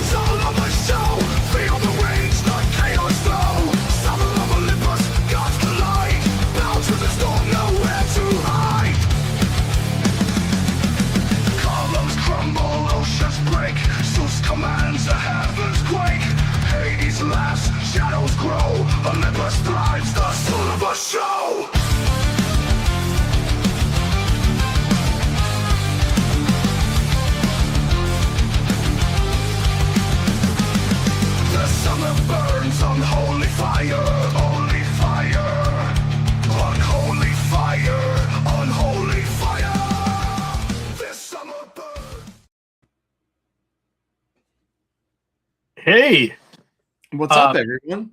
Zoloverse Show, feel the rage like chaos flow. Summon of Olympus, gods collide. Bound to the storm, nowhere to hide. Columns crumble, oceans break. Zeus commands, the heavens quake. Hades laughs, shadows grow. Olympus thrives, the Zoloverse Show. Summer burns on holy fire, holy fire, unholy fire, unholy fire. This summer burns. Hey, What's up, everyone?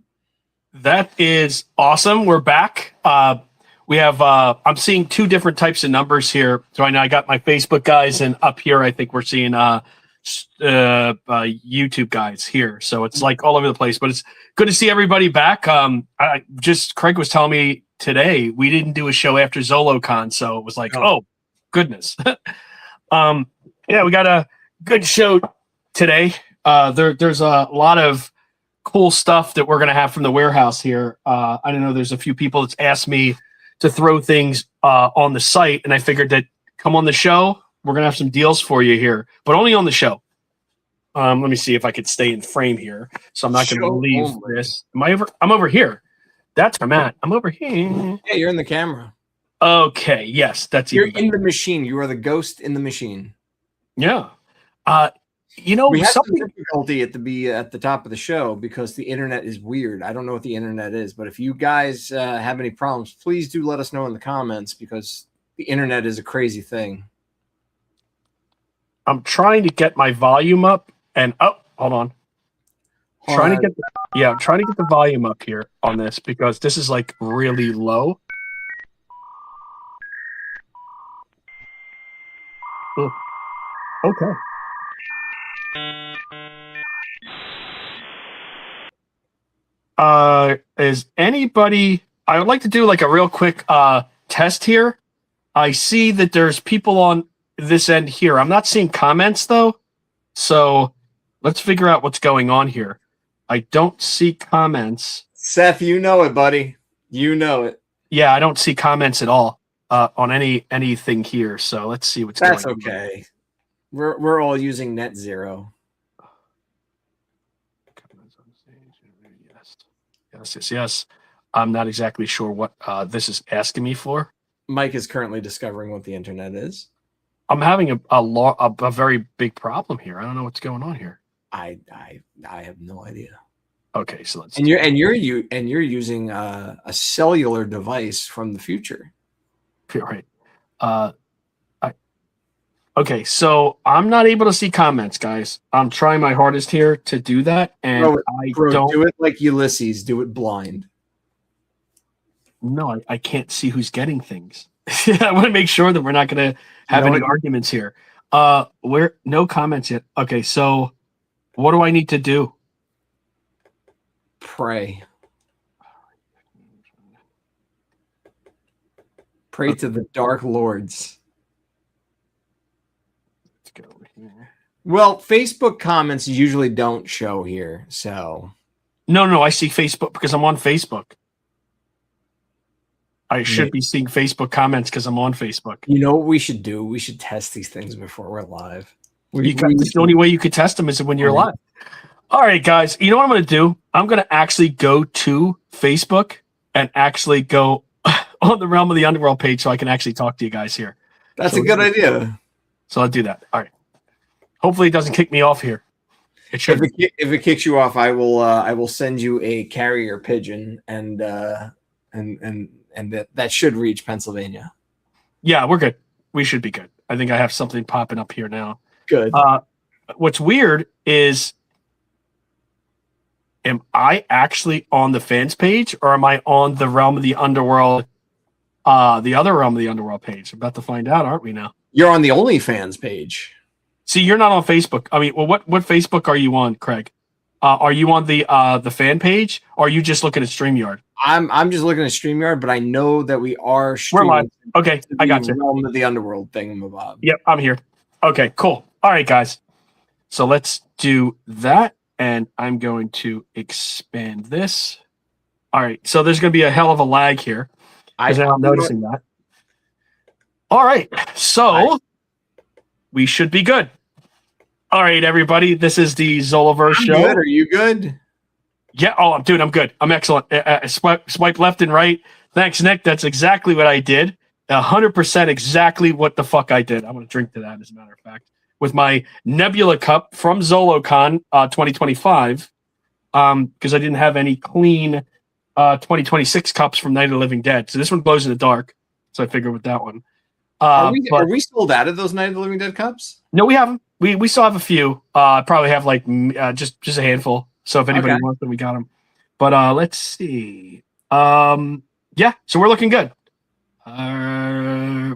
that is awesome. We're back. We have I'm seeing two different types of numbers here. So I know I got my Facebook guys, and up here I think we're seeing YouTube guys here. So it's like all over the place, but it's good to see everybody back. Craig was telling me today we didn't do a show after ZoloCon, so it was like, oh goodness. Yeah, we got a good show today. There's a lot of cool stuff that we're gonna have from the warehouse here. I don't know. There's a few people that's asked me to throw things on the site, and I figured that come on the show. We're gonna have some deals for you here, but only on the show. Let me see if I could stay in frame here, so I'm not going to leave this. Am I over? I'm over here. That's where I'm at. I'm over here. Yeah, you're in the camera. Okay. Yes, that's You're in the machine. You are the ghost in the machine. Yeah. You know, we had some something difficulty at the top of the show because the internet is weird. I don't know what the internet is, but if you guys have any problems, please do let us know in the comments because the internet is a crazy thing. I'm trying to get my volume up, and hold on. I'm trying to get the volume up here on this because this is like really low. Ugh. Okay. Is anybody? I would like to do like a real quick test here. I see that there's people on this end here. I'm not seeing comments though, so let's figure out what's going on here. I don't see comments. Seth, you know it, buddy. You know it. Yeah, I don't see comments at all on anything here. So let's see what's going on. That's okay. We're all using net zero. Yes. I'm not exactly sure what this is asking me for. Mike is currently discovering what the internet is. I'm having a very big problem here. I don't know what's going on here. I have no idea. Okay, so let's. And you're using a cellular device from the future. Right. Okay, so I'm not able to see comments, guys. I'm trying my hardest here to do that, and Bro, do it like Ulysses. Do it blind. No, I can't see who's getting things. I want to make sure that we're not going to have any arguments here. Where no comments yet. Okay, so what do I need to do? Pray. Pray to the Dark Lords. Let's go over here. Well, Facebook comments usually don't show here, so. No, I see Facebook because I'm on Facebook. I should be seeing Facebook comments because I'm on Facebook. You know what we should do? We should test these things before we're live. The only way you could test them is when you're live. All right, guys. You know what I'm going to do? I'm going to actually go to Facebook and actually go on the Realm of the Underworld page so I can actually talk to you guys here. That's a good idea. So I'll do that. All right. Hopefully it doesn't kick me off here. It should. If it kicks you off, I will send you a carrier pigeon and that should reach Pennsylvania. Yeah, we're good. We should be good. I think I have something popping up here now. Good. What's weird is, am I actually on the fans page or am I on the Realm of the Underworld, the other Realm of the Underworld page? We're about to find out, aren't we now? You're on the OnlyFans page. See, you're not on Facebook. I mean, well, what Facebook are you on, Craig? Are you on the fan page or are you just looking at StreamYard? I'm just looking at StreamYard, but I know that we are streaming. We're live. Okay, I got you. Realm of the Underworld thingamabob. Yep, I'm here. Okay, cool. All right, guys. So let's do that. And I'm going to expand this. All right. So there's going to be a hell of a lag here. I'm noticing that. All right. So we should be good. All right, everybody. This is the Zoloverse Show. Good. Are you good? Yeah. Oh, dude, I'm good. I'm excellent. Swipe left and right. Thanks, Nick. That's exactly what I did. 100% exactly what the fuck I did. I'm going to drink to that, as a matter of fact, with my Nebula cup from ZoloCon 2025, because I didn't have any clean 2026 cups from Night of the Living Dead. So this one glows in the dark. So I figured with that one. Are we sold out of those Night of the Living Dead cups? No, we haven't. We still have a few. Probably have like just a handful. So if anybody wants them, we got them. But let's see. Yeah, so we're looking good.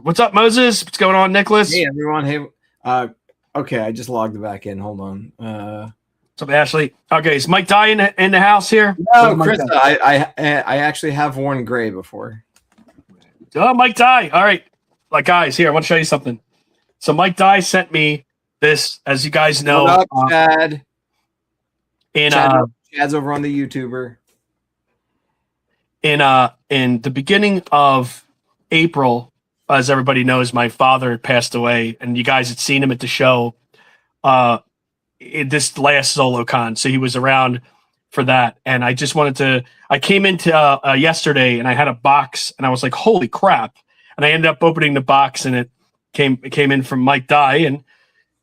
What's up, Moses? What's going on, Nicholas? Hey, everyone. Hey. Okay, I just logged back in. Hold on. What's up, Ashley? Okay, is Mike Dye in the house here? No, Chris, I actually have worn gray before. Oh, Mike Dye. All right. Like, guys, here, I want to show you something. So Mike Dye sent me this, as you guys know. What up, Chad? Chad's over on the YouTuber. In the beginning of April, as everybody knows, my father had passed away, and you guys had seen him at the show in this last ZoloCon. So he was around for that. And I just I came into yesterday and I had a box and I was like, holy crap. And I ended up opening the box and it came in from Mike Dye. And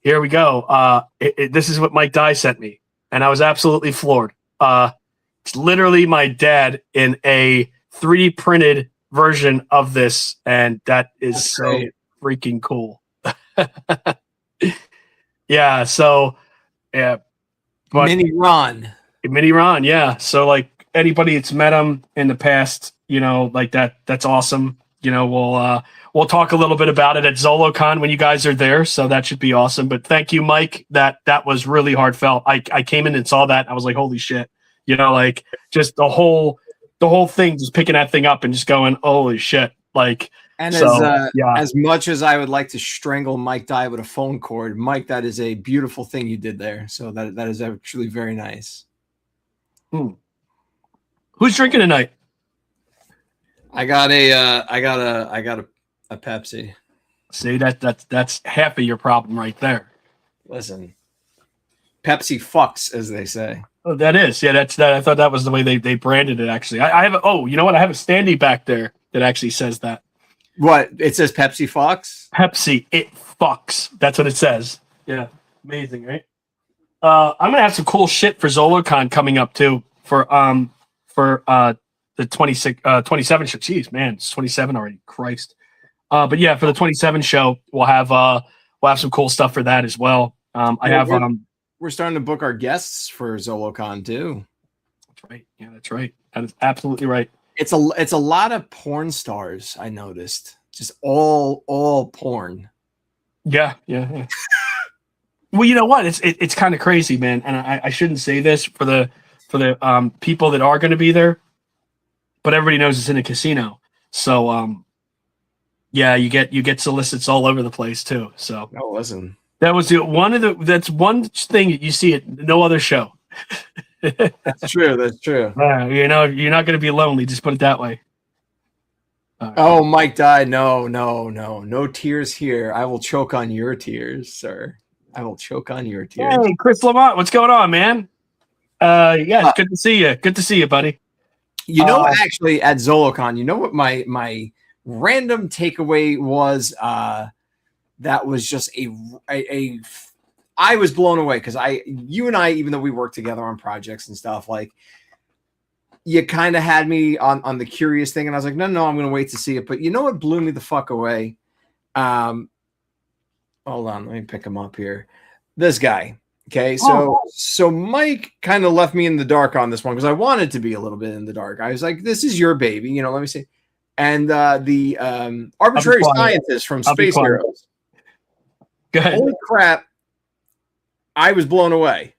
here we go. This is what Mike Dye sent me. And I was absolutely floored. It's literally my dad in a 3D printed version of this. And that is so freaking cool. Yeah. So, yeah. But Mini Ron. Yeah. So, like, anybody that's met him in the past, like that's awesome. We'll talk a little bit about it at ZoloCon when you guys are there. So that should be awesome. But thank you, Mike. That was really heartfelt. I came in and saw that. And I was like, holy shit. Like just the whole thing, just picking that thing up and just going, holy shit. Like, and so, as much as I would like to strangle Mike Dye with a phone cord, Mike, that is a beautiful thing you did there. So that is actually very nice. Who's drinking tonight? I got a Pepsi. See, that's half of your problem right there. Listen, Pepsi fucks, as they say. Oh, that is. Yeah, that's that. I thought that was the way they branded it, actually. I have you know what? I have a standee back there that actually says that. What? It says Pepsi fucks? Pepsi, it fucks. That's what it says. Yeah. Amazing, right? I'm going to have some cool shit for ZoloCon coming up, too. the 27 show. Jeez, man, it's 27 already. Christ. But yeah, for the 27 show, we'll have some cool stuff for that as well. We're starting to book our guests for ZoloCon too. That's right. Yeah, that's right. That is absolutely right. It's a lot of porn stars. I noticed just all porn. Yeah. Well, you know what? It's kind of crazy, man. And I shouldn't say this for the people that are going to be there, but everybody knows it's in a casino. So yeah, you get solicits all over the place too. So oh, listen, that's one thing that you see at no other show. That's true. That's true. You're not going to be lonely. Just put it that way. Oh, Mike died. No tears here. I will choke on your tears, sir. I will choke on your tears. Hey, Chris Lamont, what's going on, man? Yeah, it's good to see you. Good to see you, buddy. You know, actually, at ZoloCon, you know what my random takeaway was? That was just I was blown away because you and I, even though we work together on projects and stuff, like you kind of had me on the curious thing, and I was like, no, I'm going to wait to see it. But you know what blew me the fuck away? Hold on, let me pick him up here. This guy. Okay, so Mike kind of left me in the dark on this one because I wanted to be a little bit in the dark. I was like, this is your baby, let me see. And the arbitrary scientist from Space Heroes. Go ahead. Holy crap. I was blown away.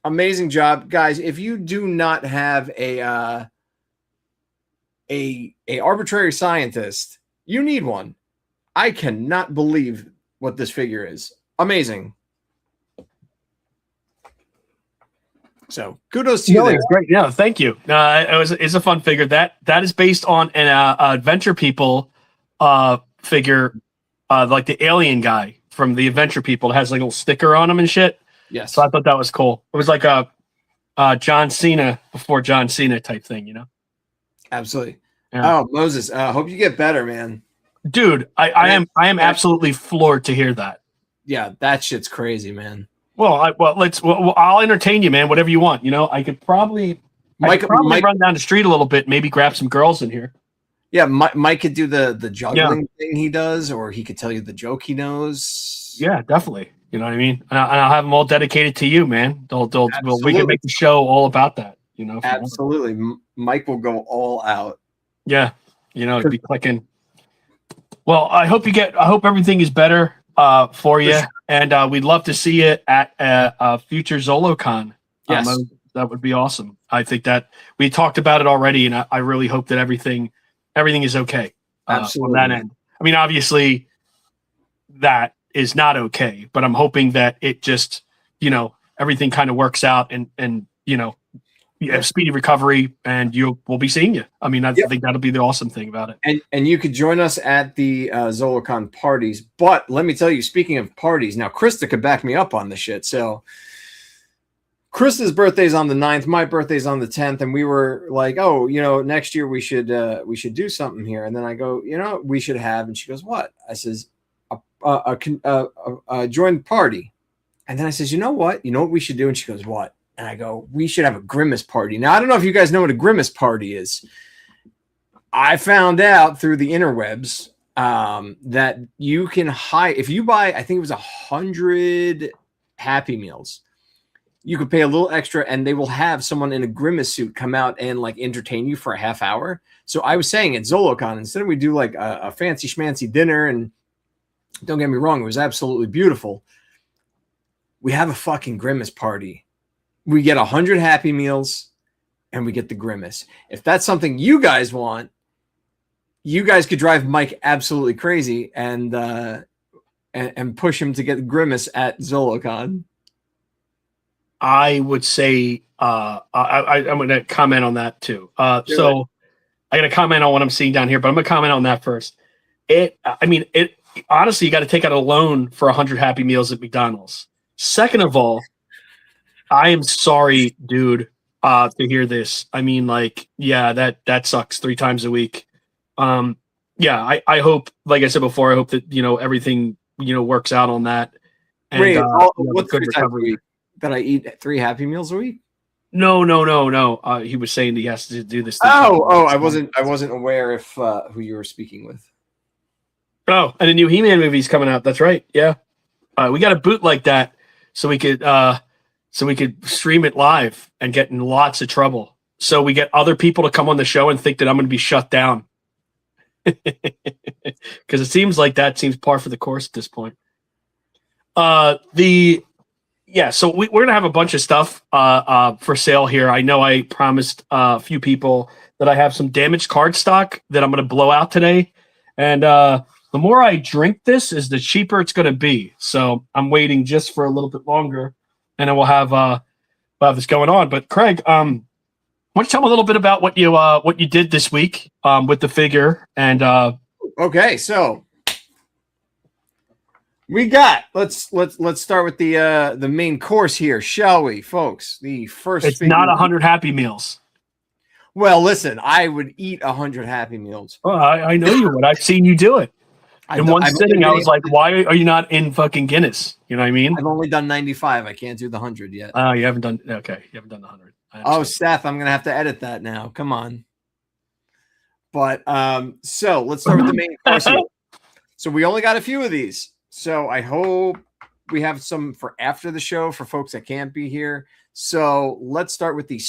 Amazing job. Guys, if you do not have a arbitrary scientist, you need one. I cannot believe what this figure is. Amazing. So kudos to you. It's great. Yeah, thank you. It's a fun figure. That is based on an Adventure People figure, like the alien guy from the Adventure People. It has like a little sticker on him and shit. Yes. So I thought that was cool. It was like a John Cena before John Cena type thing, Absolutely. Yeah. Oh, Moses, hope you get better, man. Dude, I am absolutely floored to hear that. Yeah, that shit's crazy, man. Well, I'll entertain you, man. Whatever you want. I could probably Mike run down the street a little bit, maybe grab some girls in here. Yeah, Mike could do the juggling thing he does, or he could tell you the joke he knows. Yeah, definitely. You know what I mean? And I'll have them all dedicated to you, man. We can make the show all about that. Absolutely. Mike will go all out. Yeah, it'd be clicking. Well, I hope everything is better for you, and we'd love to see you at a future ZoloCon. Yes, that would be awesome. I think that we talked about it already, and I really hope that everything is okay. Absolutely. On that end. I mean, obviously, that is not okay, but I'm hoping that it just, everything kind of works out, and you have speedy recovery, and we'll be seeing you. I mean, I think that'll be the awesome thing about it. And you could join us at the ZoloCon parties. But let me tell you, speaking of parties, now Krista could back me up on this shit. So Krista's birthday's on the 9th, my birthday's on the 10th, and we were like, oh, next year we should do something here. And then I go, we should have, and she goes, what? I says, a joint party. And then I says, you know what we should do? And she goes, what? And I go, we should have a grimace party. Now, I don't know if you guys know what a grimace party is. I found out through the interwebs that you can hire, if you buy, I think it was 100 Happy Meals, you could pay a little extra and they will have someone in a grimace suit come out and like entertain you for a half hour. So I was saying at ZoloCon, instead of we do like a fancy schmancy dinner, and don't get me wrong, it was absolutely beautiful. We have a fucking grimace party. We get 100 Happy Meals and we get the grimace. If that's something you guys want, you guys could drive Mike absolutely crazy and push him to get the grimace at ZoloCon. I would say I'm going to comment on that too. So I got to comment on what I'm seeing down here, but I'm going to comment on that first. Honestly, you got to take out a loan for 100 Happy Meals at McDonald's. Second of all, I am sorry, dude, to hear this. I mean, that sucks 3 times a week. I hope, like I said before, I hope that, everything, works out on that. And, what's good recovery? That I eat 3 Happy Meals a week? No. He was saying that he has to do this thing. I wasn't aware if who you were speaking with. Oh, and a new He-Man movie's coming out. That's right. Yeah. We got a boot like that so we could stream it live and get in lots of trouble. So we get other people to come on the show and think that I'm going to be shut down. Because it seems like that seems par for the course at this point. So we're going to have a bunch of stuff for sale here. I know I promised a few people that I have some damaged card stock that I'm going to blow out today. And the more I drink this is the cheaper it's going to be. So I'm waiting just for a little bit longer, and then we'll have this going on. But Craig, why don't you tell me a little bit about what you did this week with the figure? And okay, so we got let's start with the main course here, shall we, folks? The first. It's not 100 Happy Meals. Well, listen, I would eat 100 Happy Meals. Oh, I know you would. I've seen you do it. In one sitting, I was like, why are you not in fucking Guinness? You know what I mean? I've only done 95. I can't do the 100 yet. Oh, you haven't done. Okay, you haven't done the 100. Oh, Seth, I'm gonna have to edit that now. Come on. But so let's start with the main course here. So we only got a few of these. So I hope we have some for after the show for folks that can't be here. So let's start with the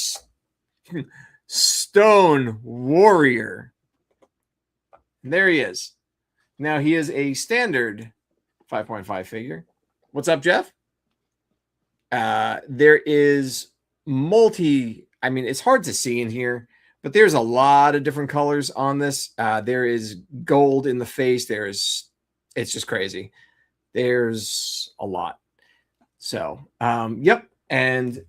Stone Warrior. There he is. Now he is a standard 5.5 figure. What's up, Jeff? There is it's hard to see in here, but there's a lot of different colors on this. There is gold in the face. It's just crazy. There's a lot. So, yep. And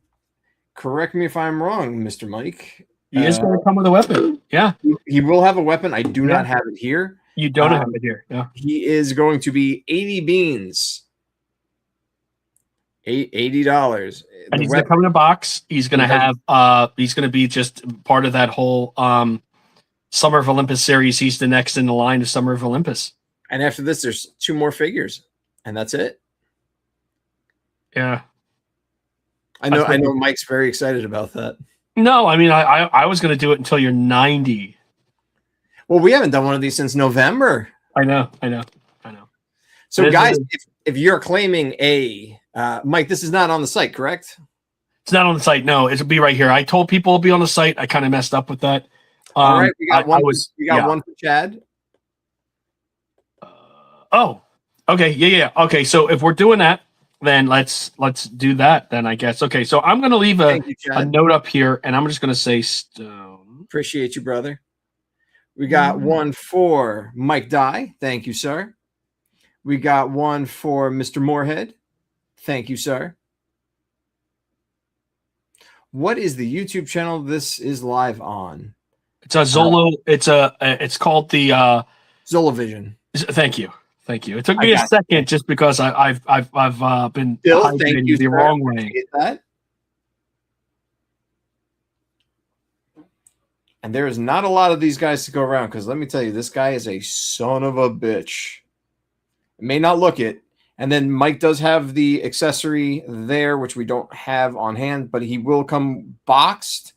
correct me if I'm wrong, Mr. Mike. He is going to come with a weapon. Yeah. He will have a weapon. I do not have it here. You don't have it here. Yeah. He is going to be 80 beans. $80. And he's going to come in a box. He's going to have he's going to be just part of that whole Summer of Olympus series. He's the next in the line of Summer of Olympus. And after this, there's 2 more figures, and that's it. Yeah. I know Mike's very excited about that. No, I mean I was going to do it until you're 90. Well, we haven't done one of these since November. I know. So, guys, if you're claiming Mike, this is not on the site, correct? It's not on the site. No, it'll be right here. I told people it'll be on the site. I kind of messed up with that. All right, we got one. We got one for Chad. Oh, okay, yeah. Okay, so if we're doing that, then let's do that. Then I guess. Okay, so I'm gonna leave a note up here, and I'm just gonna say Stone. Appreciate you, brother. We got one for Mike Dye. Thank you, sir. We got one for Mr. Moorhead. Thank you, sir. What is the YouTube channel this is live on? It's a Zolo. It's called the Zolovision. Thank you. It took me a second just because I've been thank you the wrong way. That. And there is not a lot of these guys to go around because let me tell you, this guy is a son of a bitch. It may not look it. And then Mike does have the accessory there, which we don't have on hand, but he will come boxed,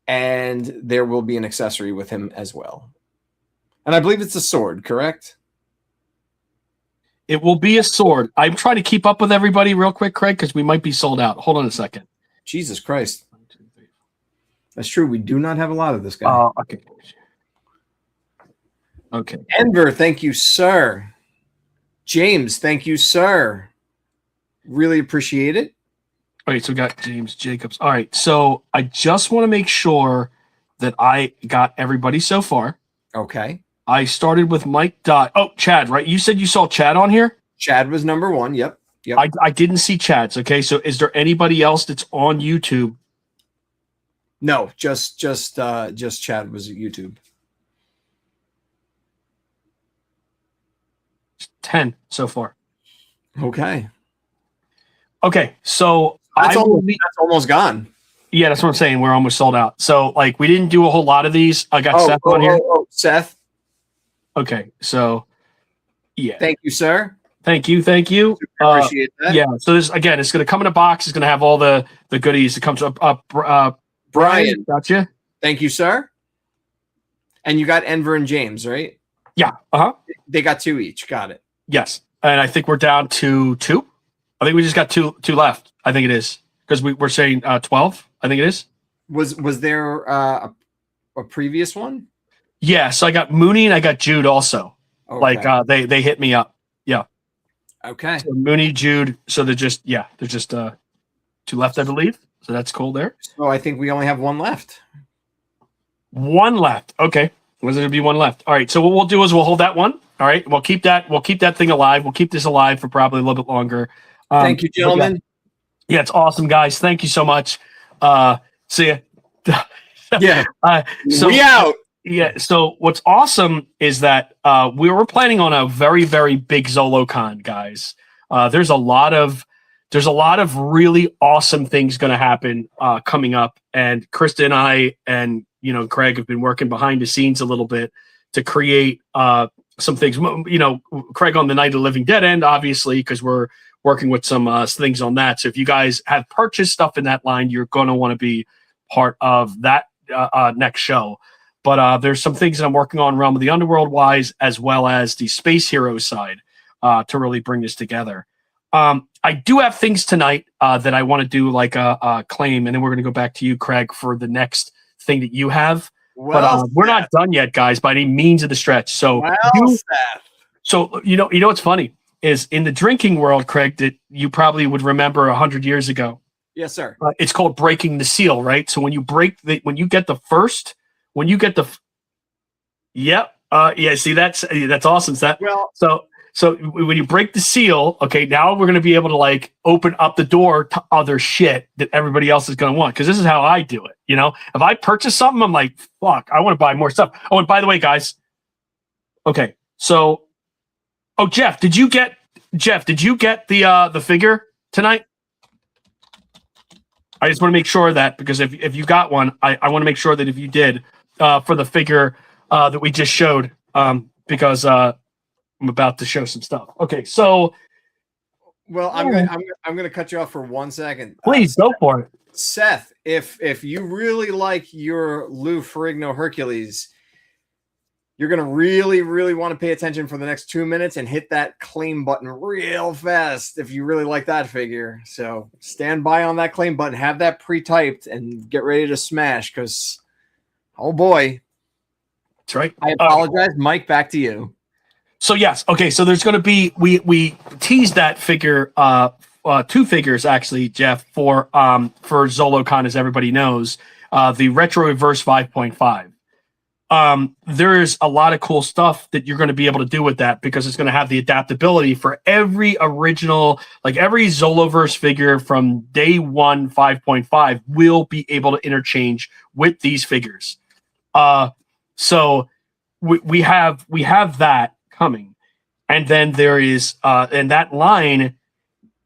and there will be an accessory with him as well. And I believe it's a sword, correct? It will be a sword. I'm trying to keep up with everybody real quick, Craig, because we might be sold out. Hold on a second. Jesus Christ. That's true. We do not have a lot of this guy. Okay. Enver, thank you, sir. James, thank you, sir. Really appreciate it. All right, so we got James Jacobs. All right, so I just want to make sure that I got everybody so far. Okay. I started with Mike Dot. Oh, Chad, right? You said you saw Chad on here? Chad was number 1. Yep. I didn't see Chad's. Okay, so is there anybody else that's on YouTube? No, just Chad was at YouTube. 10 so far. Okay, so that's almost gone. Yeah, that's what I'm saying. We're almost sold out. So, like, we didn't do a whole lot of these. I got Seth on here. Seth. Okay, so, yeah. Thank you, sir. Thank you. Appreciate that. Yeah. So this again, it's going to come in a box. It's going to have all the goodies. It comes up. Brian, gotcha. Thank you, sir. And you got Enver and James, right? Yeah. They got 2 each. Got it. Yes. And I think we're down to 2. I think we just got two left. I think it is because we're saying 12. I think it is. Was there a previous one? Yeah. So I got Mooney and I got Jude also. Okay. Like they hit me up. Yeah. Okay. So Mooney, Jude. So they're just 2 left, I believe. So that's cool there. So I think we only have 1 left. 1 left. Okay. Was there to be 1 left? All right. So what we'll do is we'll hold that one. All right. We'll keep that thing alive. We'll keep this alive for probably a little bit longer. Thank you, gentlemen. Yeah, it's awesome, guys. Thank you so much. See ya. Yeah. So we out. Yeah. So what's awesome is that we were planning on a very, very big ZoloCon, guys. There's a lot of really awesome things going to happen coming up, and Krista and I and Craig have been working behind the scenes a little bit to create some things. Craig on the Night of the Living Dead end, obviously, because we're working with some things on that. So if you guys have purchased stuff in that line, you're going to want to be part of that next show. But there's some things that I'm working on Realm of the Underworld wise, as well as the Space Hero side to really bring this together. I do have things tonight that I want to do, like a claim, and then we're going to go back to you, Craig, for the next thing that you have. Well, but we're not done yet, guys, by any means of the stretch. So, what's funny is in the drinking world, Craig, that you probably would remember 100 years ago. Yes, sir. It's called breaking the seal, right? So when you see that's awesome. So when you break the seal, okay, now we're going to be able to like open up the door to other shit that everybody else is going to want. Because this is how I do it. If I purchase something, I'm like, fuck, I want to buy more stuff. Oh, and by the way, guys. Okay, so, Jeff, did you get the figure tonight? I just want to make sure that, because if you got one, I want to make sure that if you did for the figure that we just showed, because I'm about to show some stuff. Okay, so. Well, I'm gonna cut you off for 1 second. Please go for it, Seth. If you really like your Lou Ferrigno Hercules, you're gonna really, really want to pay attention for the next 2 minutes and hit that claim button real fast if you really like that figure. So stand by on that claim button, have that pre-typed, and get ready to smash. Because, oh boy, that's right. I apologize, Mike. Back to you. So yes, okay. So there's going to be we teased that figure, 2 figures actually, Jeff, for ZoloCon, as everybody knows, the Retroverse 5.5. There's a lot of cool stuff that you're going to be able to do with that, because it's going to have the adaptability for every original, like every Zoloverse figure from day 1 5.5 will be able to interchange with these figures. So we have that coming, and then there is and that line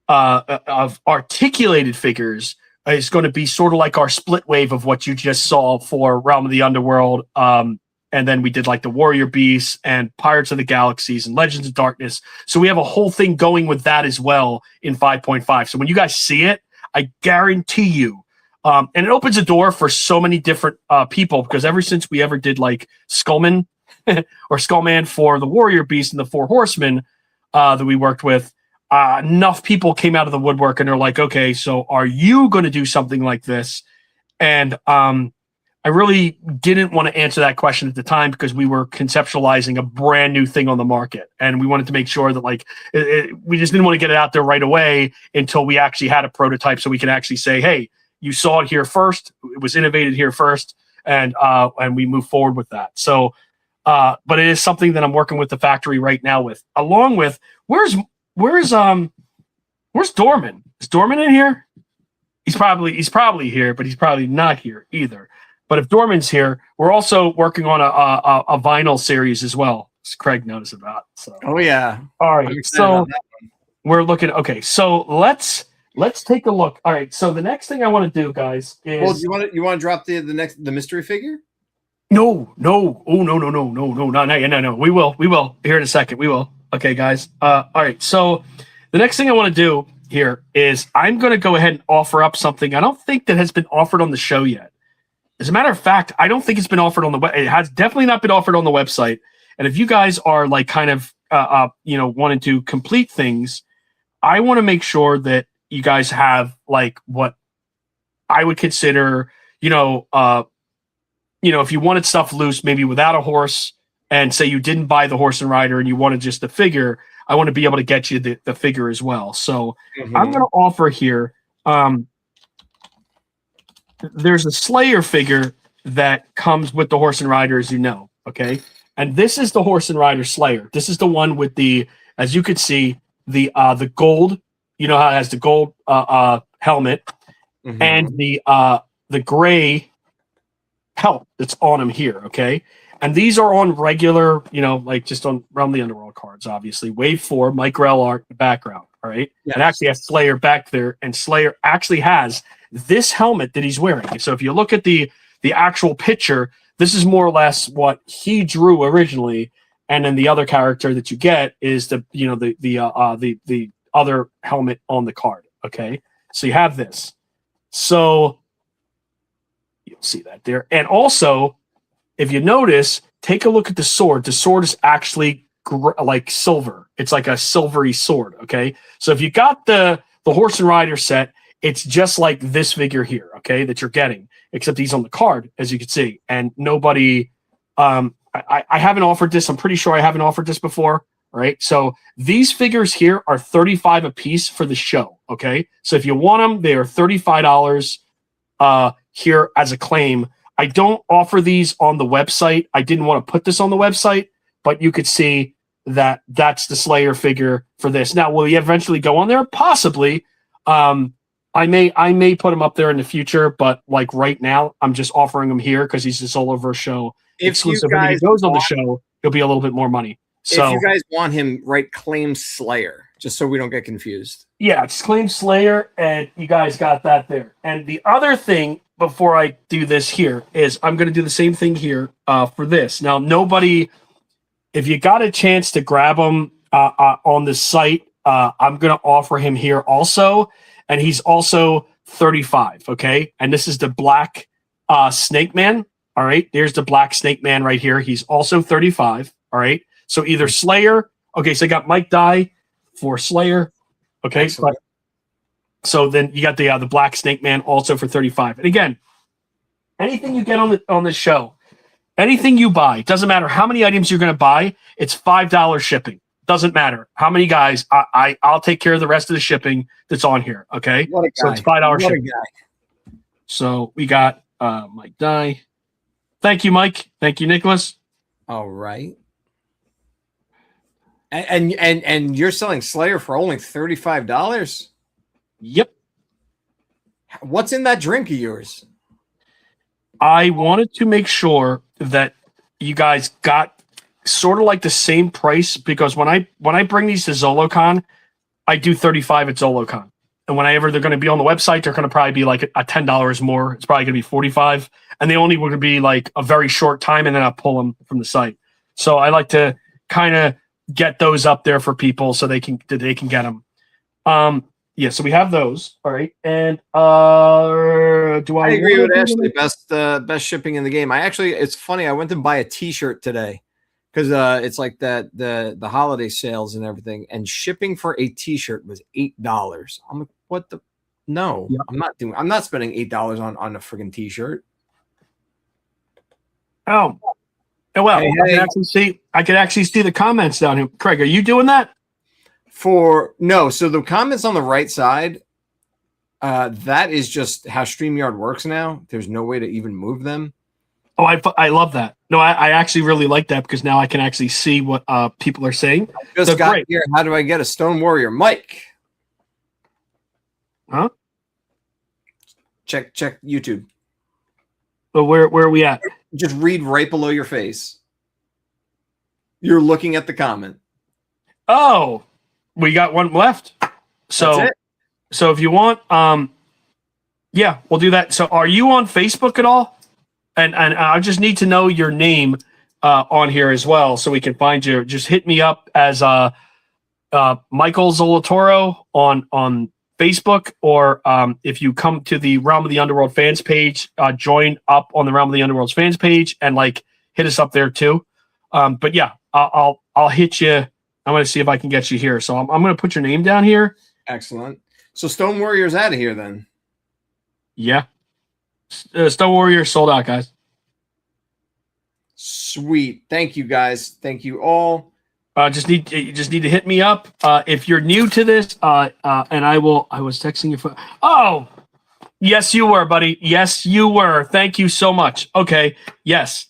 of articulated figures is going to be sort of like our split wave of what you just saw for Realm of the Underworld, and then we did like the Warrior Beasts and Pirates of the Galaxies and Legends of Darkness. So we have a whole thing going with that as well in 5.5. So when you guys see it, I guarantee you, and it opens a door for so many different people, because ever since we ever did like Skullman or Skullman for the Warrior Beast and the 4 Horsemen that we worked with, enough people came out of the woodwork and they're like, okay, so are you going to do something like this? And I really didn't want to answer that question at the time, because we were conceptualizing a brand new thing on the market, and we wanted to make sure that like we just didn't want to get it out there right away until we actually had a prototype, so we can actually say, hey, you saw it here first, it was innovated here first, and we move forward with that. So but it is something that I'm working with the factory right now with, along with where's Dorman? Is Dorman in here? He's probably here, but he's probably not here either. But if Dorman's here, we're also working on a vinyl series as well, as Craig knows about. So. Oh yeah. All right. So we're looking. Okay. So let's take a look. All right. So the next thing I want to do, guys, is. Well, you want to drop the mystery figure? No. Oh no. Not yet. No. We will here in a second. We will. Okay, guys. All right. So the next thing I want to do here is I'm going to go ahead and offer up something I don't think that has been offered on the show yet. As a matter of fact, I don't think it's been offered on the web. It has definitely not been offered on the website. And if you guys are like kind of wanting to complete things, I want to make sure that you guys have like what I would consider, if you wanted stuff loose, maybe without a horse, and say you didn't buy the horse and rider and you wanted just the figure, I want to be able to get you the figure as well. So I'm going to offer here. There's a Slayer figure that comes with the horse and rider, as you know. Okay. And this is the horse and rider Slayer. This is the one with as you could see, the gold, how it has the gold helmet and the gray pelt that's on him here. Okay. And these are on regular, like just on Realm the Underworld cards, obviously. Wave 4, Mike Grell art, background. All right. Yes. And actually has Slayer back there. And Slayer actually has this helmet that he's wearing. So if you look at the actual picture, this is more or less what he drew originally. And then the other character that you get is the other helmet on the card. Okay. So you have this. So you'll see that there. And also, if you notice, take a look at the sword. The sword is actually like silver. It's like a silvery sword. Okay. So if you got the horse and rider set, it's just like this figure here. Okay. That you're getting, except he's on the card, as you can see. And nobody, I haven't offered this. I'm pretty sure I haven't offered this before. Right. So these figures here are $35 a piece for the show. Okay. So if you want them, they are $35 here as a claim. I don't offer these on the website. I didn't want to put this on the website, but you could see that that's the Slayer figure for this. Now, will he eventually go on there? Possibly. I may put him up there in the future, but like right now, I'm just offering him here because he's a Zoloverse Show exclusive. When he goes on the show, he'll be a little bit more money. So if you guys want him, write claim Slayer, just so we don't get confused. Yeah, it's claim Slayer, and you guys got that there. And the other thing, before I do this here, is I'm going to do the same thing here for this. Now, if you got a chance to grab him on the site, I'm going to offer him here also. And he's also $35, okay? And this is the black Snake Man, all right? There's the black Snake Man right here. He's also $35, all right? So either Slayer, okay, so I got Mike Dye for Slayer, okay? But, so then you got the black Snake Man also for $35. And again, anything you get on the show, anything you buy, doesn't matter how many items you're going to buy, it's $5 shipping. Doesn't matter how many guys. I'll take care of the rest of the shipping that's on here. Okay, so it's $5 shipping. So we got Mike Dye. Thank you, Mike. Thank you, Nicholas. All right. And you're selling Slayer for only $35. Yep. What's in that drink of yours? I wanted to make sure that you guys got sort of like the same price, because when I bring these to ZoloCon, I do $35 at ZoloCon. And whenever they're going to be on the website, they're going to probably be like a $10 more. It's probably going to be $45. And they only would be like a very short time, and then I'll pull them from the site. So I like to kind of get those up there for people so they can get them. Yeah, so we have those. All right. And I agree with Ashley. Best shipping in the game. It's funny, I went to buy a t-shirt today because it's like the holiday sales and everything, and shipping for a t-shirt was $8. I'm like, what the no, yeah. I'm not spending $8 on a friggin' t-shirt. Oh. Well, I can actually see the comments down here. Craig, are you doing that? No, so the comments on the right side, that is just how StreamYard works now. There's no way to even move them. Oh, I love that. No, I actually really like that because now I can actually see what people are saying. Just got here. How do I get a Stone Warrior? Mike. Huh? Check YouTube. But where are we at? Just read right below your face. You're looking at the comment. Oh, we got one left. So if you want, yeah, we'll do that. So are you on Facebook at all? And I just need to know your name on here as well, so we can find you. Just hit me up as Michael Zolatoro on Facebook, or if you come to the Realm of the Underworld fans page, join up on the Realm of the Underworld's fans page and like hit us up there too. But yeah, I'll hit you. I'm going to see if I can get you here. So I'm going to put your name down here. Excellent. So Stone Warrior's out of here then. Yeah. Stone Warrior sold out, guys. Sweet. Thank you, guys. Thank you all. You just need to hit me up if you're new to this. And I was texting your phone. Oh, yes, you were, buddy. Yes, you were. Thank you so much. Okay. Yes.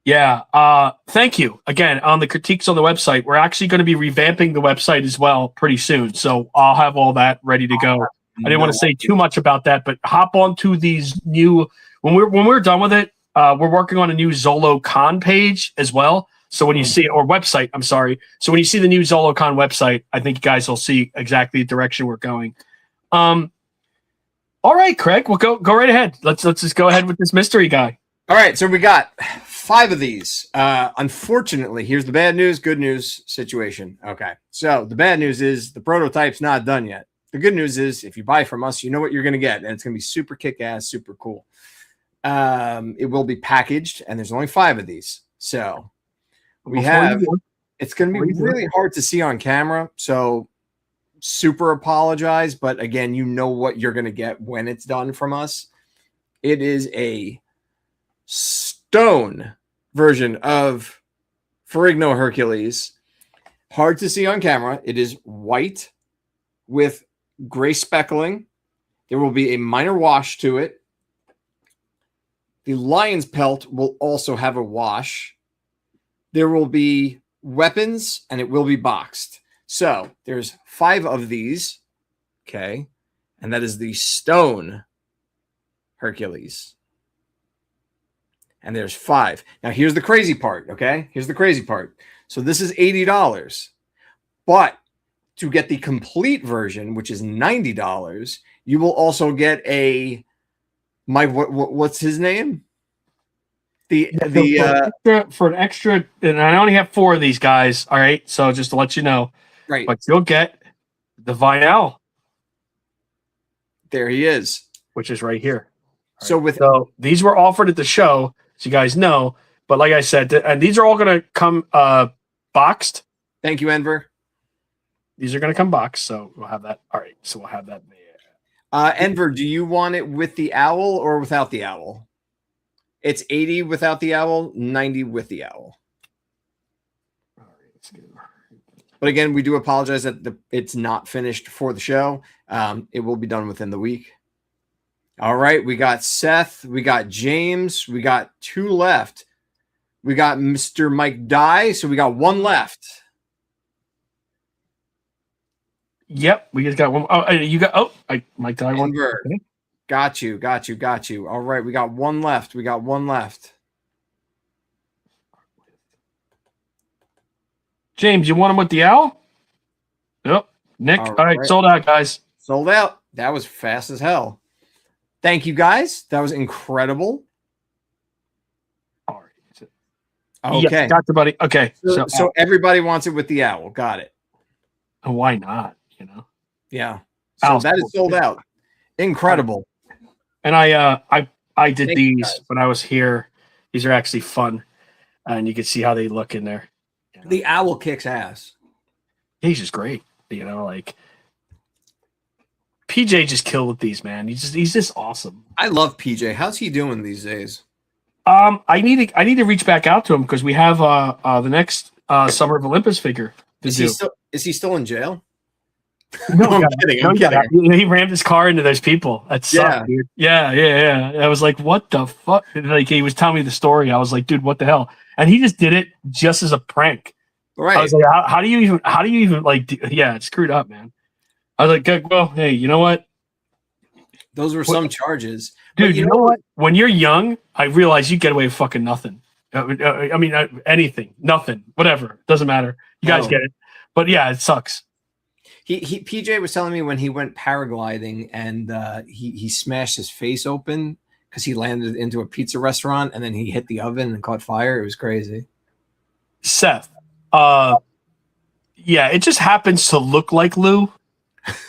Yeah. Thank you again on the critiques on the website. We're actually going to be revamping the website as well pretty soon. So I'll have all that ready to go. I didn't want to say too much about that, but hop onto these new, when we're done with it, we're working on a new ZoloCon page as well. So when you see, or website, I'm sorry. So when you see the new ZoloCon website, I think you guys will see exactly the direction we're going. All right, Craig, we'll go right ahead. Let's just go ahead with this mystery guy. All right, so we got 5 of these. Unfortunately, here's the bad news, good news situation. Okay, so the bad news is the prototype's not done yet. The good news is if you buy from us, you know what you're going to get, and it's going to be super kick-ass, super cool. It will be packaged, and there's only 5 of these. So we have, it's going to be really hard to see on camera, so super apologize, but again, you know what you're going to get when it's done from us. It is a stone version of Ferrigno Hercules. Hard to see on camera. It is white with gray speckling. There will be a minor wash to it. The lion's pelt will also have a wash. There will be weapons, and it will be boxed. So there's 5 of these. Okay. And that is the stone Hercules. And there's 5. Now, here's the crazy part, okay? Here's the crazy part. So this is $80. But to get the complete version, which is $90, you will also get a what's his name? For an extra, and I only have 4 of these guys. All right, so just to let you know, right? But you'll get the Vinyl. There he is, which is right here. So so these were offered at the show, so you guys know. But like I said, and these are all going to come boxed. Thank you, Enver. These are going to come boxed, so we'll have that. All right, so we'll have that there. Enver, do you want it with the owl or without the owl? It's 80 without the owl, 90 with the owl. All right, let's get it. But again, we do apologize that it's not finished for the show. It will be done within the week. All right, we got Seth, we got James, we got 2 left. We got Mr. Mike Dye, so we got 1 left. Yep, we just got 1. Oh, you got Mike Dye one. Okay. Got you. All right, we got 1 left. James, you want him with the owl? Yep. Nick, all right, sold out, guys. Sold out. That was fast as hell. Thank you, guys. That was incredible. All right. Okay. Yeah, got the buddy. Okay. So everybody wants it with the owl. Got it. Why not? You know? Yeah. So that is sold out. Incredible. And I did these when I was here. These are actually fun. And you can see how they look in there. You know? The owl kicks ass. He's just great. You know, like PJ just killed with these, man. He's just awesome. I love PJ. How's he doing these days? I need to reach back out to him because we have the next Summer of Olympus figure. Is he still in jail? No, I'm kidding. He rammed his car into those people. That sucked, dude. Yeah. I was like, what the fuck? Like, he was telling me the story. I was like, dude, what the hell? And he just did it just as a prank. Right. I was like, how do you even like? Yeah, it's screwed up, man. I was like, well, hey, you know what? Those were some charges, dude. You know what? When you're young, I realize you get away with fucking nothing. I mean, anything, nothing, whatever. Doesn't matter. You guys get it. But yeah, it sucks. PJ was telling me when he went paragliding and he smashed his face open because he landed into a pizza restaurant and then he hit the oven and caught fire. It was crazy. Seth, yeah, it just happens to look like Lou.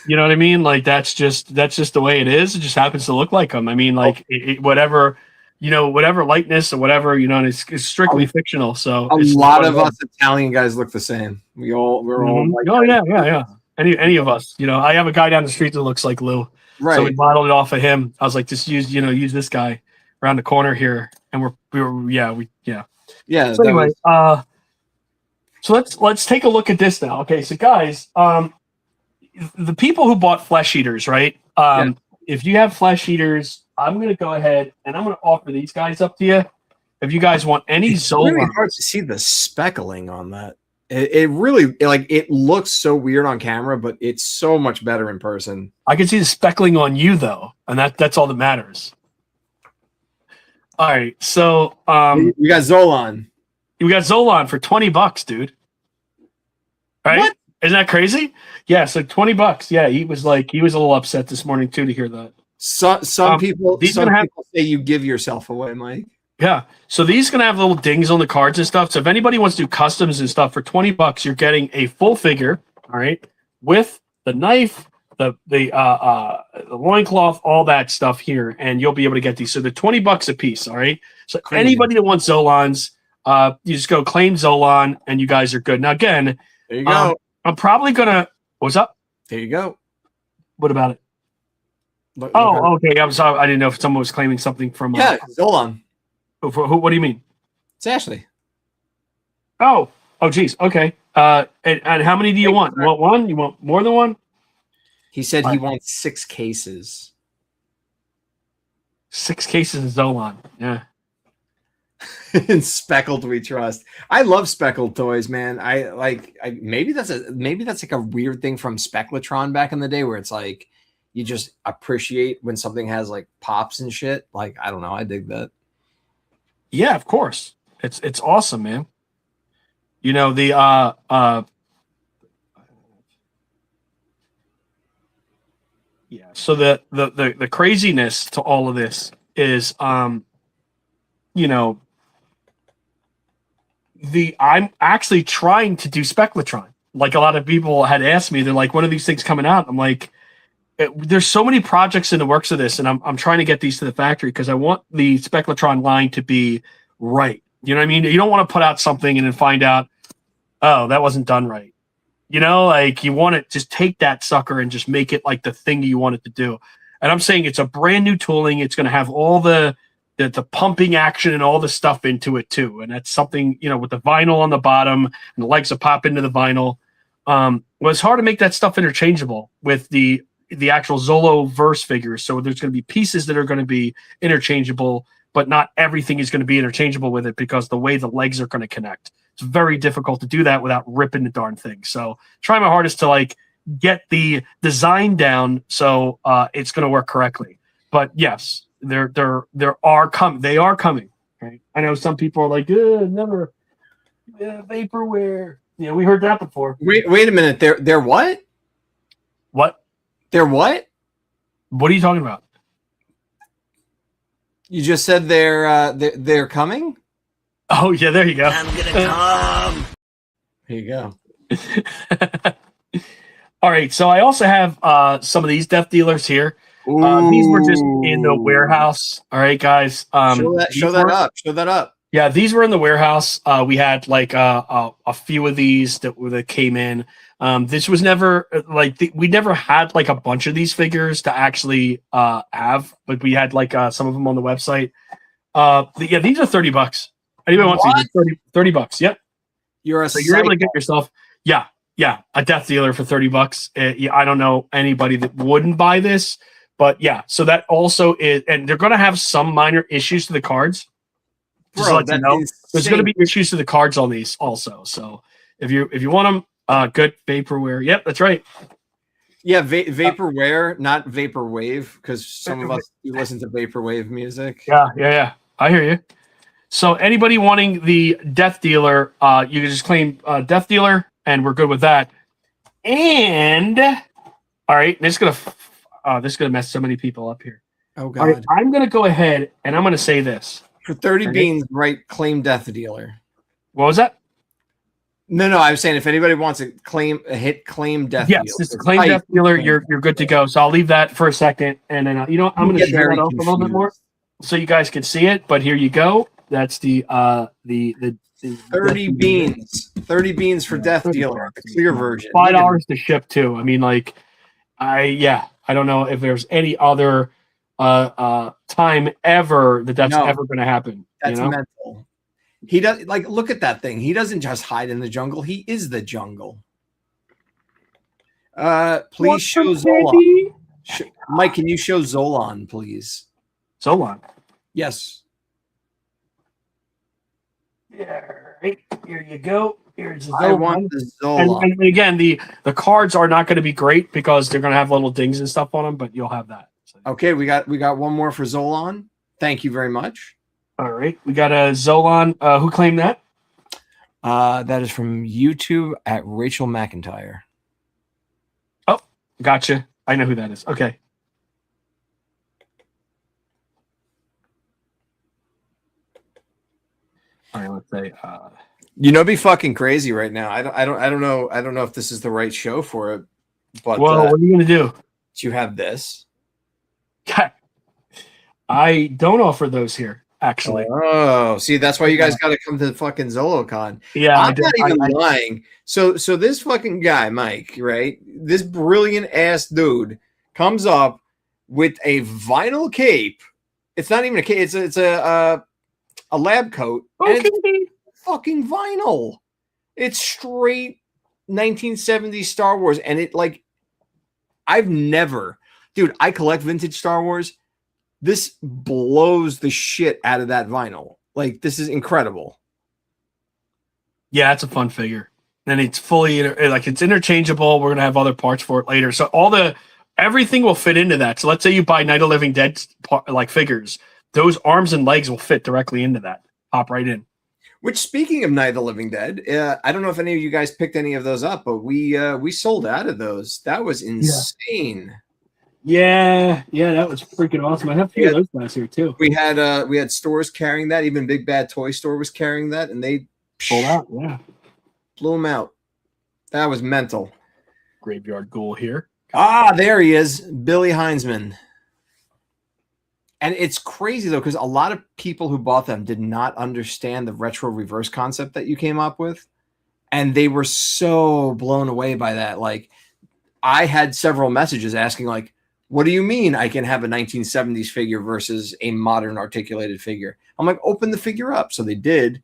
You know what I mean? Like that's just the way it is. It just happens to look like him. I mean, like whatever, whatever likeness or whatever, it's strictly fictional. So a lot of us Italian guys look the same. We're all. Oh yeah. Any of us. I have a guy down the street that looks like Lou. Right. So we modeled it off of him. I was like, just use this guy around the corner here, and yeah. So anyway, so let's take a look at this now. Okay, so guys, the people who bought flesh eaters, right? If you have flesh eaters, I'm going to go ahead and I'm going to offer these guys up to you. If you guys want any Zola, it's really hard to see the speckling on that. It really it looks so weird on camera, but it's so much better in person. I can see the speckling on you though, and that's all that matters. All right, so we got Zolan. We got Zolan for $20, dude. Right? What? Isn't that crazy? Yeah, so $20. Yeah, he was a little upset this morning too to hear that. Some people say you give yourself away, Mike. Yeah. So these gonna have little dings on the cards and stuff. So if anybody wants to do customs and stuff for $20, you're getting a full figure, all right, with the knife, the loincloth, all that stuff here, and you'll be able to get these. So they're $20 a piece, all right. So anybody that wants Zolans, you just go claim Zolan, and you guys are good. Now again, there you go. I'm probably gonna. What's up? There you go. What about it? Okay. I'm sorry. I didn't know if someone was claiming something from. Zolan. For who? What do you mean? It's Ashley. Oh, geez. Okay. And how many do you want? You want one? You want more than one? He said he wants 6 cases. 6 cases of Zolan. Yeah. And speckled we trust. I love speckled toys, man. Maybe that's like a weird thing from Spectlatron back in the day where it's like you just appreciate when something has like pops and shit. Like, I don't know. I dig that. Yeah, of course. It's awesome, man. The yeah, so the craziness to all of this is I'm actually trying to do Spectlatron. Like a lot of people had asked me, they're like, when are these things coming out? I'm like, there's so many projects in the works of this, and I'm trying to get these to the factory because I want the Spectlatron line to be right. You know what I mean? You don't want to put out something and then find out, oh, that wasn't done right. You want to just take that sucker and just make it like the thing you want it to do. And I'm saying it's a brand new tooling. It's going to have all the pumping action and all the stuff into it too. And that's something, with the vinyl on the bottom and the legs that pop into the vinyl. It's hard to make that stuff interchangeable with the actual Zoloverse figures. So there's going to be pieces that are going to be interchangeable, but not everything is going to be interchangeable with it because the way the legs are going to connect. It's very difficult to do that without ripping the darn thing. So try my hardest to get the design down so it's going to work correctly. But yes, they are coming. Right? I know some people are like, never vaporware. Yeah, we heard that before. Wait a minute. They're what? What? They're what? What are you talking about? You just said they're coming? Oh yeah, there you go. I'm gonna come. Here you go. All right, so I also have some of these death dealers here. These were just in the warehouse. All right, guys. Show that up. Yeah, these were in the warehouse. We had a few of these that came in. This was never we never had a bunch of these figures to actually have, but we had some of them on the website. These are $30. Anybody wants these? $30. Yep. You're able to get yourself. Yeah, a death dealer for $30. I don't know anybody that wouldn't buy this, but yeah. So that also is, and they're going to have some minor issues to the cards. Bro, there's going to be issues to the cards on these also. So if you want them, good vaporware. Yep, that's right. Yeah, vaporware, not vaporwave, because some of us listen to vaporwave music. Yeah. I hear you. So anybody wanting the death dealer, you can just claim death dealer, and we're good with that. And all right, this is gonna mess so many people up here. Oh All right, God. I'm going to go ahead and I'm going to say this. For 30 Okay. beans, right? Claim death dealer. What was that? No, I was saying if anybody wants a claim death Yes, dealer. this is claim death dealer. You're good to go. So I'll leave that for a second, and then you know I'm going to show that off a little bit more so you guys can see it. But here you go. That's the 30 beans. 30 beans for death dealer. The clear version. $5 to ship too. I mean, like, I don't know if there's any other time ever that's ever going to happen. That's mental. He does look at that thing. He doesn't just hide in the jungle. He is the jungle. Please show Zolon. Mike, can you show Zolon, please? Zolon. Yes. Yeah, right. Here you go. Here's Zolon. I want the Zolon. And again, the cards are not going to be great because they're going to have little dings and stuff on them, but you'll have that. So. Okay, we got one more for Zolon. Thank you very much. All right, we got a Zolon. Who claimed that? That is from YouTube at Rachel McIntyre. Oh, gotcha. I know who that is. Okay. All right, let's say. It'd be fucking crazy right now. I don't know if this is the right show for it. But well, what are you gonna do? You have this. I don't offer those here. Actually, oh, see, that's why you guys got to come to the fucking ZoloCon. Yeah, I'm not even lying. So this fucking guy, Mike, right? This brilliant ass dude comes up with a vinyl cape. It's not even a cape. It's a lab coat. Okay. And it's fucking vinyl. It's straight 1970s Star Wars, and I've never, dude. I collect vintage Star Wars. This blows the shit out of that vinyl. This is incredible. Yeah, it's a fun figure. And it's fully it's interchangeable. We're gonna have other parts for it later. So everything will fit into that. So let's say you buy Night of the Living Dead figures. Those arms and legs will fit directly into that. Pop right in. Which, speaking of Night of the Living Dead, I don't know if any of you guys picked any of those up, but we sold out of those. That was insane. Yeah, that was freaking awesome. I have a few of those guys here too. We had stores carrying that. Even Big Bad Toy Store was carrying that, and they sold out. Yeah, blew them out. That was mental. Graveyard Ghoul here. There he is, Billy Heinzman. And it's crazy though, because a lot of people who bought them did not understand the retro reverse concept that you came up with, and they were so blown away by that. I had several messages asking, what do you mean I can have a 1970s figure versus a modern articulated figure? I'm like, open the figure up. So they did.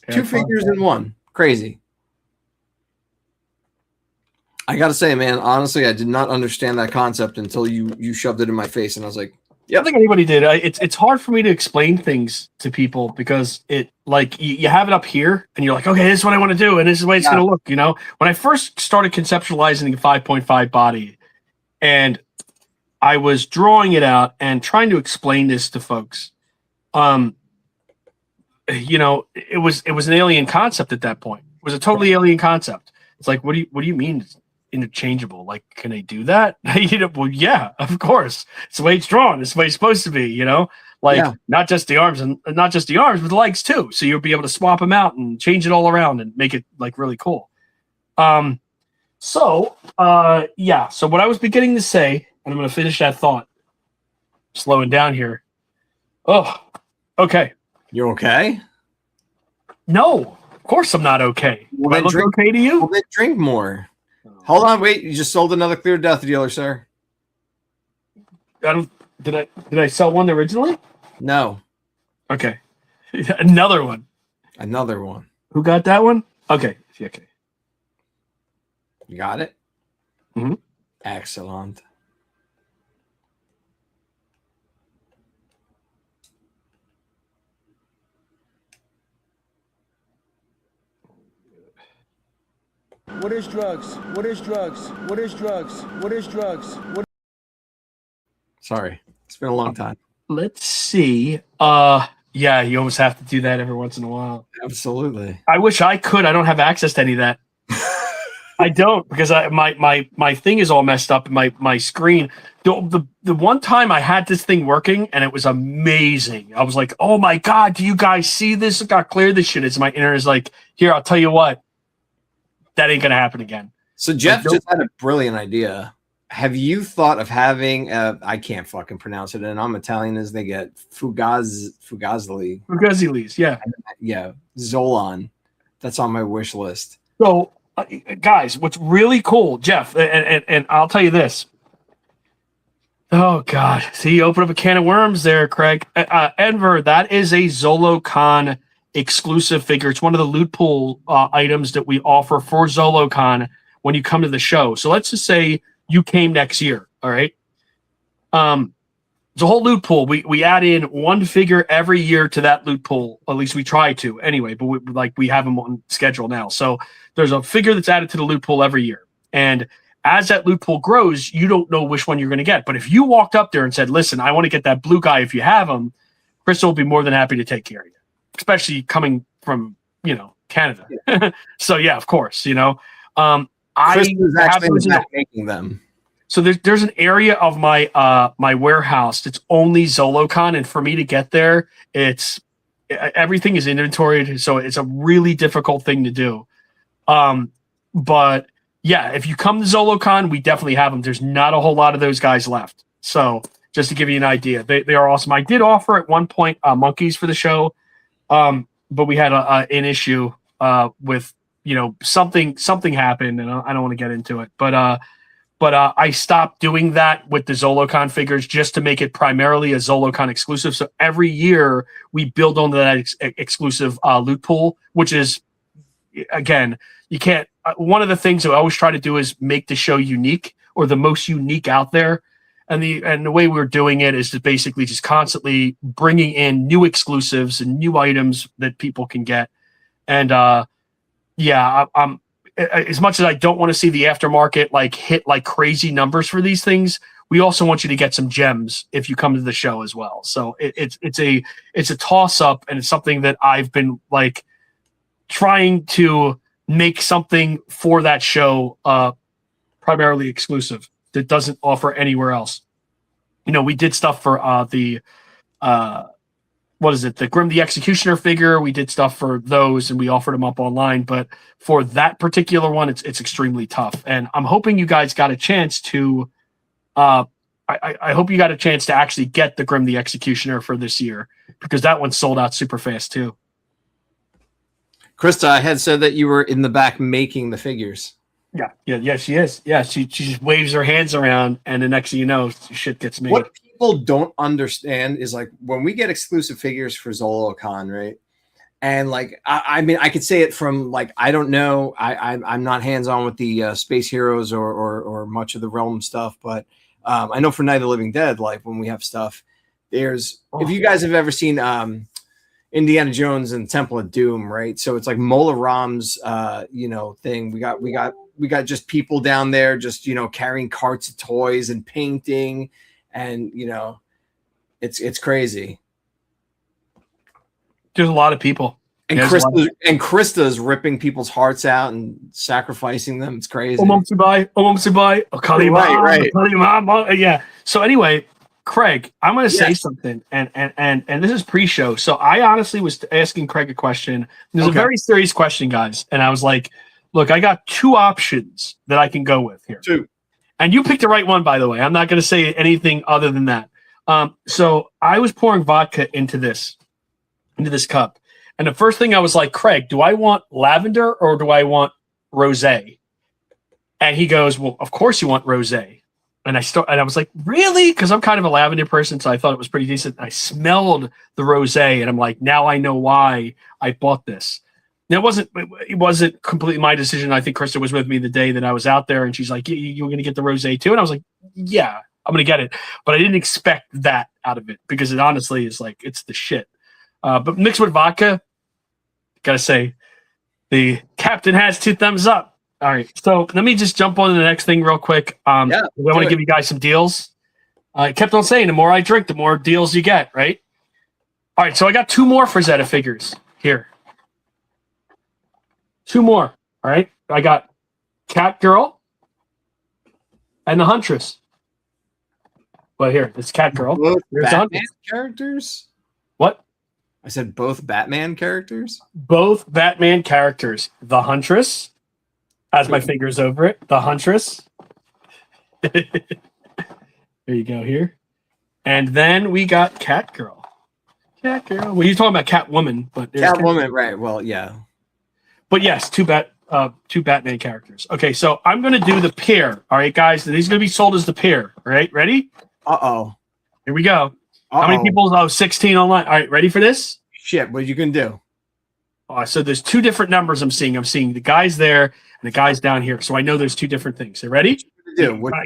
Yeah, 2 figures in one. Crazy. I got to say, man, honestly, I did not understand that concept until you shoved it in my face. And I was like, yeah, I don't think anybody did. It's hard for me to explain things to people because you have it up here and you're like, okay, this is what I want to do. And this is the way it's going to look. When I first started conceptualizing the 5.5 body and I was drawing it out and trying to explain this to folks. It was an alien concept at that point. It was a totally alien concept. It's like, what do you mean it's interchangeable? Can they do that? Well, yeah, of course. It's the way it's drawn. It's the way it's supposed to be. Not just the arms but the legs too. So you'll be able to swap them out and change it all around and make it really cool. So what I was beginning to say. And I'm going to finish that thought. Slowing down here. Oh, okay. You okay? No, of course I'm not okay. Well, I look okay to you? Well, then drink more. Hold on, wait. You just sold another clear death dealer, sir. Did I sell one originally? No. Okay. Another one. Who got that one? Okay. Okay. You got it? Mm-hmm. Excellent. What is drugs? What is drugs? What is drugs? What is drugs? Sorry. It's been a long time. Let's see. Yeah, you almost have to do that every once in a while. Absolutely. I wish I could. I don't have access to any of that. I don't, because my thing is all messed up. My screen. The one time I had this thing working and it was amazing. I was like, oh my god, do you guys see this? Look how clear this shit is. My internet is like, here, I'll tell you what, that ain't gonna happen again. So Jeff just had a brilliant idea. Have you thought of having I can't fucking pronounce it, and I'm Italian as they get, Fugazilis, yeah, Zolan. That's on my wish list. So, guys, what's really cool, Jeff, and I'll tell you this. Oh God, see, you open up a can of worms there, Craig. Enver, that is a ZoloCon exclusive figure. It's one of the loot pool items that we offer for ZoloCon when you come to the show. So let's just say you came next year, all right? It's a whole loot pool. We add in one figure every year to that loot pool. At least we try to, anyway. But we have them on schedule now. So there's a figure that's added to the loot pool every year, and as that loot pool grows, you don't know which one you're going to get. But if you walked up there and said, "Listen, I want to get that blue guy," if you have him, Crystal will be more than happy to take care of you, especially coming from Canada. So yeah, of course, Crystal is actually making them. So there's an area of my my warehouse that's only ZoloCon, and for me to get there, everything is inventoried, so it's a really difficult thing to do. But yeah, if you come to ZoloCon, we definitely have them. There's not a whole lot of those guys left. So just to give you an idea, they are awesome. I did offer at one point monkeys for the show, but we had an issue with something happened, and I don't want to get into it. But I stopped doing that with the ZoloCon figures just to make it primarily a ZoloCon exclusive. So every year we build onto that exclusive loot pool, which is, again, you can't. One of the things I always try to do is make the show unique, or the most unique out there. And the way we're doing it is to basically just constantly bringing in new exclusives and new items that people can get. And I'm as much as I don't want to see the aftermarket hit like crazy numbers for these things, we also want you to get some gems if you come to the show as well. So it's a toss up, and it's something that I've been trying to make something for that show primarily exclusive that doesn't offer anywhere else. We did stuff for the Grim the Executioner figure. We did stuff for those, and we offered them up online. But for that particular one, it's extremely tough. And I'm hoping you guys got a chance to. I hope you got a chance to actually get the Grim the Executioner for this year, because that one sold out super fast too. Krista, I had said that you were in the back making the figures. Yeah, she is. Yeah, she just waves her hands around, and the next thing you know, shit gets made. What people don't understand is when we get exclusive figures for ZoloCon, right? And I mean, I could say it from I don't know, I'm not hands on with the Space Heroes or much of the Realm stuff, but I know for Night of the Living Dead, when we have stuff, if you guys have ever seen Indiana Jones and Temple of Doom, right? So it's Mola Ram's thing. We got just people down there just carrying carts of toys and painting, and it's crazy. There's a lot of people. And Krista's ripping people's hearts out and sacrificing them. It's crazy. Right. Yeah. So anyway, Craig, I'm going to say something, and this is pre-show. So I honestly was asking Craig a question. It was a very serious question, guys. And I was like, look, I got two options that I can go with here. Two. And you picked the right one, by the way. I'm not going to say anything other than that. So I was pouring vodka into this cup. And the first thing I was like, Craig, do I want lavender or do I want rosé? And he goes, well, of course you want rosé. And I was like, really? Because I'm kind of a lavender person, so I thought it was pretty decent. I smelled the rosé, and I'm like, now I know why I bought this. Now, it wasn't completely my decision. I think Krista was with me the day that I was out there, and she's like, you were going to get the rosé too? And I was like, yeah, I'm going to get it. But I didn't expect that out of it, because it honestly is it's the shit. But mixed with vodka, got to say, the captain has 2 thumbs up. All right, so let me just jump on to the next thing real quick. I want to give you guys some deals. I kept on saying, the more I drink, the more deals you get, right? All right, so I got 2 more Frazetta figures here. 2 more, all right? I got Cat Girl, and the Huntress. Well, here, it's Cat Girl. Both There's the Batman Huntress. characters? What? I said both Batman characters? Both Batman characters. The Huntress, as my fingers over it. The Huntress. There you go here. And then we got Cat Girl. Cat Girl. Well, you're talking about Catwoman, but there's Catwoman, right. Well, yeah. But yes, two Batman characters. Okay, so I'm going to do the pair. All right, guys. These are going to be sold as the pair. All right, ready? Uh-oh. Here we go. Uh-oh. How many people? Oh, 16 online. All right, ready for this? Shit, what are you going to do? So there's two different numbers I'm seeing. I'm seeing the guys there and the guys down here. So I know there's two different things. You ready?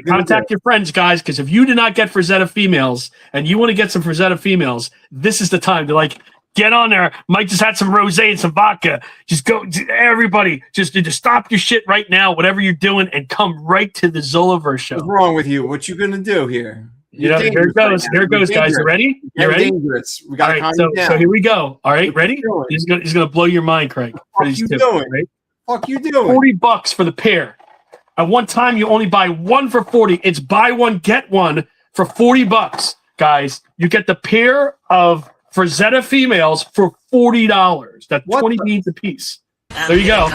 Contact your friends, guys, because if you did not get Frazetta females and you want to get some Frazetta females, this is the time to get on there. Mike just had some rosé and some vodka. Just go, everybody. Just stop your shit right now, whatever you're doing, and come right to the Zoloverse Show. What's wrong with you? What you gonna do here? Here it goes. Here it goes, guys. You ready? You ready? Dangerous. We got so here we go. All right, ready? He's gonna blow your mind, Craig. What you doing? Right? Fuck you doing? $40 for the pair. At one time, you only buy one for 40. It's buy one get one for $40, guys. You get the pair of Frazetta females for $40. That's 20 beans a piece. There you go.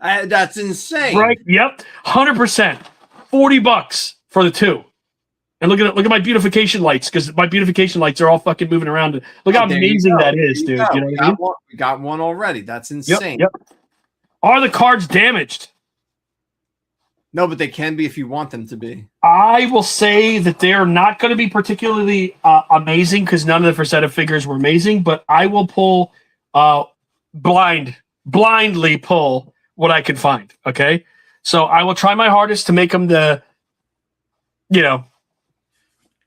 That's insane. Right? Yep. 100%. $40 for the two. And look at my beautification lights, because my beautification lights are all fucking moving around. Look how amazing that is, dude. You know what I mean? We got one already. That's insane. Yep. Are the cards damaged? No, but they can be if you want them to be. I will say that they're not going to be particularly amazing, because none of the Frazetta figures were amazing, but I will pull blindly pull what I can find. Okay. So I will try my hardest to make them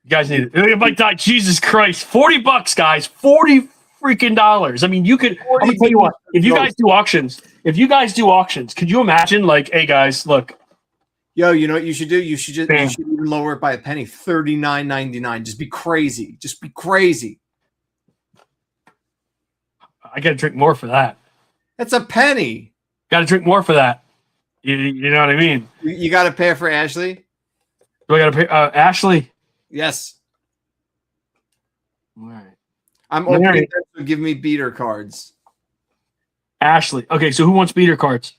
you guys need it. It might die. Jesus Christ. $40, guys. $40 freaking dollars. I mean, you could, I'm gonna tell you what, if you guys do auctions, could you imagine, hey guys, look. Yo, you know what you should do? You should even lower it by a penny. $39.99. Just be crazy. Just be crazy. I gotta drink more for that. That's a penny. Gotta drink more for that. You know what I mean? You gotta pay for Ashley? Do I gotta pay Ashley? Yes. All right. I'm opening them to give me beater cards. Ashley. Okay, so who wants beater cards?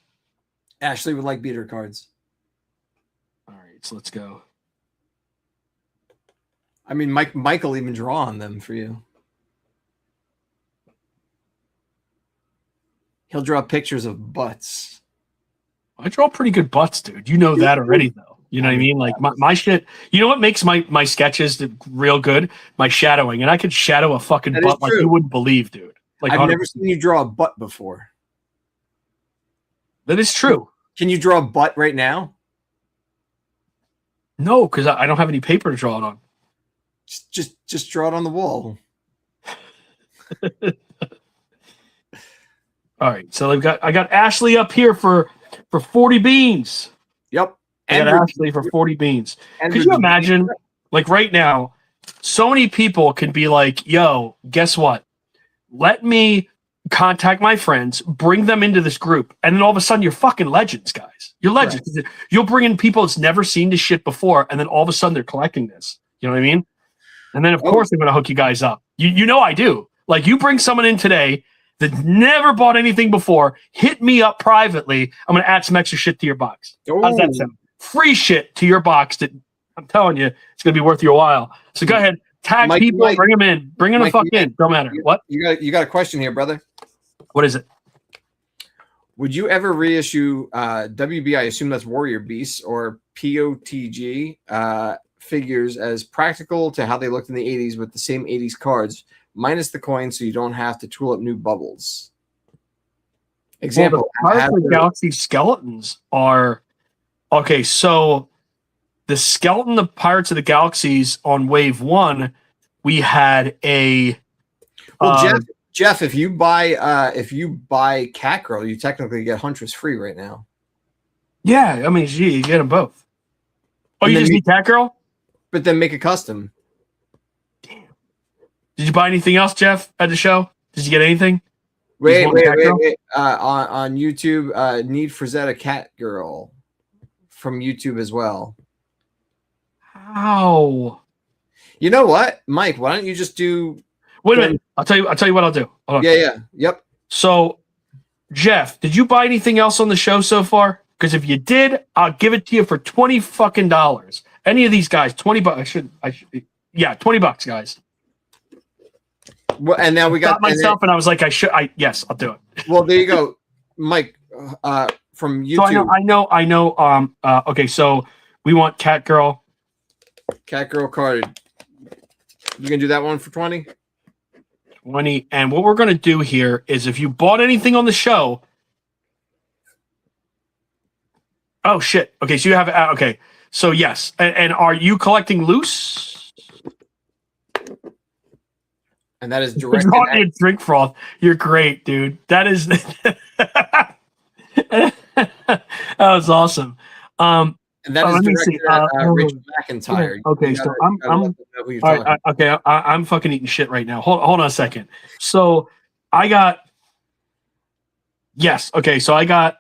Ashley would like beater cards. All right, so let's go. I mean, Mike will even draw on them for you. He'll draw pictures of butts. I draw pretty good butts, dude. You know that already, though. You know what I mean? Like my shit. You know what makes my sketches real good? My shadowing, and I could shadow a fucking butt like you wouldn't believe, dude. Like I've 100%. never seen you draw a butt before. That is true. Can you draw a butt right now? No, because I don't have any paper to draw it on. Just draw it on the wall. All right, so I got Ashley up here for 40 beans. Yep. I got Ashley for 40 beans. Could you imagine, right now, so many people can be like, yo, guess what? Let me contact my friends, bring them into this group, and then all of a sudden you're fucking legends, guys. You're legends. Right. You'll bring in people that's never seen this shit before, and then all of a sudden they're collecting this. You know what I mean? And then, of course, they're going to hook you guys up. You know I do. Like, you bring someone in today that never bought anything before, hit me up privately. I'm going to add some extra shit to your box. How's that sound? Free shit to your box that I'm telling you, it's going to be worth your while. So go ahead, tag people, bring them in. Bring them the fuck in. Don't matter. What? You got a question here, brother. What is it? Would you ever reissue WB, I assume that's Warrior Beasts, or POTG figures as practical to how they looked in the 80s with the same 80s cards, minus the coins, so you don't have to tool up new bubbles? Example. Well, the Pirates of the Galaxy skeletons are... Okay, so the skeleton of Pirates of the Galaxies on Wave 1, we had a... Well, Jeff, if you buy Catgirl, you technically get Huntress free right now. Yeah, I mean, gee, you get them both. Oh, you just need Catgirl? But then make a custom. Damn. Did you buy anything else, Jeff, at the show? Did you get anything? Wait, wanting Cat Girl? On YouTube, Need Frazetta Cat Girl from YouTube as well. How? You know what, Mike? Why don't you just do? Wait a minute. I'll tell you what I'll do. Hold on. Yeah. Yep. So, Jeff, did you buy anything else on the show so far? Because if you did, I'll give it to you for $20 fucking dollars. Any of these guys, $20. I should. Yeah, $20, guys. Well, and now we got myself, and I was like, yes, I'll do it. Well, there you go, Mike. From YouTube. So I know. Okay, so we want Cat Girl. Cat Girl card. You can do that one for 20. 20. And what we're gonna do here is, if you bought anything on the show. Oh shit. Okay, so you have okay. So yes, and are you collecting loose? And that is direct. Drink froth. You're great, dude. That is that was awesome. And that is directed at Rachel McIntyre. Okay, so I'm fucking eating shit right now. Hold on a second. So I got yes. Okay, so I got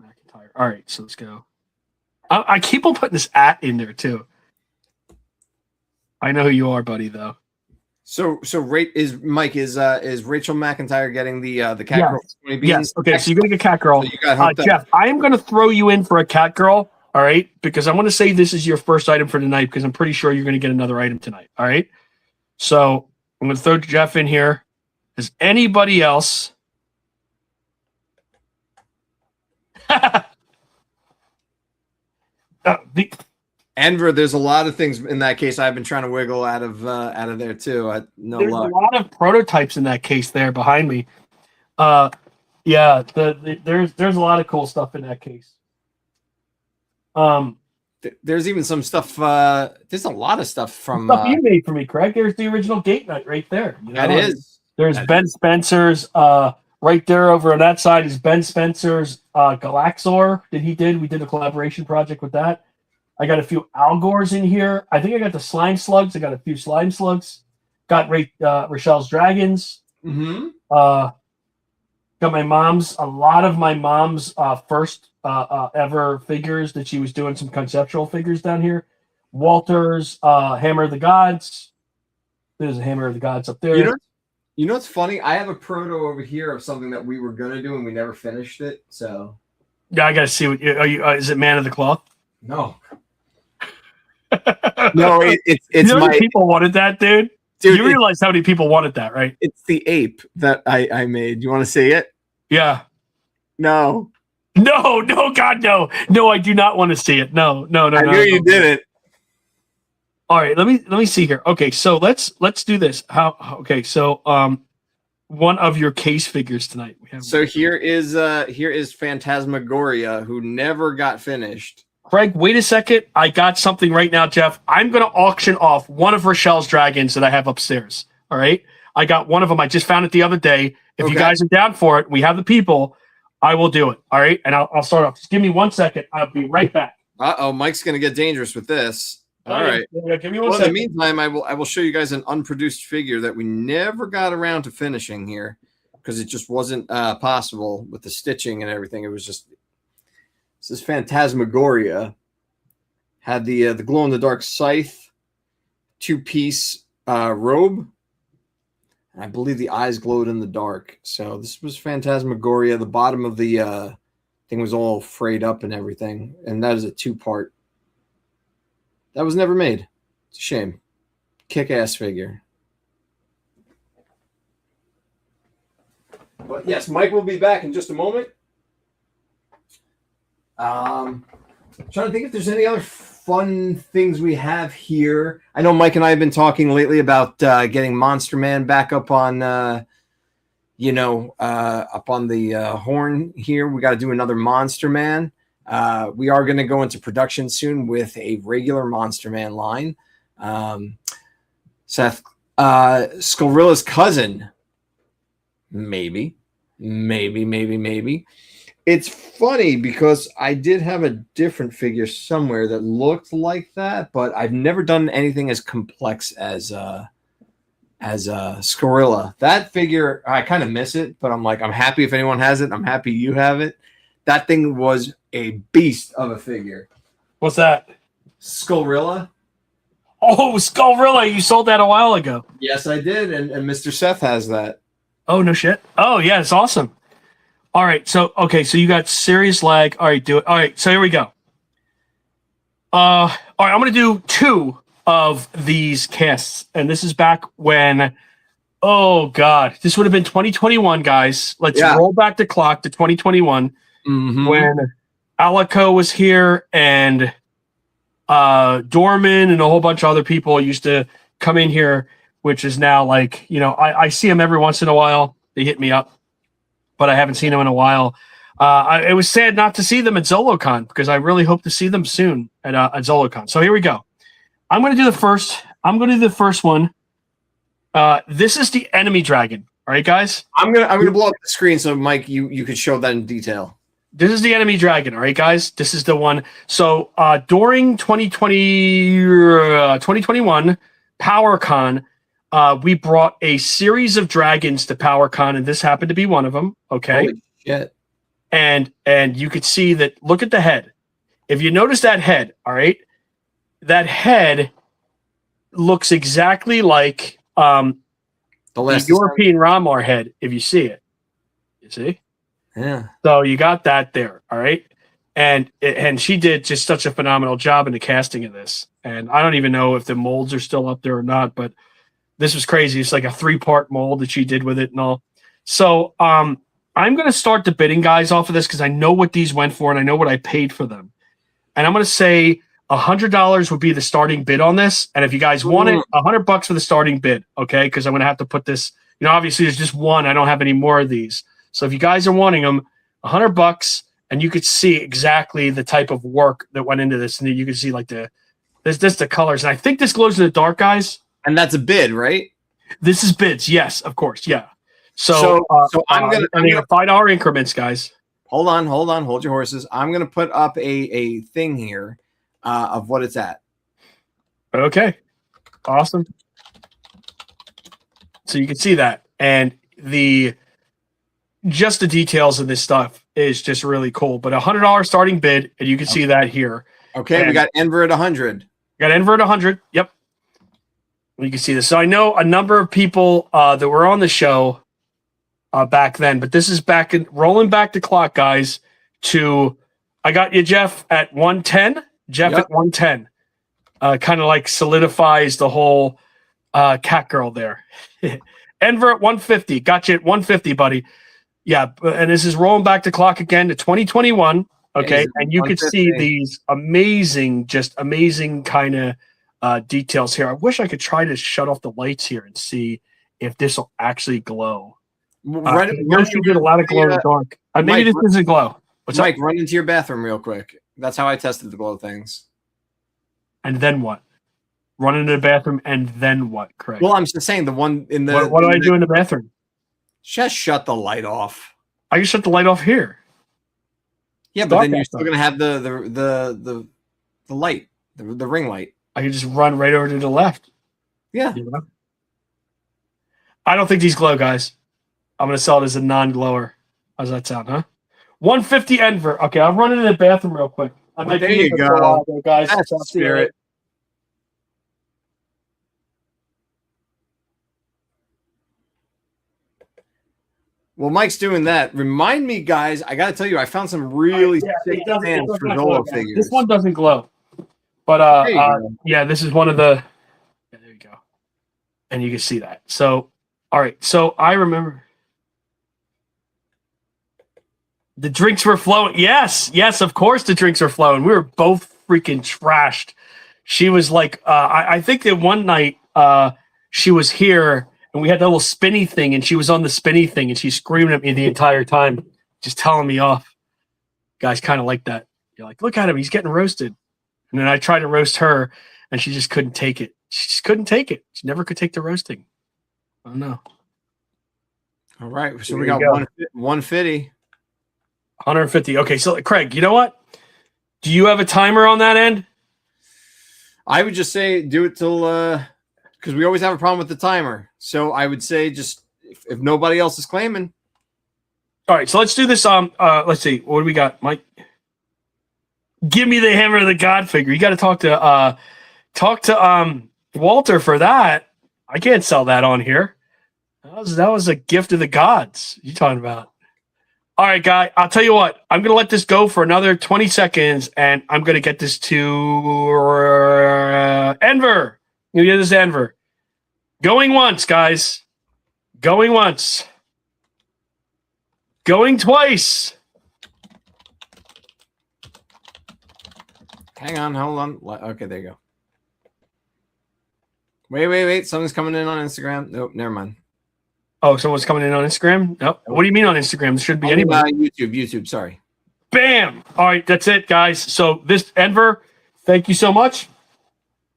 McIntyre. All right, so let's go. I keep on putting this at in there too. I know who you are, buddy. Though. So is Rachel McIntyre getting the Cat Girl 20 beans? Yes. Okay, so you're gonna get Cat Girl. So you got Jeff, I am gonna throw you in for a Cat Girl. All right, because I want to say this is your first item for tonight, because I'm pretty sure you're gonna get another item tonight. All right. So I'm gonna throw Jeff in here. Is anybody else? Enver, there's a lot of things in that case I've been trying to wiggle out of there too. There's a lot of prototypes in that case there behind me. Yeah, there's a lot of cool stuff in that case. There's even some stuff. There's a lot of stuff from stuff you made for me, Craig. There's the original Gate Knight right there. You know? That is. There's Ben Spencer's. Right there over on that side is Ben Spencer's Galaxor that he did. We did a collaboration project with that. I got a few Algors in here. I think I got the Slime Slugs. I got a few Slime Slugs. Got Rochelle's Dragons. Mm-hmm. Got a lot of my mom's first ever figures that she was doing some conceptual figures down here. Walter's Hammer of the Gods. There's a Hammer of the Gods up there. You know what's funny? I have a proto over here of something that we were gonna do and we never finished it. So yeah, I gotta see what is it Man of the Cloth? No. No, it's you know how many people wanted that, dude? You realize how many people wanted that, right? It's the ape that I made. You want to see it? Yeah. No, God, no, I do not want to see it. No. I knew you did it. All right, let me see here. Okay, so let's do this. One of your case figures tonight. Here is Phantasmagoria, who never got finished. Craig, wait a second. I got something right now, Jeff. I'm going to auction off one of Rochelle's Dragons that I have upstairs. All right. I got one of them. I just found it the other day. If you guys are down for it, we have the people. I will do it. All right. And I'll start off. Just give me 1 second. I'll be right back. Mike's going to get dangerous with this. All right. Give me 1 second. In the meantime, I will show you guys an unproduced figure that we never got around to finishing here because it just wasn't possible with the stitching and everything. It was just. This is Phantasmagoria. Had the glow-in-the-dark scythe, 2-piece robe. And I believe the eyes glowed in the dark. So this was Phantasmagoria. The bottom of the thing was all frayed up and everything. And that is a 2-part. That was never made. It's a shame. Kick-ass figure. But yes, Mike will be back in just a moment. Trying to think if there's any other fun things we have here. I know Mike and I have been talking lately about getting Monster Man back up on, up on the horn here. We got to do another Monster Man. We are going to go into production soon with a regular Monster Man line. Seth, Skullrilla's cousin, maybe. It's funny because I did have a different figure somewhere that looked like that, but I've never done anything as complex as as a Scorilla. That figure, I kind of miss it, but I'm like, I'm happy if anyone has it. I'm happy you have it. That thing was a beast of a figure. What's that? Scorilla. Oh, Skullrilla, you sold that a while ago. Yes, I did, and Mr. Seth has that. Oh, no shit. Oh, yeah, it's awesome. All right, so you got serious lag. All right, do it. All right, so here we go. All right, I'm gonna do 2 of these casts, and this is back when. Oh God, this would have been 2021, guys. Let's roll back the clock to 2021 when Alico was here and Dorman and a whole bunch of other people used to come in here, which is now like, I see them every once in a while. They hit me up, but I haven't seen them in a while. It was sad not to see them at ZoloCon because I really hope to see them soon at ZoloCon. So here we go. I'm going to do the first. I'm going to do the first one. This is the enemy dragon. All right, guys. I'm gonna blow up the screen so Mike, you could show that in detail. This is the enemy dragon. All right, guys. This is the one. So during 2021 PowerCon, we brought a series of dragons to PowerCon, and this happened to be one of them. Okay. Holy shit. And you could see that. Look at the head. If you notice that head, all right, that head looks exactly like the European Ramar head. If you see it, you see. Yeah. So you got that there, all right, and she did just such a phenomenal job in the casting of this. And I don't even know if the molds are still up there or not, but this was crazy. It's like a 3-part mold that she did with it and all. So I'm going to start the bidding, guys, off of this because I know what these went for and I know what I paid for them. And I'm going to say $100 would be the starting bid on this. And if you guys want it, $100 for the starting bid, okay? Because I'm going to have to put this. Obviously there's just one. I don't have any more of these. So if you guys are wanting them, $100, and you could see exactly the type of work that went into this, and you can see like the colors. And I think this glows in the dark, guys. And that's a bid, right? This is bids, yes, of course, yeah. So I'm gonna $5 increments, guys. Hold on, hold your horses. I'm gonna put up a thing here of what it's at. Okay, awesome. So you can see that, and the details of this stuff is just really cool. But $100 starting bid, and you can see that here. Okay, and we got Enver at 100. Got Enver at 100. Yep. You can see this. So I know a number of people that were on the show back then, but this is rolling back the clock, guys. I got you, Jeff, at 110. Jeff at 110. Kind of like solidifies the whole cat girl there. Enver at 150. Got you at 150, buddy. Yeah, and this is rolling back the clock again to 2021. Okay, and you could see these amazing kind of details here. I wish I could try to shut off the lights here and see if this will actually glow. You did a lot of glow in the dark. Maybe this doesn't glow. Mike, run into your bathroom real quick. That's how I tested the glow things. And then what? Run into the bathroom and then what, Craig? Well, I'm just saying the one in the. What do I do in the bathroom? Just shut the light off. I can shut the light off here. Yeah, but then you're still gonna have the light, the ring light. I can just run right over to the left. Yeah. I don't think these glow, guys. I'm gonna sell it as a non-glower. How's that sound, huh? 150 Enver. Okay, I'll run into the bathroom real quick. There you go, guys. That's the spirit. Well, Mike's doing that. Remind me, guys. I got to tell you, I found some really sick fans for Zolo figures. This one doesn't glow, but yeah, this is one of the. Yeah, there you go, and you can see that. So, all right. So I remember the drinks were flowing. Yes, of course the drinks were flowing. We were both freaking trashed. She was like, I think that one night she was here. And we had that little spinny thing, and she was on the spinny thing, and she's screaming at me the entire time, just telling me off. Guys kind of like that. You're like, look at him, he's getting roasted. And then I tried to roast her, and she just couldn't take it. She just couldn't take it. She never could take the roasting. I don't know. All right, so we got 150. 150. Okay, so Craig, you know what? Do you have a timer on that end? I would just say do it till because we always have a problem with the timer. So I would say just if nobody else is claiming. All right, so let's do this. Let's see. What do we got, Mike? Give me the Hammer of the God figure. You got to talk to Walter for that. I can't sell that on here. That was a gift of the gods. You talking about? All right, guy. I'll tell you what. I'm gonna let this go for another 20 seconds, and I'm gonna get this to Enver. You get this, Enver. Going once, guys. Going once. Going twice. Hang on, hold on. Okay, there you go. Wait. Something's coming in on Instagram. Nope, never mind. Oh, someone's coming in on Instagram? Nope. What do you mean on Instagram? There should be anybody. YouTube, sorry. Bam! All right, that's it, guys. So this, Enver, thank you so much.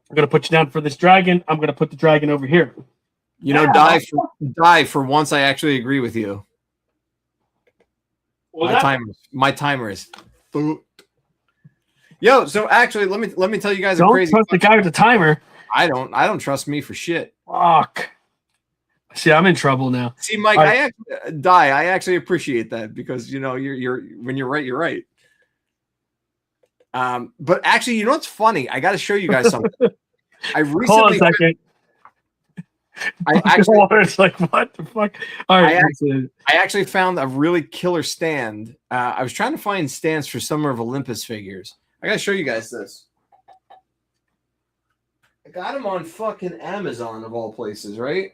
I'm going to put you down for this dragon. I'm going to put the dragon over here. You know, die for once. I actually agree with you. My timer is. Yo, so actually, let me tell you guys a crazy. Don't trust the guy with the timer. I don't trust me for shit. Fuck. See, I'm in trouble now. See, Mike, I actually appreciate that because you know you're when you're right, you're right. But actually, you know what's funny? I got to show you guys something. I recently. Hold on a second. I actually, it's like what the fuck? All right, I actually found a really killer stand. I was trying to find stands for some of Olympus figures. I gotta show you guys this. I got them on fucking Amazon of all places, right?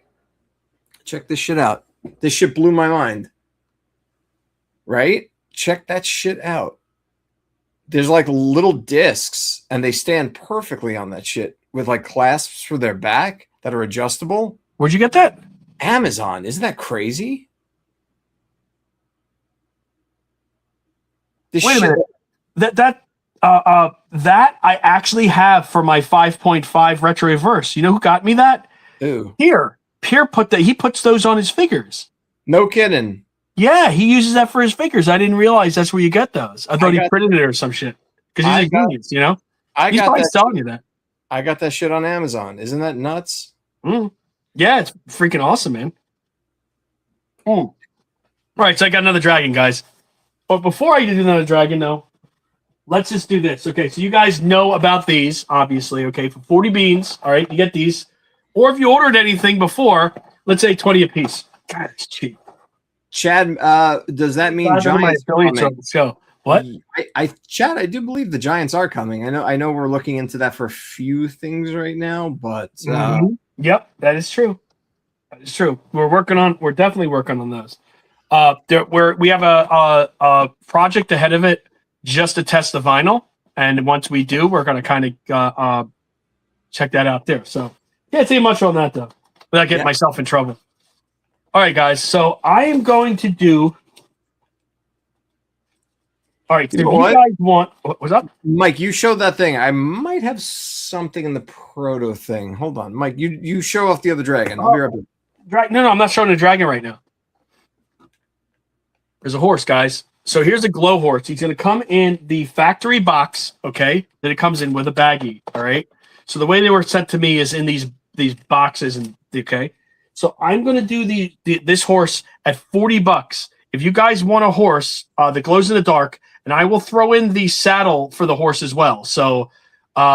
Check this shit out. This shit blew my mind. Right? Check that shit out. There's like little discs, and they stand perfectly on that shit with like clasps for their back that are adjustable. Where'd you get that? Amazon. Isn't that crazy? Wait a minute. That I actually have for my 5.5 retro reverse. You know who got me that? Who? Pierre he puts those on his figures. No kidding. Yeah, he uses that for his figures. I didn't realize that's where you get those. I thought he printed it or some shit. Because he's a genius, you know? He's probably selling you that. I got that shit on Amazon. Isn't that nuts? Yeah, it's freaking awesome, man. All right, so I got another dragon, guys. But before I do another dragon, though, let's just do this. Okay, so you guys know about these, obviously. Okay, for 40 beans, all right, you get these. Or if you ordered anything before, let's say 20 a piece. God, it's cheap. Chad, does that mean Giants are coming? Show. What? Chad, I do believe the Giants are coming. I know we're looking into that for a few things right now, but yep, that is true. That is true. We're definitely working on those. We have a project ahead of it just to test the vinyl, and once we do, we're going to kind of check that out there. So can't say much on that though, without getting myself in trouble. All right, guys. So I am going to do. All right. So you guys want? What's up, Mike? You showed that thing. I might have something in the proto thing. Hold on, Mike. You show off the other dragon. I'll be right back. No, I'm not showing a dragon right now. There's a horse, guys. So here's a glow horse. He's going to come in the factory box, okay, that it comes in with a baggie, all right? So the way they were sent to me is in these boxes, and okay? So I'm going to do this horse at $40. If you guys want a horse that glows in the dark, and I will throw in the saddle for the horse as well. So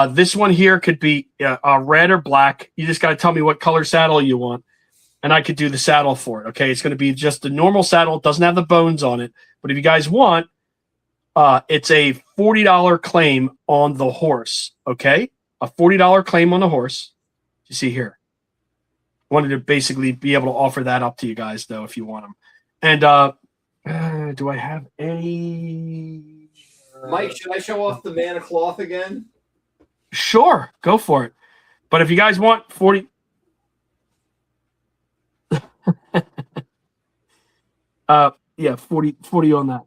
this one here could be red or black. You just got to tell me what color saddle you want, and I could do the saddle for it, okay? It's going to be just the normal saddle. It doesn't have the bones on it. But if you guys want, it's a $40 claim on the horse, okay? A $40 claim on the horse. You see here. Wanted to basically be able to offer that up to you guys, though, if you want them. And do I have any? Mike, should I show off the man of cloth again? Sure, go for it. But if you guys want 40, yeah, 40 on that.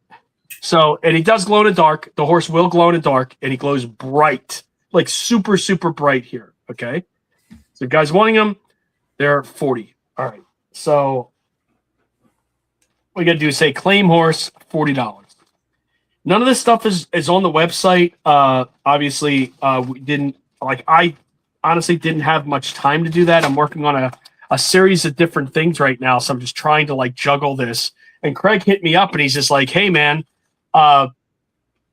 So, and he does glow in the dark. The horse will glow in the dark, and he glows bright, like super, super bright here. Okay. So, guys wanting them, they're 40. All right. So, what we got to do is say claim horse, $40. None of this stuff is on the website. Obviously, we didn't like. I honestly didn't have much time to do that. I'm working on a series of different things right now, so I'm just trying to like juggle this. And Craig hit me up and he's just like, "Hey man,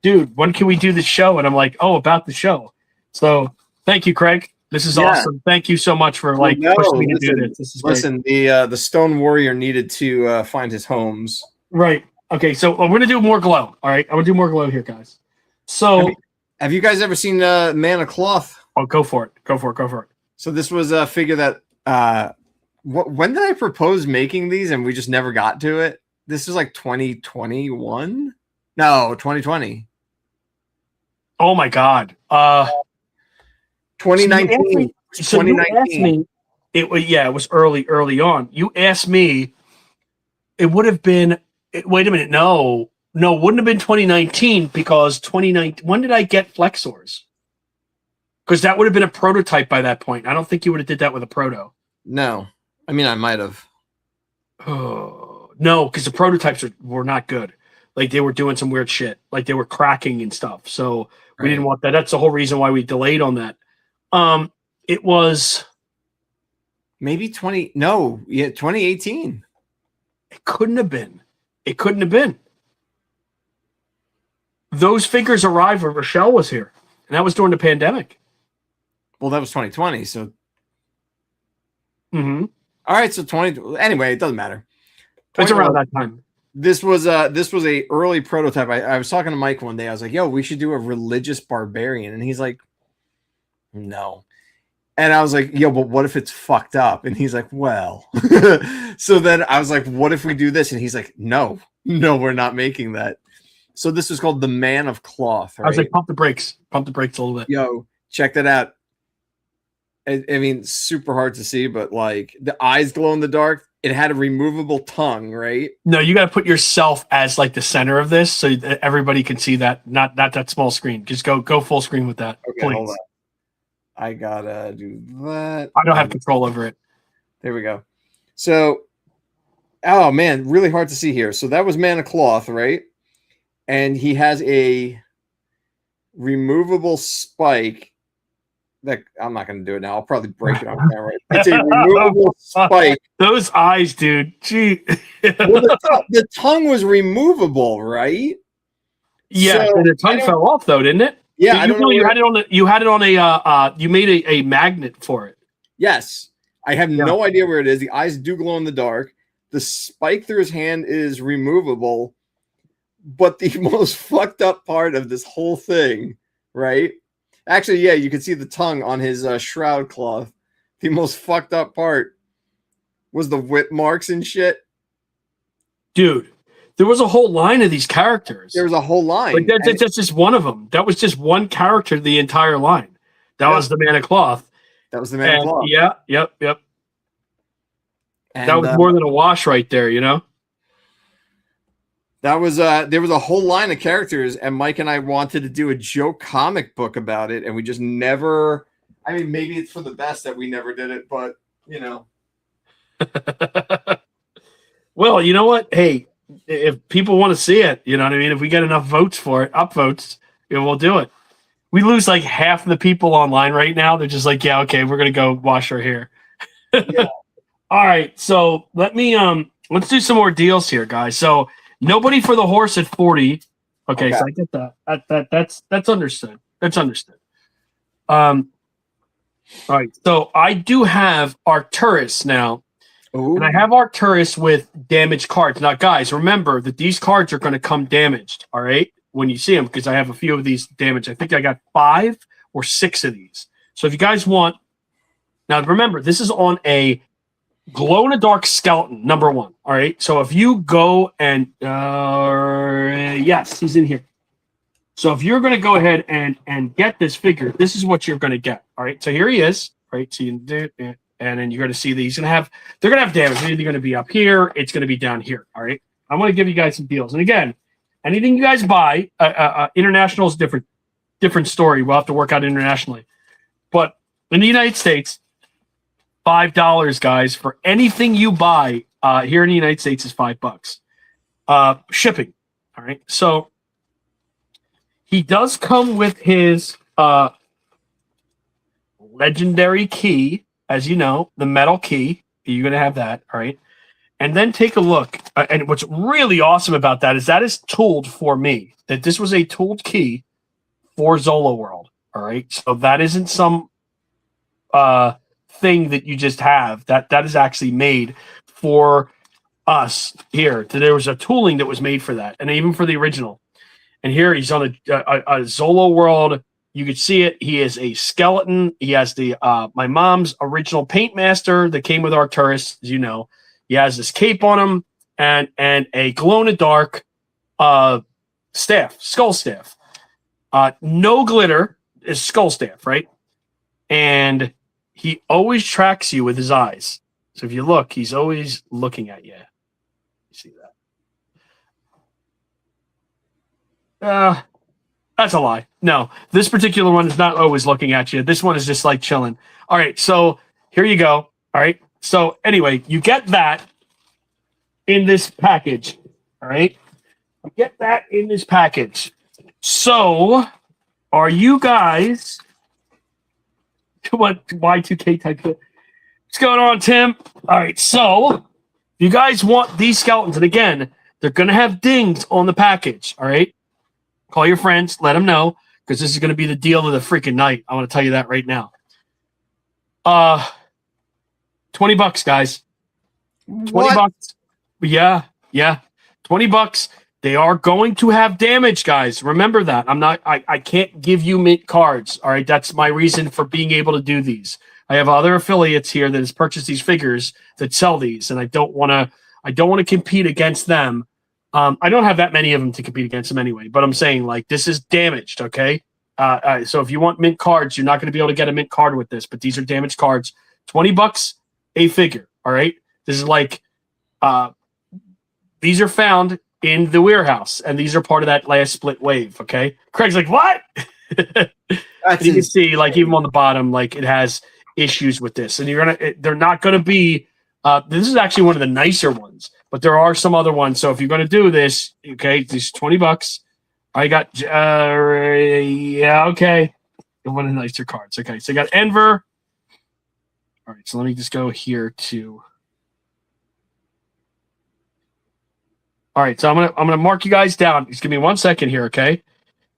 dude, when can we do the show?" And I'm like, "Oh, about the show." So thank you, Craig. This is awesome. Thank you so much for like pushing me to do this. This is listen. The Stone Warrior needed to find his homes. Right. Okay. So I'm gonna do more glow. All right. I'm gonna do more glow here, guys. So have you guys ever seen Man of Cloth? Oh, go for it. Go for it. Go for it. So this was a figure that when did I propose making these and we just never got to it? This is like 2021? No, 2020. Oh my God. 2019. So 2019. It was early on. You asked me, it would have been wait a minute, no, wouldn't have been 2019 because 2019. When did I get Flexors? Because that would have been a prototype by that point. I don't think you would have did that with a proto. No. I mean, I might have. Oh, no, because the prototypes were not good. Like they were doing some weird shit. Like they were cracking and stuff. So we didn't want that. That's the whole reason why we delayed on that. It was maybe 2018. It couldn't have been. It couldn't have been. Those figures arrived when Rochelle was here. And that was during the pandemic. Well, that was 2020. So all right, so 20. Anyway, it doesn't matter. It's around that time. This was a early prototype. I was talking to Mike one day. I was like, "Yo, we should do a religious barbarian," and he's like, "No." And I was like, "Yo, but what if it's fucked up?" And he's like, "Well." So then I was like, "What if we do this?" And he's like, "No, we're not making that." So this is called the Man of Cloth. Right? I was like, pump the brakes a little bit. Yo, check that out. I mean, super hard to see, but like the eyes glow in the dark. It had a removable tongue, right? No, you got to put yourself as like the center of this so that everybody can see that. Not that small screen. Just go full screen with that. Okay, please. hold on. I gotta do that. I don't have control over it. There we go. So, oh man, really hard to see here. So that was Man of Cloth, right? And he has a removable spike. That I'm not going to do it now. I'll probably break it on camera. It's a removable spike. Those eyes, dude. Gee. Well, the tongue was removable, right? Yeah, so, and the tongue fell off though, didn't it? Yeah, I don't know. You had it on the. You had it on a. You made a magnet for it. Yes, I have no idea where it is. The eyes do glow in the dark. The spike through his hand is removable, but the most fucked up part of this whole thing, right? Actually, yeah, you can see the tongue on his shroud cloth. The most fucked up part was the whip marks and shit. Dude, there was a whole line of these characters. There was a whole line. Like that's just one of them. That was just one character the entire line. That was the Man of Cloth. That was the Man of Cloth. Yeah, yep. And, that was more than a wash right there, you know? That was there was a whole line of characters, and Mike and I wanted to do a joke comic book about it, and we just never. I mean, maybe it's for the best that we never did it, but you know. Well, you know what? Hey, if people want to see it, you know what I mean? If we get enough votes for it, upvotes, we'll do it. We lose like half of the people online right now. They're just like, yeah, okay, we're gonna go wash our hair. Yeah. All right, so let's do some more deals here, guys. So nobody for the horse at 40. Okay. So I get that. That's understood. That's understood. All right. So I do have Arcturus now. Ooh. And I have Arcturus with damaged cards. Now, guys, remember that these cards are going to come damaged, all right, when you see them, because I have a few of these damaged. I think I got 5 or 6 of these. So if you guys want, now remember, this is on a glow-in-the-dark skeleton, number 1, all right? So if you go and, yes, he's in here. So if you're going to go ahead and get this figure, this is what you're going to get, all right? So here he is, right? So you can do it. And then you're going to see that they're going to have damage. It's either going to be up here, it's going to be down here. All right. I'm going to give you guys some deals. And again, anything you guys buy, international is different story. We'll have to work out internationally. But in the United States, $5, guys, for anything you buy here in the United States is $5. Shipping. All right. So he does come with his legendary key, as you know, the metal key. You're going to have that, all right? And then take a look. And what's really awesome about that is tooled for me. That this was a tooled key for Zolo World, all right? So that isn't some thing that you just have. That is actually made for us here. There was a tooling that was made for that, and even for the original. And here he's on a Zolo World. You could see it. He is a skeleton. He has the my mom's original paint master that came with Arcturus, as you know. He has this cape on him and a glow in the dark staff, skull staff. No glitter is skull staff, right? And he always tracks you with his eyes. So if you look, he's always looking at you. You see that? That's a lie. No, this particular one is not always looking at you. This one is just like chilling. All right, so here you go. All right. So anyway, you get that in this package. All right. You get that in this package. So are you guys what Y2K type of what's going on, Tim? All right, so you guys want these skeletons, and again, they're gonna have dings on the package. All right. Call your friends, let them know, because this is going to be the deal of the freaking night. I want to tell you that right now. $20, guys. $20. Yeah. $20. They are going to have damage, guys. Remember that. I can't give you mint cards. All right. That's my reason for being able to do these. I have other affiliates here that has purchased these figures that sell these, and I don't want to compete against them. I don't have that many of them to compete against them anyway, but I'm saying, like, this is damaged, okay? So if you want mint cards, you're not going to be able to get a mint card with this, but these are damaged cards. $20 a figure, all right? This is like, these are found in the warehouse, and these are part of that last split wave, okay? Craig's like, what? You can see, like, even on the bottom, like, it has issues with this, and they're not going to be, this is actually one of the nicer ones. But there are some other ones. So if you're going to do this, okay, these $20. I got, yeah, okay. One of the nicer cards. Okay, so I got Enver. All right, so let me just go here to. All right, so I'm gonna mark you guys down. Just give me 1 second here, okay?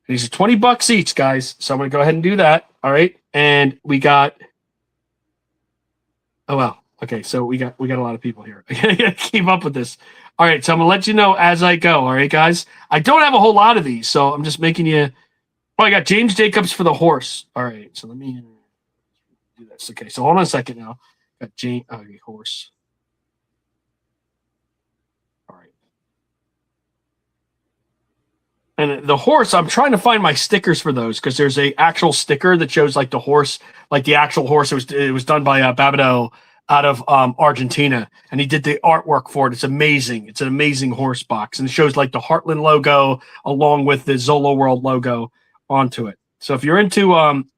These are $20 each, guys. So I'm gonna go ahead and do that. All right, and we got. Oh wow. Okay, so we got a lot of people here. I gotta keep up with this. All right, so I'm gonna let you know as I go. All right, guys. I don't have a whole lot of these, so I'm just making you. Oh, I got James Jacobs for the horse. All right, so let me do this. Okay, so hold on a second now. Got James horse. All right. And the horse, I'm trying to find my stickers for those because there's a actual sticker that shows like the horse, like the actual horse. It was done by Babido out of Argentina, and he did the artwork for it. It's amazing. It's an amazing horse box, and it shows like the Heartland logo along with the Zolo World logo onto it. So if you're into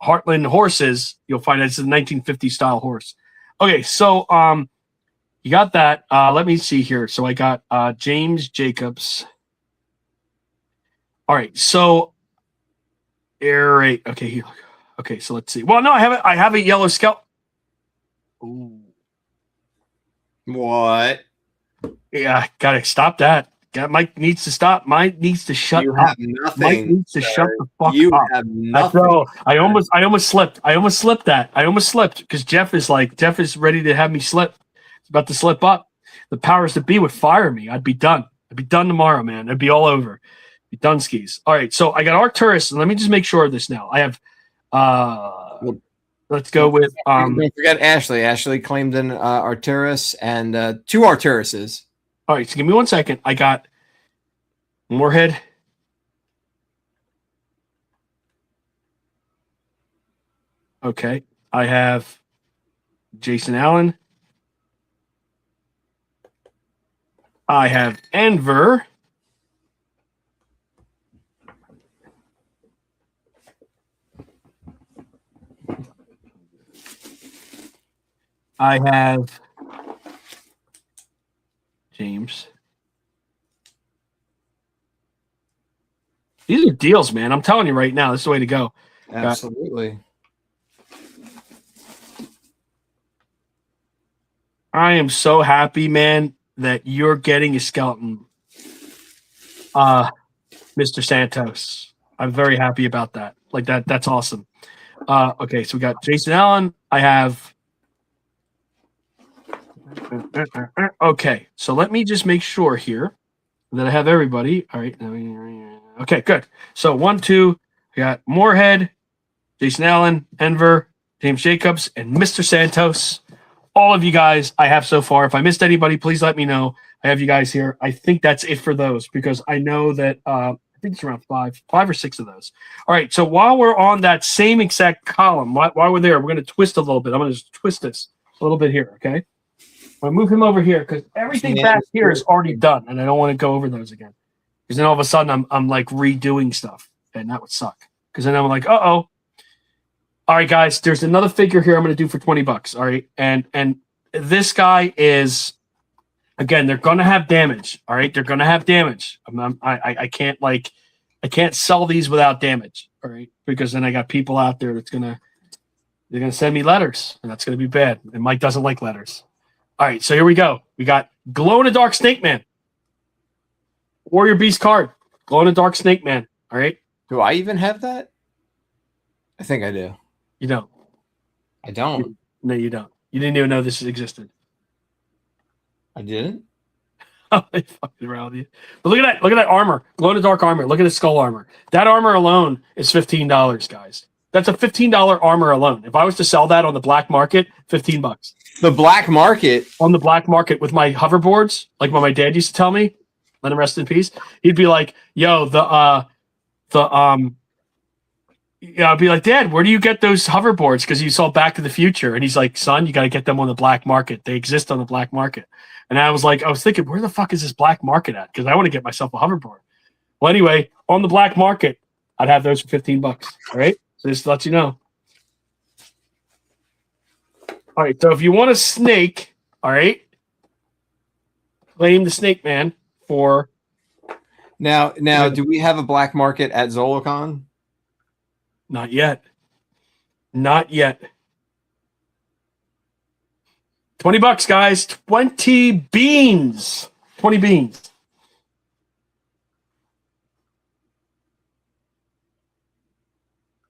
Heartland horses, you'll find it's a 1950 style horse. Okay, so you got that. Let me see here. So I got James Jacobs. All right, so okay, here. Okay, so let's see. Well, no, I have a yellow scalp. Ooh. What? Yeah, gotta stop that. Mike needs to stop. Mike needs to shut You up. have nothing. Mike needs to shut the fuck You up. have nothing. Bro, I almost slipped. I almost slipped because Jeff is ready to have me slip. He's about to slip up. The powers that be would fire me. I'd be done. I'd be done tomorrow, man. I'd be all over. Be done skis. All right, so I got Arcturus, and let me just make sure of this now. I have let's go with Don't forget Ashley. Ashley claimed an Arcturus and 2 Arcturuses. All right, so give me 1 second. I got Moorhead. Okay. I have Jason Allen. I have Enver. I have James. These are deals, man. I'm telling you right now, this is the way to go. Absolutely. I am so happy, that you're getting a skeleton, Mr. Santos. I'm very happy about that. Like that's awesome. Okay, so we got Jason Allen. I have. Okay, so let me just make sure here that I have everybody. All right. Okay, good. So 1, 2. I got Moorhead, Jason Allen, Enver, James Jacobs, and Mr. Santos. All of you guys I have so far. If I missed anybody, please let me know. I have you guys here. I think that's it for those because I know that I think it's around five or six of those. All right. So while we're on that same exact column, while we're there, we're going to twist a little bit. I'm going to just twist this a little bit here. Okay. I'm going to move him over here because everything back here is already done, and I don't want to go over those again because then all of a sudden I'm like redoing stuff, and that would suck because then I'm like, uh-oh. All right, guys, there's another figure here I'm going to do for $20. All right. And this guy is, again, they're going to have damage. All right. They're going to have damage. I can't sell these without damage. All right. Because then I got people out there they're going to send me letters and that's going to be bad. And Mike doesn't like letters. All right. So here we go. We got Glow in the Dark Snake Man. Warrior Beast card. Glow in the Dark Snake Man. All right. Do I even have that? I think I do. You don't. I don't. No, you don't. You didn't even know this existed. I didn't. I'm fucking around with you. But look at that. Look at that armor. Glow in the dark armor. Look at the skull armor. That armor alone is $15, guys. That's a $15 armor alone. If I was to sell that on the black market, $15. The black market? On the black market with my hoverboards, like what my dad used to tell me, let him rest in peace. He'd be like, yo, yeah, I'd be like, Dad, where do you get those hoverboards? Because you saw Back to the Future. And he's like, son, you got to get them on the black market. They exist on the black market. And I was thinking, where the fuck is this black market at? Because I want to get myself a hoverboard. Well, anyway, on the black market, I'd have those for $15. All right. So just to let you know. All right. So if you want a snake, all right, claim the Snake Man for. Now, do we have a black market at Zolocon? Not yet. Not yet. $20, guys. 20 beans. 20 beans.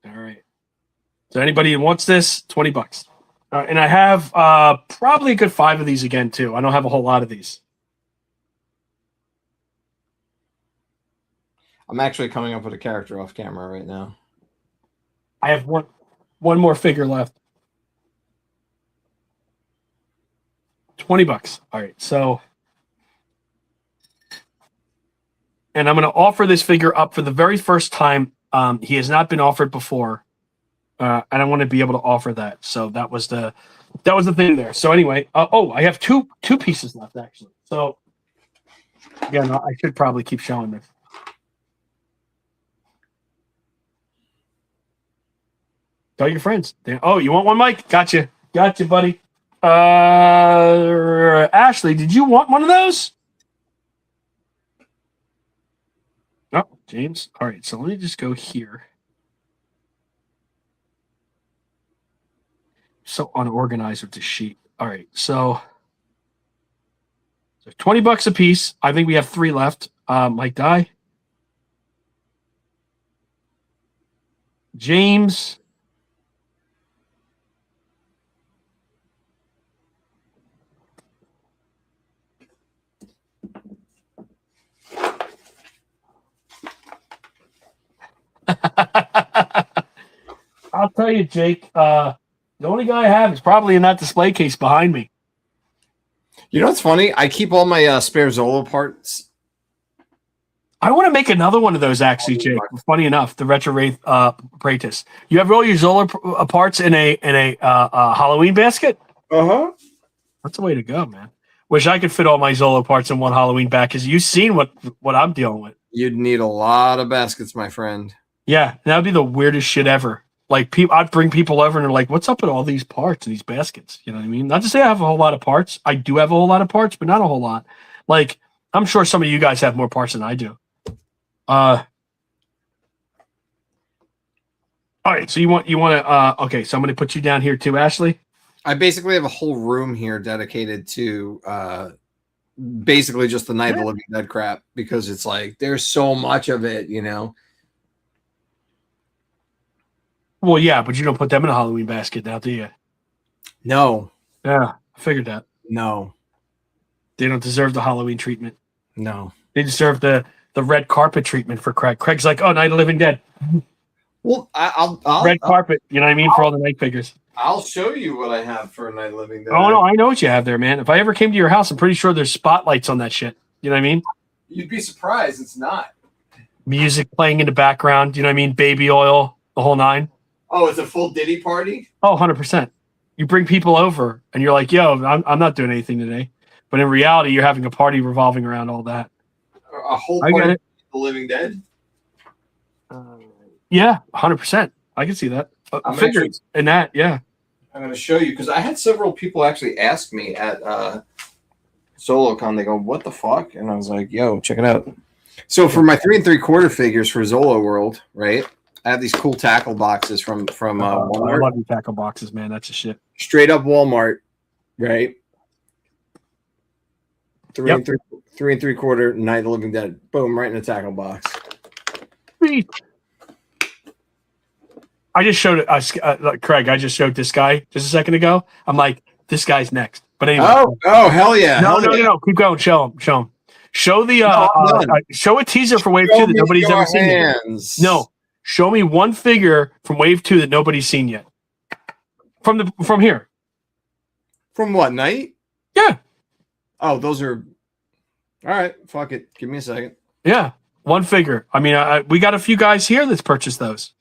All right. So anybody who wants this, $20. And I have probably a good 5 of these again, too. I don't have a whole lot of these. I'm actually coming up with a character off camera right now. I have one more figure left. $20. All right. So, and I'm going to offer this figure up for the very first time. He has not been offered before. And I want to be able to offer that. So that was the thing there. So anyway, I have two pieces left actually. So again, I should probably keep showing this. Tell your friends. Oh, you want one, Mike? Gotcha, buddy. Ashley, did you want one of those? Oh, James. All right, so let me just go here. So unorganized with the sheet. All right, so $20 a piece. I think we have 3 left. Mike Dye. James. I'll tell you, Jake. The only guy I have is probably in that display case behind me. You know what's funny? I keep all my spare Zolo parts. I want to make another one of those, actually, Jake. Funny enough, the Retro Wraith Praetus. You have all your Zolo parts in a Halloween basket? Uh-huh. That's the way to go, man. Wish I could fit all my Zolo parts in one Halloween bag because you've seen what I'm dealing with. You'd need a lot of baskets, my friend. Yeah, that would be the weirdest shit ever. Like, I'd bring people over and they're like, what's up with all these parts and these baskets? You know what I mean? Not to say I have a whole lot of parts. I do have a whole lot of parts, but not a whole lot. Like, I'm sure some of you guys have more parts than I do. All right, so you want to okay, so I'm going to put you down here too, Ashley. I basically have a whole room here dedicated to basically just the Night of the Living Dead crap because it's like there's so much of it, you know. Well, yeah, but you don't put them in a Halloween basket now, do you? No, Yeah, I figured that. no, They don't deserve the Halloween treatment. no. They deserve the red carpet treatment for Craig. Craig's like, oh, Night of the Living Dead. Well, I'll Red carpet, you know what I mean, for all the night figures. I'll show you what I have for Night of the Living Dead. Oh, no, I know what you have there, man. If I ever came to your house, I'm pretty sure there's spotlights on that shit. You know what I mean? You'd be surprised. It's not. Music playing in the background. You know what I mean? Baby oil, the whole nine. Oh, it's a full Diddy party? Oh, 100%. You bring people over and you're like, yo, I'm not doing anything today. But in reality, you're having a party revolving around all that. A whole I party get of it. The Living Dead? Yeah, 100%. I can see that. I'm Figures in that, yeah. I'm going to show you because I had several people actually ask me at ZoloCon. They go, "What the fuck?" And I was like, "Yo, check it out." So for my 3 3/4 figures for Zolo World, right? I have these cool tackle boxes from I Walmart. love you tackle boxes, man. That's a shit. Straight up Walmart, right? 3 Yep. and 3/4 Night of the Living Dead. Boom, right in the tackle box. Sweet. I just showed Craig. I just showed this guy just a second ago. I'm like, this guy's next. But anyway, Oh, hell yeah! no, hell yeah. no. Keep going. Show him. Show the I'm done. show a teaser for Wave Show 2 that me nobody's your ever seen yet. hands. No, show me one figure from Wave 2 that nobody's seen yet. From here. From what night? Yeah, Oh, those are. All right, fuck it. Give me a second. yeah. One figure. I mean, we got a few guys here that's purchased those.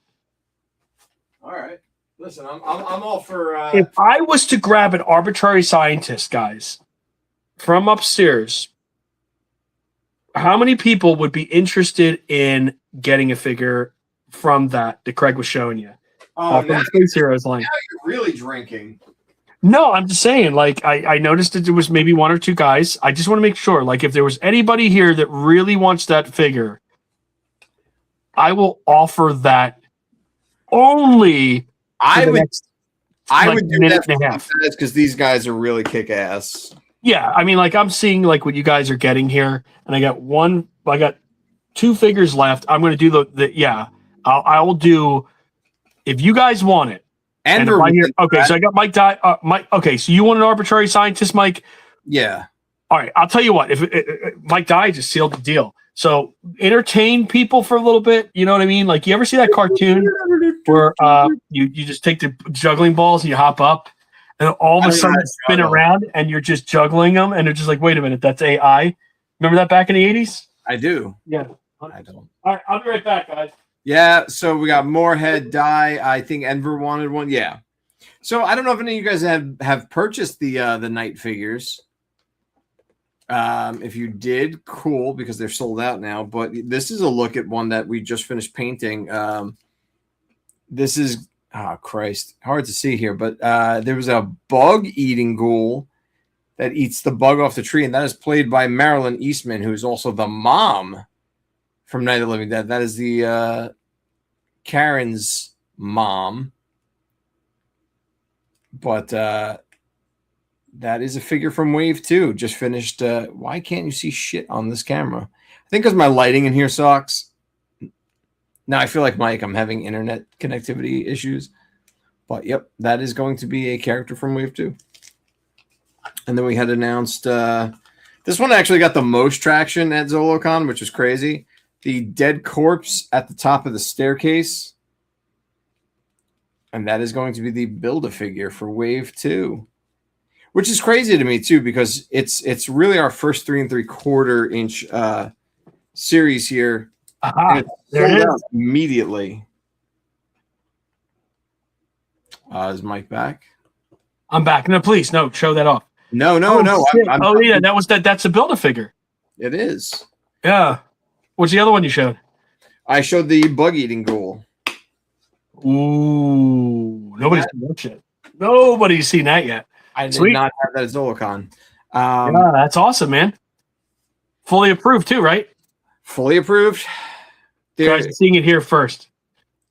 All right. Listen, I'm all for. If I was to grab an arbitrary scientist, guys, from upstairs, how many people would be interested in getting a figure from that Craig was showing you? Oh, From now Space Heroes line. you're really drinking. No, I'm just saying, like, I noticed that there was maybe 1 or 2 guys. I just want to make sure, like, if there was anybody here that really wants that figure, I will offer that only I for the would. next, I like, would do minute that and a half. because these guys are really kick ass. Yeah, I mean, like, I'm seeing, like, what you guys are getting here, and I got 2 figures left. I'm going to do I will do, if you guys want it. And if I hear, okay, so I got Mike. Okay, so you want an arbitrary scientist, Mike? Yeah. All right, I'll tell you what. If Mike Dye just sealed the deal, so entertain people for a little bit. You know what I mean? Like, you ever see that cartoon where you just take the juggling balls and you hop up, and all of a sudden spin around, and you're just juggling them, and they're just like, wait a minute, that's AI. Remember that back in the 80s? I do. Yeah. I don't. All right, I'll be right back, guys. Yeah, so we got Moorhead Die. I think Enver wanted one. Yeah. So I don't know if any of you guys have purchased the night figures. If you did, cool, because they're sold out now. But this is a look at one that we just finished painting. This is Christ, hard to see here, but there was a bug eating ghoul that eats the bug off the tree, and that is played by Marilyn Eastman, who's also the mom from Night of the Living Dead. That is the Karen's mom. But that is a figure from Wave 2. Just finished. Why can't you see shit on this camera? I think because my lighting in here sucks. Now I feel like Mike, I'm having internet connectivity issues. But yep, that is going to be a character from Wave 2. And then we had announced this one actually got the most traction at ZoloCon, which is crazy. The dead corpse at the top of the staircase. And that is going to be the Build-A-Figure for Wave 2. Which is crazy to me, too, because it's really our first 3 3/4 inch series here. And There it out is. immediately. Is Mike back? I'm back. No, please, no, show that off. No. Shit. Yeah, that's a Build-A-Figure. It is. Yeah. What's the other one you showed? I showed the bug-eating ghoul. Ooh, nobody's seen that shit. Nobody's seen that yet. I did Sweet. not have that at ZoloCon. Yeah, that's awesome, man. Fully approved too, right? Fully approved. There, Guys, seeing it here first.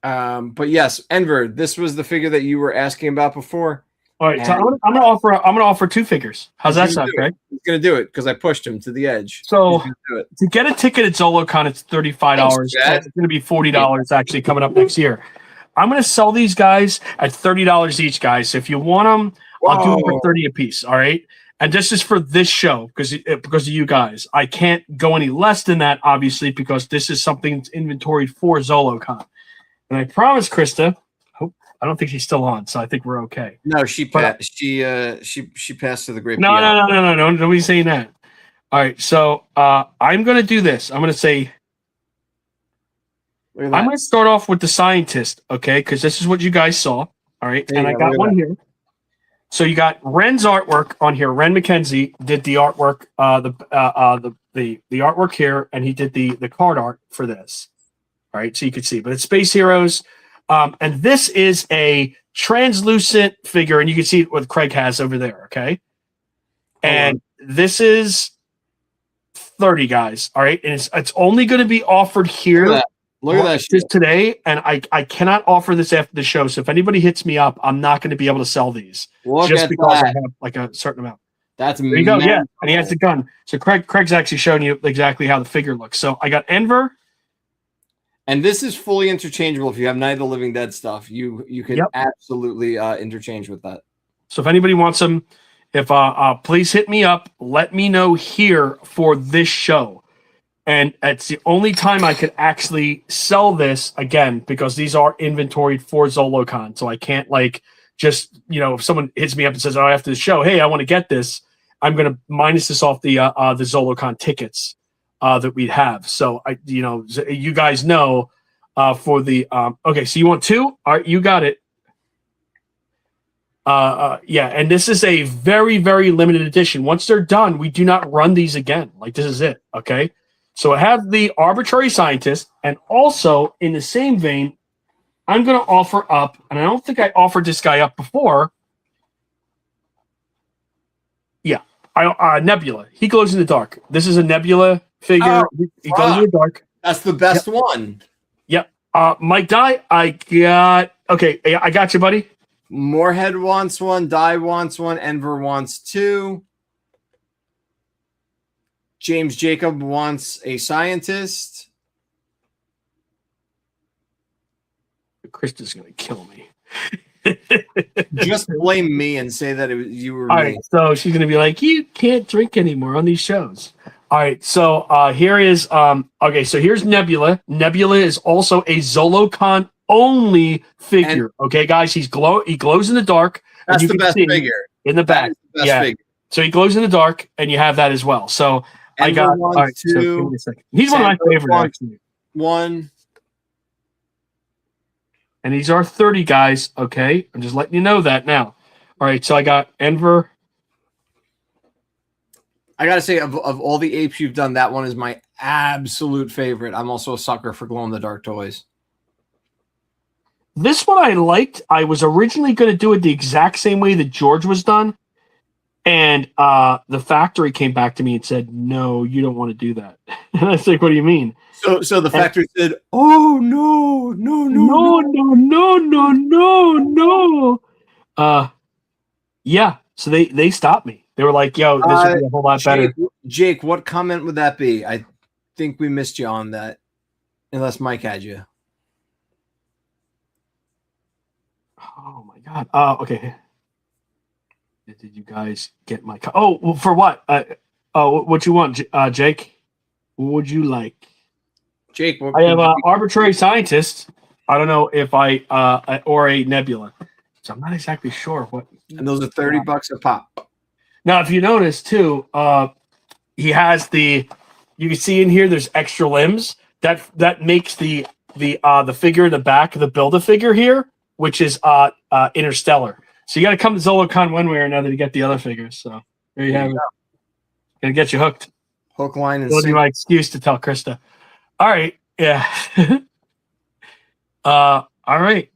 but yes, Enver, this was the figure that you were asking about before. All right, so And I'm gonna offer 2 figures. How's that sound, Craig? He's gonna do it because I pushed him to the edge. So He's gonna do it. to get a ticket at ZoloCon, it's $35. Thanks, Chad. It's going to be $40 actually coming up next year. I'm going to sell these guys at $30 each, guys. So if you want them, I'll do them for Whoa. 30 a piece. All right. And this is for this show because of you guys. I can't go any less than that, obviously, because this is something that's inventoried for ZoloCon. And I promise, Krista. I don't think she's still on, so I think we're okay. No, she But- passed. She passed to the great. No. Nobody's saying that. All right, so I'm going to do this. I'm going to say. Look at I'm that. going to start off with the scientist, okay? Because this is what you guys saw, all right? There you And I go, got look at one here. So you got Ren's artwork on here. Ren McKenzie did the artwork, the artwork here, and he did the card art for this. All right, so you can see, but it's Space Heroes, and this is a translucent figure, and you can see what Craig has over there, okay? And this is 30 guys, all right? And it's only going to be offered here. Look at that. Look at that Just shit. today, and I cannot offer this after the show. So if anybody hits me up, I'm not going to be able to sell these Look just at because I that. have like a certain amount. That's There you go. Yeah, mental. and he has the gun. So Craig's actually showing you exactly how the figure looks. So I got Enver. And this is fully interchangeable. If you have Night of the Living Dead stuff, you can Yep. absolutely interchange with that. So if anybody wants them, if please hit me up. Let me know here for this show. And it's the only time I could actually sell this again because these are inventoried for ZoloCon. So I can't just if someone hits me up and says, "Oh, after the show, hey, I want to get this," I'm going to minus this off the ZoloCon tickets that we'd have. So you guys know for the okay. So you want 2? All right, you got it. Yeah, and this is a very, very limited edition. Once they're done, we do not run these again. This is it. Okay. So I have the arbitrary scientist, and also in the same vein, I'm going to offer up, and I don't think I offered this guy up before. Yeah, Nebula. He glows in the dark. This is a Nebula figure. He glows in the dark. That's the best one. Yep. Mike Dye, I got you, buddy. Moorhead wants one. Die wants one. Enver wants 2. James Jacob wants a scientist. Krista's going to kill me. Just blame me and say that you were All me. right, so she's gonna be like, "You can't drink anymore on these shows." All right, so here is okay. So here's Nebula. Nebula is also a ZoloCon only figure. Okay, guys, he glows in the dark. and That's you the can best see figure. in the That back. is the best Yeah, figure. so he glows in the dark, and you have that as well. So I Enver got all wants right. So 2. give me a second. He's one of my Sandra favorite wants actually. 1. And these are 30 guys. Okay, I'm just letting you know that now. All right, so I got Enver. I gotta say, of all the apes you've done, that one is my absolute favorite. I'm also a sucker for glow in the dark toys. This one I liked. I was originally going to do it the exact same way that George was done. And the factory came back to me and said, "No, you don't want to do that." And I was like, "What do you mean?" So the factory said, "Oh no, no, no, no. Yeah. So they stopped me. They were like, "Yo, this would be a whole lot better." Jake, what comment would that be? I think we missed you on that, unless Mike had you. Oh my god. Okay. Did you guys get my? Oh, well, for what? What you want, Jake? What would you like? Jake, what, I have an arbitrary scientist. I don't know if or a Nebula. So I'm not exactly sure what. and those are $30 a pop. Now, if you notice too, he has the. You can see in here. There's extra limbs. That makes the figure in the back of the Build-A-Figure here, which is Interstellar. So you got to come to ZoloCon one way or another to get the other figures. So there you have it. Gonna get you hooked. Hook, line, and That'll be sinker. my excuse to tell Krista. All right. Yeah. All right.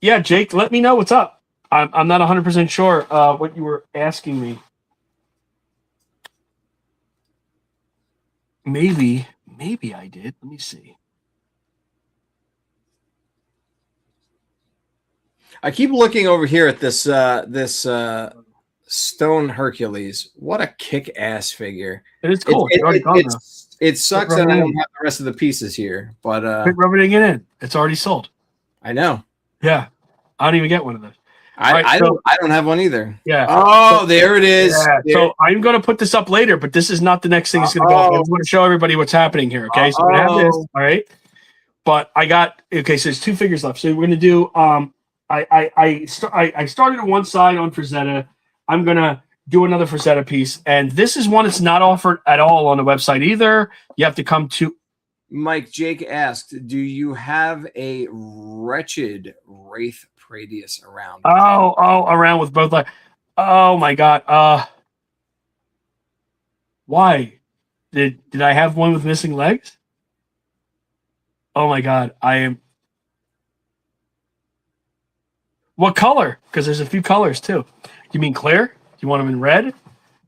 Yeah, Jake, let me know what's up. I'm not 100% sure what you were asking me. Maybe I did. Let me see. I keep looking over here at this Stone Hercules. What a kick-ass figure! It's cool. It's already gone though. It sucks Quit that I rubbing don't it have the rest of the pieces here, but Quit rubbing it in. It's already sold. I know. Yeah, I don't even get one of those. I don't have one either. Yeah. Oh, there it is. Yeah. There. So I'm going to put this up later, but this is not the next thing that's going to go up. I just want to show everybody what's happening here. Okay, so we're gonna have this. All right. But I got okay. So there's two figures left. So we're gonna do. I started on one side on Frazetta. I'm gonna do another Frazetta piece, and this is one that's not offered at all on the website either. You have to come to. Mike Jake asked, "Do you have a wretched Wraith Pradius around?" Around with both like. Oh my god. Why? Did I have one with missing legs? Oh my god, I am. What color? Because there's a few colors too. You mean clear? You want them in red?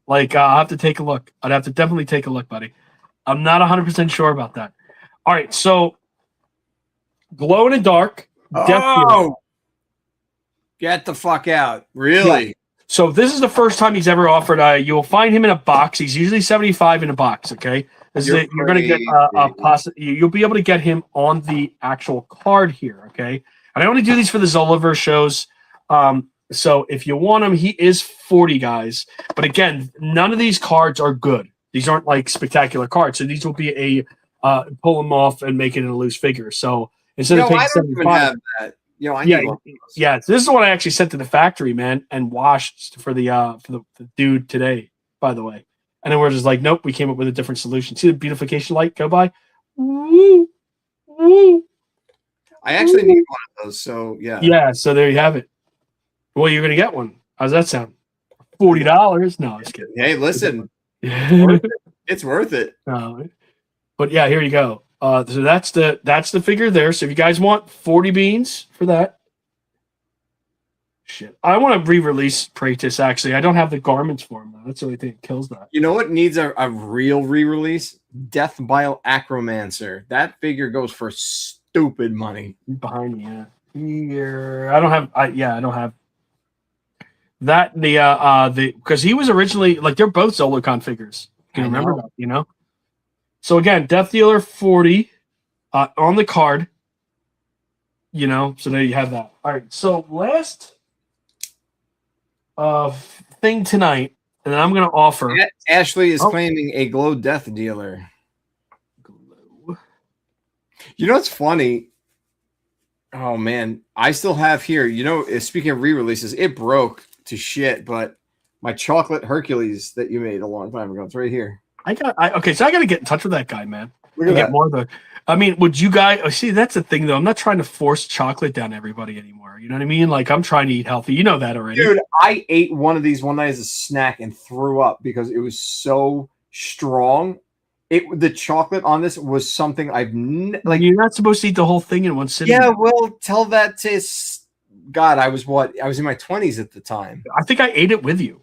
Like, I'll have to take a look. I'd have to definitely take a look, buddy. I'm not 100% sure about that. All right, so glow in the dark. Get the fuck out! Really? Yeah. So this is the first time he's ever offered. You'll find him in a box. He's usually 75 in a box. Okay, you're going to get you'll be able to get him on the actual card here. Okay, and I only do these for the Zoloverse shows. So if you want him, he is 40, guys. But again, none of these cards are good. These aren't like spectacular cards. So these will be a pull them off and make it in a loose figure. So instead of paying 75, yeah. This is the one I actually sent to the factory, man, and washed for the dude today. By the way, and then we're just like, nope, we came up with a different solution. See the beautification light go by? Woo, woo. I actually need one of those. So yeah. Yeah. So there you have it. Well, you're gonna get one. How's that sound? $40? No, I'm just kidding. Hey, listen, it's worth it. But yeah, here you go. So that's the figure there. So if you guys want 40 beans for that, shit, I want to re-release Praetus. Actually, I don't have the garments for him though. That's the only thing that kills that. You know what needs a real re-release? Death Bile Acromancer. That figure goes for stupid money. Behind me, yeah. Here, I don't have that. The because he was originally like they're both Zolocon figures. You can remember that, you know. So again, Death Dealer 40 on the card. You know, so there you have that. All right, so last thing tonight, and then I'm going to offer. Ashley is claiming a glow Death Dealer. You know what's funny? Oh man, I still have here. You know, speaking of re-releases, it broke to shit, but my chocolate Hercules that you made a long time ago, it's right here. Okay, so I got to get in touch with that guy, man. Look at that. Get more of the. I mean, would you guys see? That's the thing, though. I'm not trying to force chocolate down everybody anymore. You know what I mean? Like I'm trying to eat healthy. You know that already, dude. I ate one of these one night as a snack and threw up because it was so strong. The chocolate on this was something I've like. You're not supposed to eat the whole thing in one sitting. Yeah, well, tell that to God. I was in my 20s at the time. I think I ate it with you.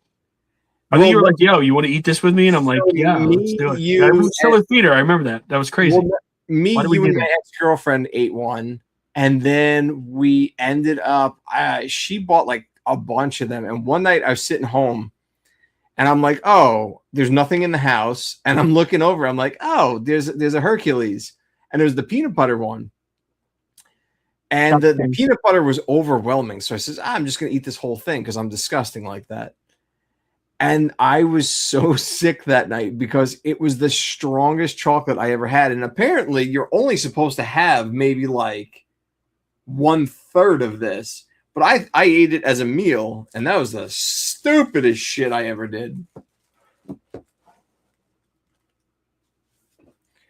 I think you were like, "Yo, you want to eat this with me?" And I'm like, "Yeah, let's do it." I was still with Peter. I remember that. That was crazy. Well, you and my ex-girlfriend ate one, and then we ended up. She bought like a bunch of them, and one night I was sitting home. And I'm like, oh, there's nothing in the house. And I'm looking over. I'm like, oh, there's a Hercules. And there's the peanut butter one. And the peanut butter was overwhelming. So I says, I'm just going to eat this whole thing because I'm disgusting like that. And I was so sick that night because it was the strongest chocolate I ever had. And apparently you're only supposed to have maybe like 1/3 of this. But I ate it as a meal, and that was the stupidest shit I ever did.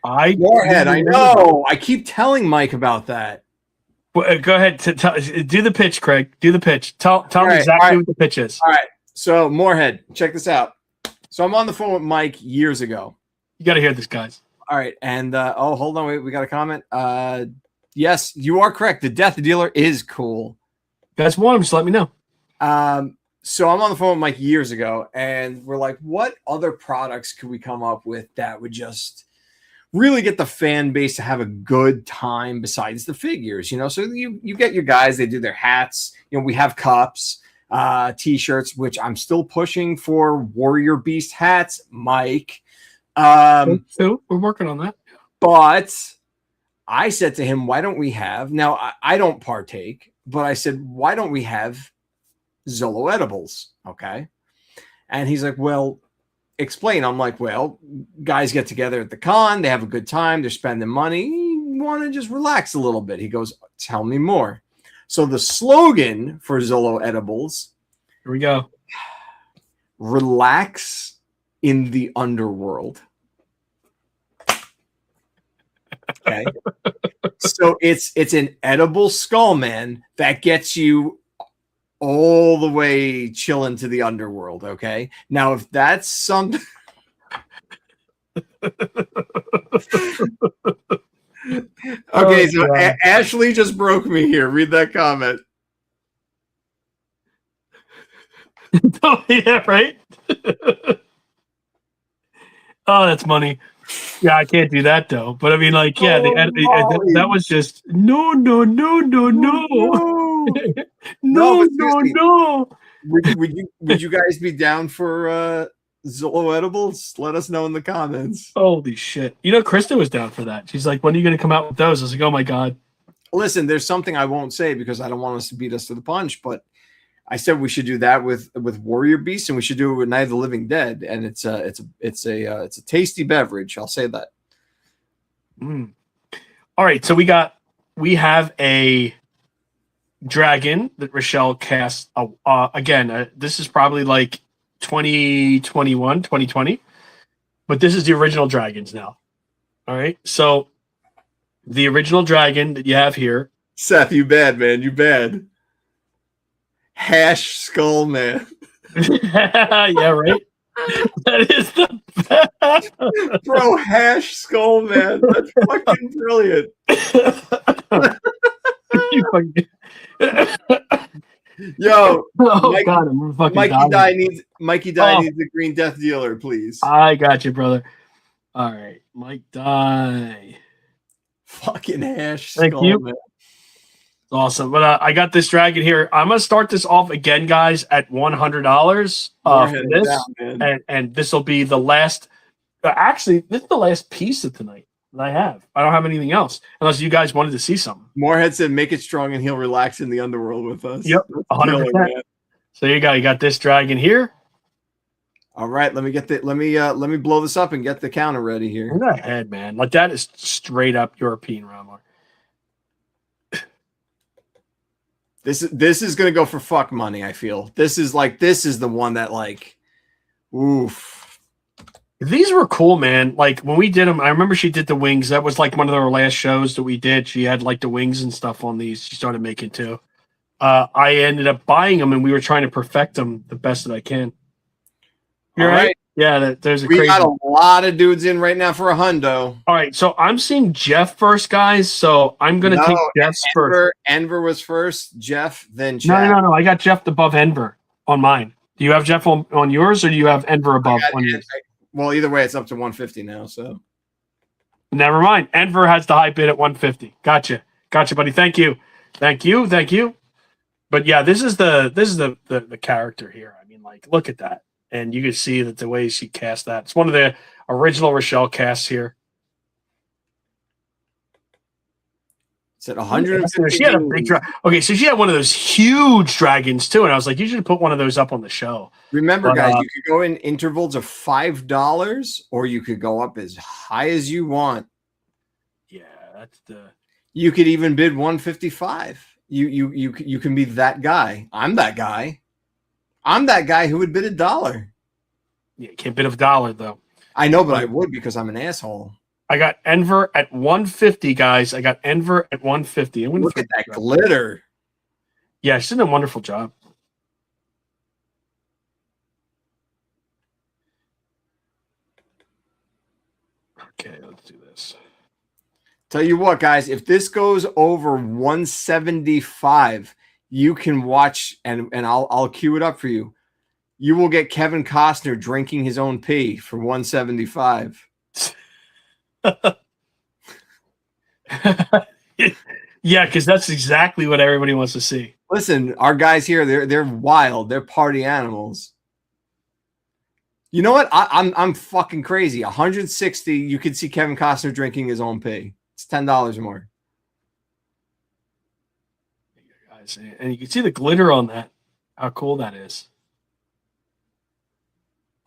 Warhead, I know. I keep telling Mike about that. Well, go ahead. Do the pitch, Craig. Do the pitch. Tell me exactly what the pitch is. All right. So, Moorhead, check this out. So, I'm on the phone with Mike years ago. You got to hear this, guys. All right. And, hold on. Wait, we got a comment. Yes, you are correct. The Death Dealer is cool. You guys want him, just let me know. So I'm on the phone with Mike years ago, and we're like, what other products could we come up with that would really get the fan base to have a good time besides the figures, you know. So you get your guys, they do their hats, you know, we have cups, t-shirts, which I'm still pushing for Warrior Beast hats, Mike. So we're working on that. But I said to him, why don't we have, now I don't partake, but I said, why don't we have Zolo edibles? Okay. And he's like, well, explain. I'm like, well, guys get together at the con, they have a good time, they're spending money, you want to just relax a little bit. He goes, tell me more. So the slogan for Zolo edibles, Here we go. relax in the underworld. Okay. So it's an edible skull, man, that gets you all the way chilling to the underworld. Okay. Now, if that's something. Okay, so Ashley just broke me here. Read that comment. Oh, yeah, right. Oh, that's money. Yeah, I can't do that though. But I mean, like, yeah, that was just no. No, but seriously, no. Would you guys be down for Zolo edibles? Let us know in the comments. Holy shit! You know, Krista was down for that. She's like, "When are you going to come out with those?" I was like, "Oh my god." Listen, there's something I won't say because I don't want us to beat us to the punch, but I said we should do that with Warrior Beast, and we should do it with Night of the Living Dead, and it's a tasty beverage. I'll say that. All right, so we have a dragon that Rochelle cast. Again, this is probably like 2021, 2020, but this is the original dragons now. All right, so the original dragon that you have here, Seth, you bad, man, you bad. Hash skull, man. Yeah, right. That is the best. Bro, hash skull, man. That's fucking brilliant. Yo, Oh God, I'm fucking Mikey Die needs a green death dealer, please. I got you, brother. All right, Mike Die. Fucking hash Thank skull, you. man. Awesome, but I got this dragon here. I'm gonna start this off again, guys, at $100 for this, and this will be the last. Actually, this is the last piece of tonight that I have. I don't have anything else, unless you guys wanted to see something. Moorhead said, "Make it strong, and he'll relax in the underworld with us." Yep, 100%. So you got this dragon here. All right, let me blow this up and get the counter ready here. Look at that head, man. Like that is straight up European Ramar. This is gonna go for fuck money. I feel this is the one that like, oof. These were cool, man. Like when we did them, I remember she did the wings. That was like one of our last shows that we did. She had like the wings and stuff on these. She started making too. I ended up buying them, and we were trying to perfect them the best that I can. You're right. Yeah, We got a lot of dudes in right now for a hundo. All right, so I'm seeing Jeff first, guys. So I'm gonna take Jeff's first. Enver was first, Jeff, then Chad. No. I got Jeff above Enver on mine. Do you have Jeff on yours, or do you have Enver above on yours? Well, either way, it's up to 150 now. So never mind. Enver has the high bid at 150. Gotcha, buddy. Thank you. But yeah, this is the character here. I mean, like, look at that. And you can see that the way she cast that. It's one of the original Rochelle casts here. It's at 150. She had a big okay, so she had one of those huge dragons too, and I was like, you should put one of those up on the show. Remember, guys, you could go in intervals of $5, or you could go up as high as you want. Yeah, that's the. You could even bid 155. You can be that guy. I'm that guy. I'm that guy who would bid $1. Yeah, you can't bid $1 though. I know, but I would because I'm an asshole. I got Enver at 150, guys. I got Enver at 150. Look at that glitter. Yeah, she's done a wonderful job. Okay, let's do this. Tell you what, guys, if this goes over 175, you can watch and I'll cue it up for you. You will get Kevin Costner drinking his own pee for 175. Yeah, because that's exactly what everybody wants to see. Listen, our guys here, they're wild. They're party animals. You know what? I'm fucking crazy. 160. You could see Kevin Costner drinking his own pee. It's $10 more. Guys, and you can see the glitter on that. How cool that is.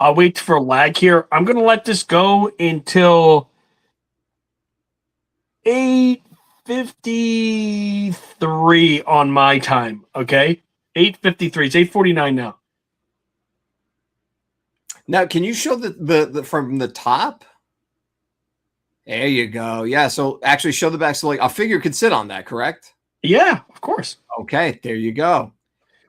I'll wait for lag here. I'm gonna let this go until 8:53 on my time. Okay, 8:53. It's 8:49 now. Now, can you show the from the top? There you go. Yeah. So actually, show the back. So like a figure could sit on that, correct? Yeah, of course. Okay. There you go.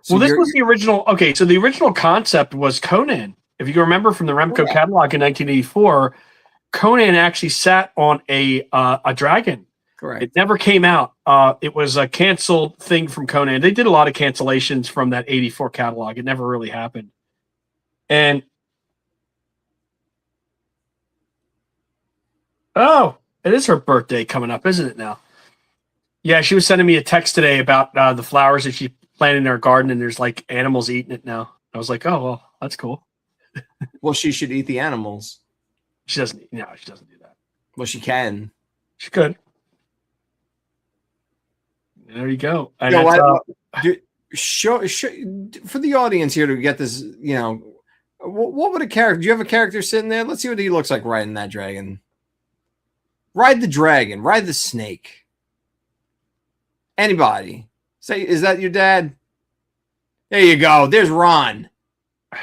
So Well, this was the original. Okay, so the original concept was Conan. If you can remember from the Remco catalog in 1984, Conan actually sat on a dragon. correct. It never came out. It was a canceled thing from Conan. They did a lot of cancellations from that 84 catalog. It never really happened. And oh, it is her birthday coming up, isn't it now? Yeah, she was sending me a text today about the flowers that she planted in her garden, and there's like animals eating it now. I was like, oh, well, that's cool. Well, she should eat the animals. She doesn't. No, she doesn't do that. Well, she can. She could. There you go. And You know that's, what? Show for the audience here to get this. You know, what would a character? Do you have a character sitting there? Let's see what he looks like riding that dragon. Ride the dragon. Ride the snake. Anybody? Say, is that your dad? There you go. There's Ron.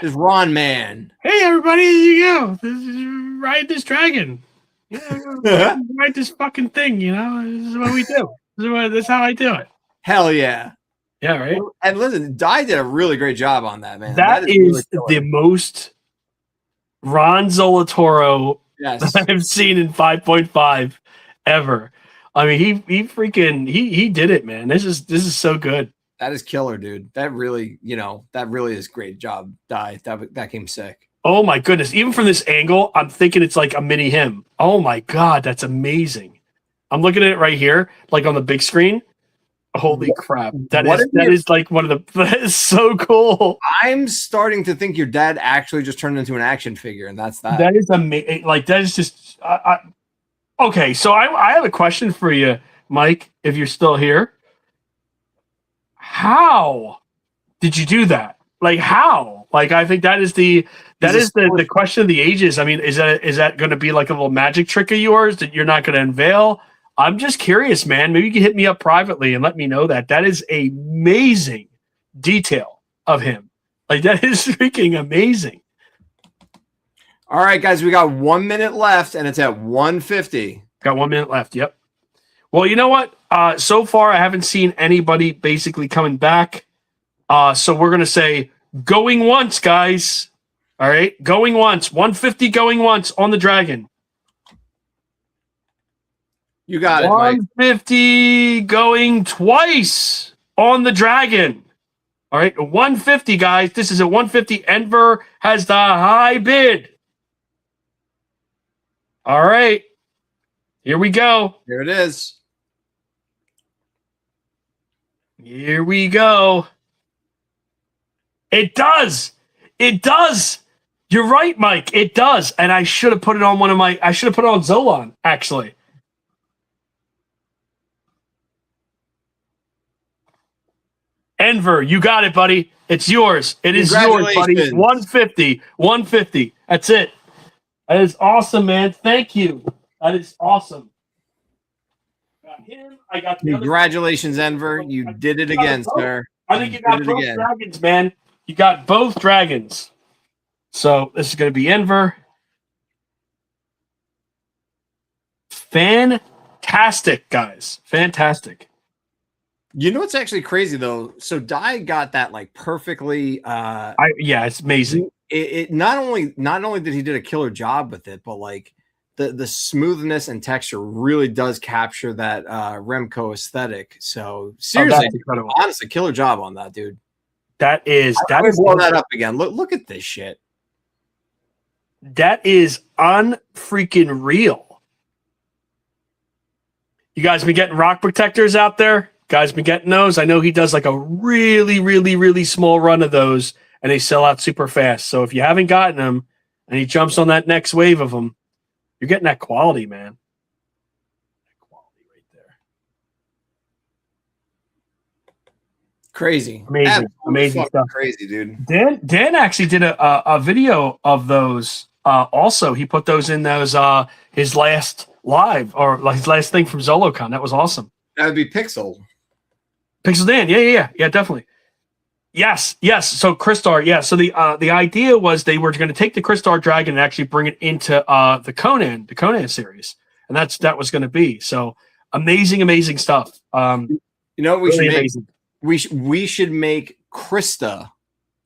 There's Ron Man. hey, everybody, there you go. Ride this dragon. Yeah, ride this fucking thing. You know, this is what we do. This is how I do it. Hell yeah. Yeah, right. And listen, Di did a really great job on that, man. That is really killer. the most Ron Zolatoro Yes. I've seen in 5.5 ever. I mean, he freaking he did it, man. This is so good. That is killer, dude. That really, that really is great job, Di. That came sick. Oh my goodness! Even from this angle, I'm thinking it's like a mini him. Oh my god, that's amazing. I'm looking at it right here, like on the big screen. Holy crap! That is like one of the. That is so cool. I'm starting to think your dad actually just turned into an action figure, and that's that. That is amazing. Like that is just. Okay, so I have a question for you, Mike. If you're still here, how did you do that? Like how? Like I think that is the question of the ages. I mean, is that going to be like a little magic trick of yours that you're not going to unveil? I'm just curious, man. Maybe you can hit me up privately and let me know that. That is an amazing detail of him. Like that is freaking amazing. All right, guys, we got 1 minute left, and it's at 1:50. Got 1 minute left. Yep. Well, you know what? So far, I haven't seen anybody basically coming back. So we're gonna say going once, guys. All right, going once. 150 going once on the dragon. You got it, Mike. 150 going twice on the dragon. All right, 150, guys. This is a 150. Enver has the high bid. All right, here we go. Here it is. Here we go. It does. It does. You're right, Mike. It does. And I should have put it on I should have put it on Zolon, actually. Enver, you got it, buddy. It's yours. It is yours, buddy. 150. 150. That's it. That is awesome, man. Thank you. That is awesome. Got him. I got the Congratulations, Enver. You did it again, sir. I think you got both dragons, man. You got both dragons. So this is going to be Enver. Fantastic, guys. Fantastic. You know what's actually crazy though? So Di got that like perfectly. It's amazing. It not only did he did a killer job with it, but like the smoothness and texture really does capture that Remco aesthetic. So seriously, incredible. Honestly, killer job on that, dude. That is blow that up again. Look at this shit. That is unfreaking real. You guys been getting rock protectors out there? Guys been getting those? I know he does like a really, really, really small run of those, and they sell out super fast. So if you haven't gotten them, and he jumps on that next wave of them, you're getting that quality, man. That quality right there. Crazy. Amazing stuff. Crazy, dude. Dan actually did a video of those. Also, he put those in those his last live or like his last thing from ZoloCon. That was awesome. That would be Pixel. Pixel Dan, yeah, definitely. Yes. So Crystar, yeah. So the idea was they were going to take the Crystar Dragon and actually bring it into the Conan series, and that was going to be so amazing stuff. You know what we really should make? amazing. We should make Krista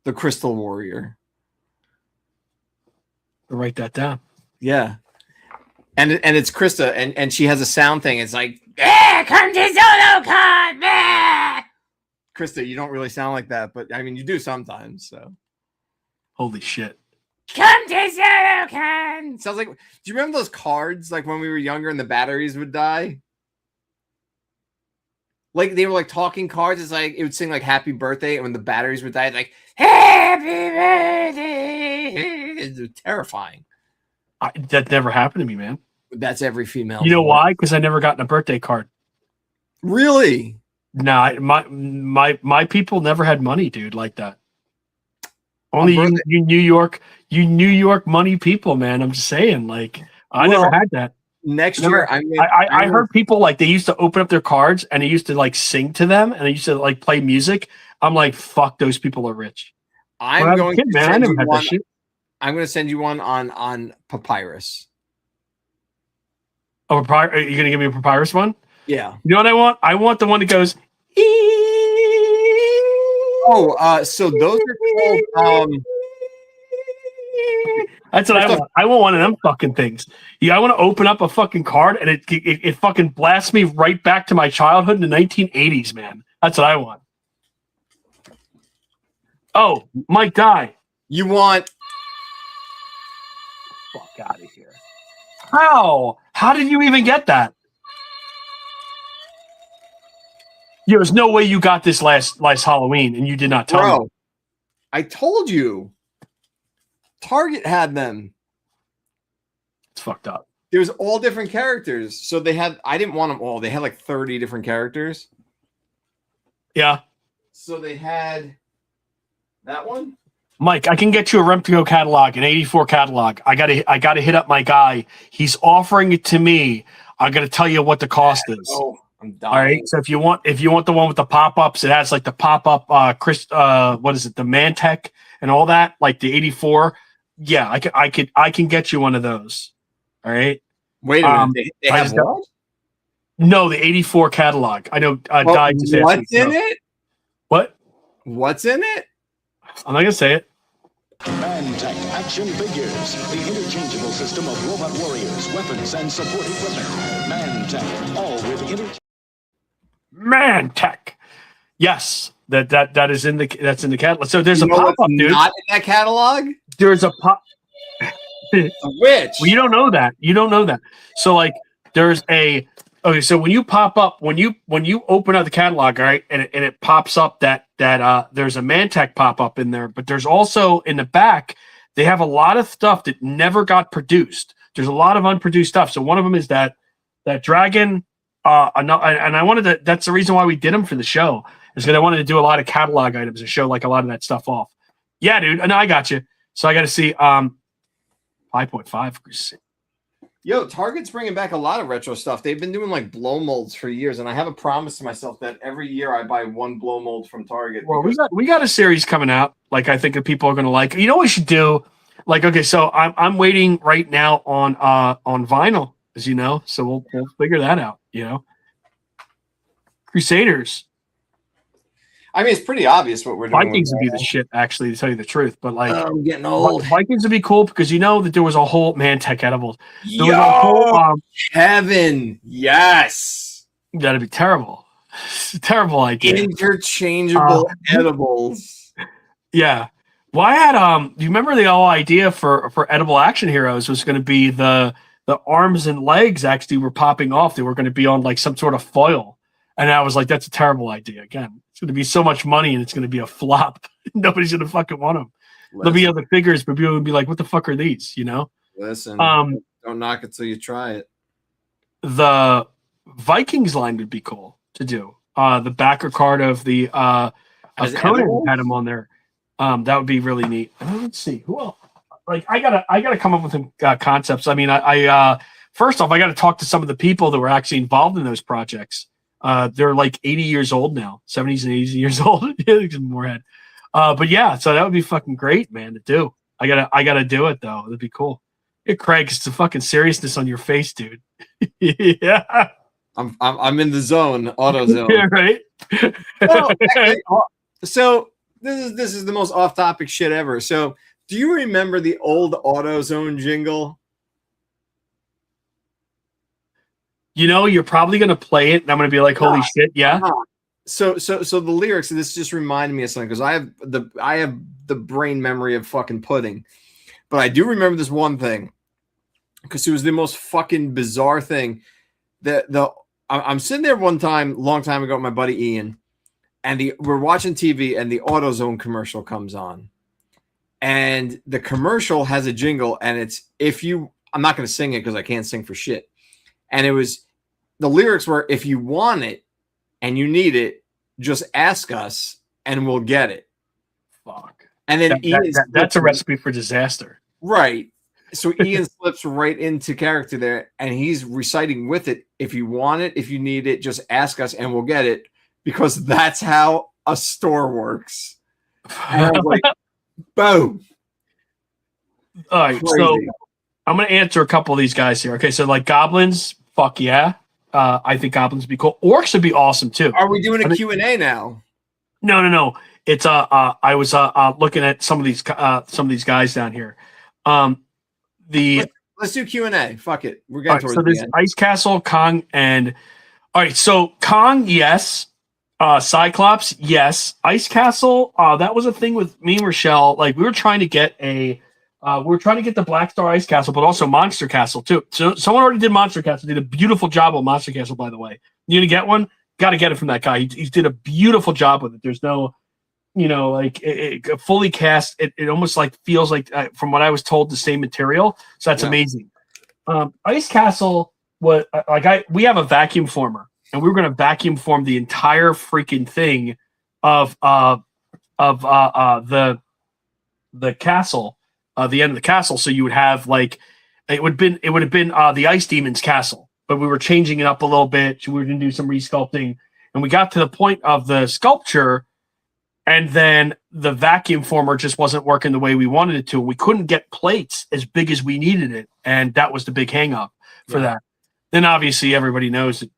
the Crystal Warrior. I'll write that down. Yeah. And it's Krista, and she has a sound thing. It's like, come to ZoloCon, Krista, you don't really sound like that, but I mean, you do sometimes. So, Holy shit! come to ZoloCon. Sounds like. Do you remember those cards, like when we were younger and the batteries would die? Like they were like talking cards. It's like it would sing like "Happy Birthday," and when the batteries would die, it's like "Happy Birthday." It's terrifying. That never happened to me, man. That's every female. You know why? Because I never gotten a birthday card. Really? Nah, my people never had money, dude, like that. Only you New York money people, man. I'm just saying, like I never had that. Next year, I heard people like they used to open up their cards and they used to like sing to them and they used to like play music. I'm like, fuck, those people are rich. I'm going to send you one on Papyrus. Oh, are you gonna give me a Papyrus one? Yeah. You know what I want? I want the one that goes. Oh, so those are called. That's what I want. I want one of them fucking things. Yeah, I want to open up a fucking card and it fucking blasts me right back to my childhood in the 1980s, man. That's what I want. Oh, Mike Die. You want? Fuck out of here. How? How did you even get that? There's no way you got this last Halloween and you did not tell me. I told you. Target had them. It's fucked up. There's all different characters. So they had, I didn't want them all. They had like 30 different characters. Yeah. So they had that one. Mike, I can get you a Remco catalog, an 84 catalog. I gotta hit up my guy. He's offering it to me. I gotta tell you what the cost is. Oh, I'm dying. All right. So if you want the one with the pop-ups, it has like the pop-up what is it, the Mantech and all that, like the 84. Yeah, I can get you one of those. All right. Wait a minute. They have what? No, the 84 catalog. I know. What's in it? What? What's in it? I'm not gonna say it. Mantech action figures, the interchangeable system of robot warriors, weapons, and support equipment. Mantech, all with Mantech. Yes, that is in the catalog. So there's a pop-up, dude. Not in that catalog. There's a pop. Which? Well, you don't know that. You don't know that. So like, there's a. Okay, so when you pop up, when you open up the catalog, right, and it pops up that there's a Mantech pop up in there, but there's also in the back they have a lot of stuff that never got produced. There's a lot of unproduced stuff. So one of them is that dragon. And I wanted to. That's the reason why we did them for the show, is because I wanted to do a lot of catalog items and show like a lot of that stuff off. Yeah, dude. And I got you. So I got to see 5.5. Yo, Target's bringing back a lot of retro stuff. They've been doing like blow molds for years, and I have a promise to myself that every year I buy one blow mold from Target. Well, we got a series coming out. Like I think that people are going to like. You know what we should do? Like, okay, so I'm waiting right now on vinyl, as you know. So we'll figure that out. You know, Crusaders. I mean, it's pretty obvious what we're doing. Vikings would be the shit, actually, to tell you the truth. But like, I'm getting old. Vikings would be cool because you know that there was a whole Mantech edible. Kevin, yes, that'd be terrible. Terrible idea. Interchangeable edibles. Yeah. Well, I had do you remember the whole idea for edible action heroes was going to be the the arms and legs actually were popping off. They were going to be on like some sort of foil. And I was like, that's a terrible idea. Again, it's going to be so much money and it's going to be a flop. Nobody's going to fucking want them. There'll be other figures, but people will be like, what the fuck are these? You know? Listen, don't knock it till you try it. The Vikings line would be cool to do. The backer card of the of Conan had him on there. That would be really neat. Let's see who else. Like I gotta come up with some concepts. I mean, I first off, I got to talk to some of the people that were actually involved in those projects. They're like 80 years old now, 70s and 80s years old. More head. But yeah, so that would be fucking great, man, to do. I gotta do it though. That'd be cool. Hey, Craig, it's the fucking seriousness on your face, dude. Yeah. I'm in the zone, auto zone. Yeah, right. Well, actually, so this is the most off-topic shit ever. So, do you remember the old AutoZone jingle? You know, you're probably gonna play it, and I'm gonna be like, "Holy shit, yeah!" So the lyrics. This just reminded me of something because I have the brain memory of fucking pudding, but I do remember this one thing because it was the most fucking bizarre thing. I'm sitting there one time, long time ago, with my buddy Ian, and we're watching TV, and the AutoZone commercial comes on, and the commercial has a jingle, and it's I'm not going to sing it because I can't sing for shit, and the lyrics were, if you want it and you need it, just ask us and we'll get it. Fuck. And then that's a recipe for disaster, right? So Ian slips right into character there, and he's reciting with it. If you want it, if you need it, just ask us and we'll get it, because that's how a store works. And I was like, boom. All right, Crazy. so I'm gonna answer a couple of these guys here. Okay, so like goblins, fuck yeah. I think goblins would be cool. Orcs would be awesome too. Are we doing a Q&A now? No. It's I was looking at some of these guys down here. Let's do Q&A. Fuck it. We're getting towards so the there's end. Ice Castle, Kong, and all right. So Kong, yes. Cyclops, yes. Ice Castle, that was a thing with me and Rochelle. Like we were trying to get the Black Star Ice Castle, but also Monster Castle too. So someone already did Monster Castle. Did a beautiful job on Monster Castle, by the way. You gonna get one? Got to get it from that guy. He did a beautiful job with it. There's no, like it fully cast. It almost like feels like, from what I was told, the same material. So that's amazing. Ice Castle was we have a vacuum former, and we were going to vacuum form the entire freaking thing of the castle, the end of the castle. So you would have like it would have been the Ice Demon's castle, but we were changing it up a little bit. We were going to do some resculpting, and we got to the point of the sculpture. And then the vacuum former just wasn't working the way we wanted it to. We couldn't get plates as big as we needed it. And that was the big hang up for that. Then obviously everybody knows that,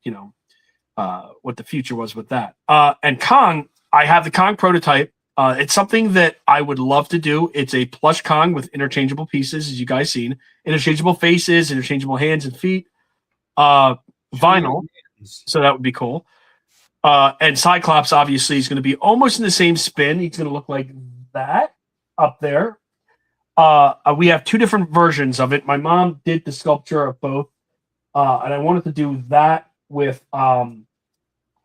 what the future was with that. And Kong, I have the Kong prototype. It's something that I would love to do. It's a plush Kong with interchangeable pieces, as you guys seen. Interchangeable faces, interchangeable hands and feet. Vinyl. So that would be cool. And Cyclops obviously is going to be almost in the same spin. He's going to look like that up there. We have two different versions of it. My mom did the sculpture of both, and I wanted to do that with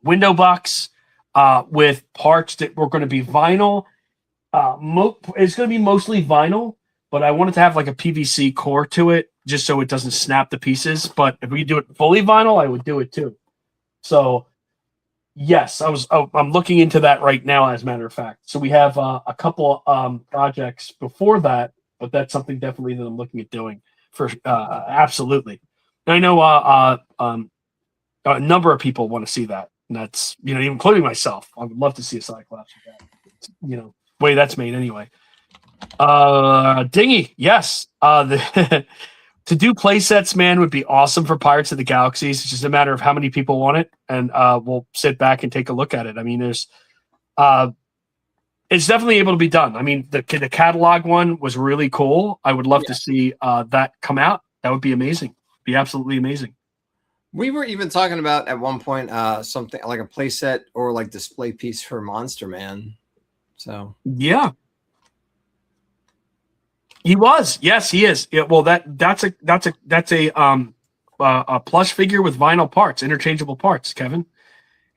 window box, with parts that were going to be vinyl. It's going to be mostly vinyl, but I wanted to have like a PVC core to it, just so it doesn't snap the pieces. But if we do it fully vinyl, I would do it too. So. Yes, I'm looking into that right now, as a matter of fact. So we have a couple projects before that, but that's something definitely that I'm looking at doing for absolutely. And I know a number of people want to see that, and that's including myself. I would love to see a Cyclops with that. Way that's made anyway. Dingy, yes. To do play sets, man, would be awesome for Pirates of the Galaxy. It's just a matter of how many people want it, and we'll sit back and take a look at it. I mean, it's definitely able to be done. I mean, the catalog one was really cool. I would love to see that come out. That would be amazing. Be absolutely amazing. We were even talking about at one point something like a play set or like display piece for Monster Man. So yeah. He was. Yes, he is. Yeah, well, that's a plush figure with vinyl parts, interchangeable parts. Kevin,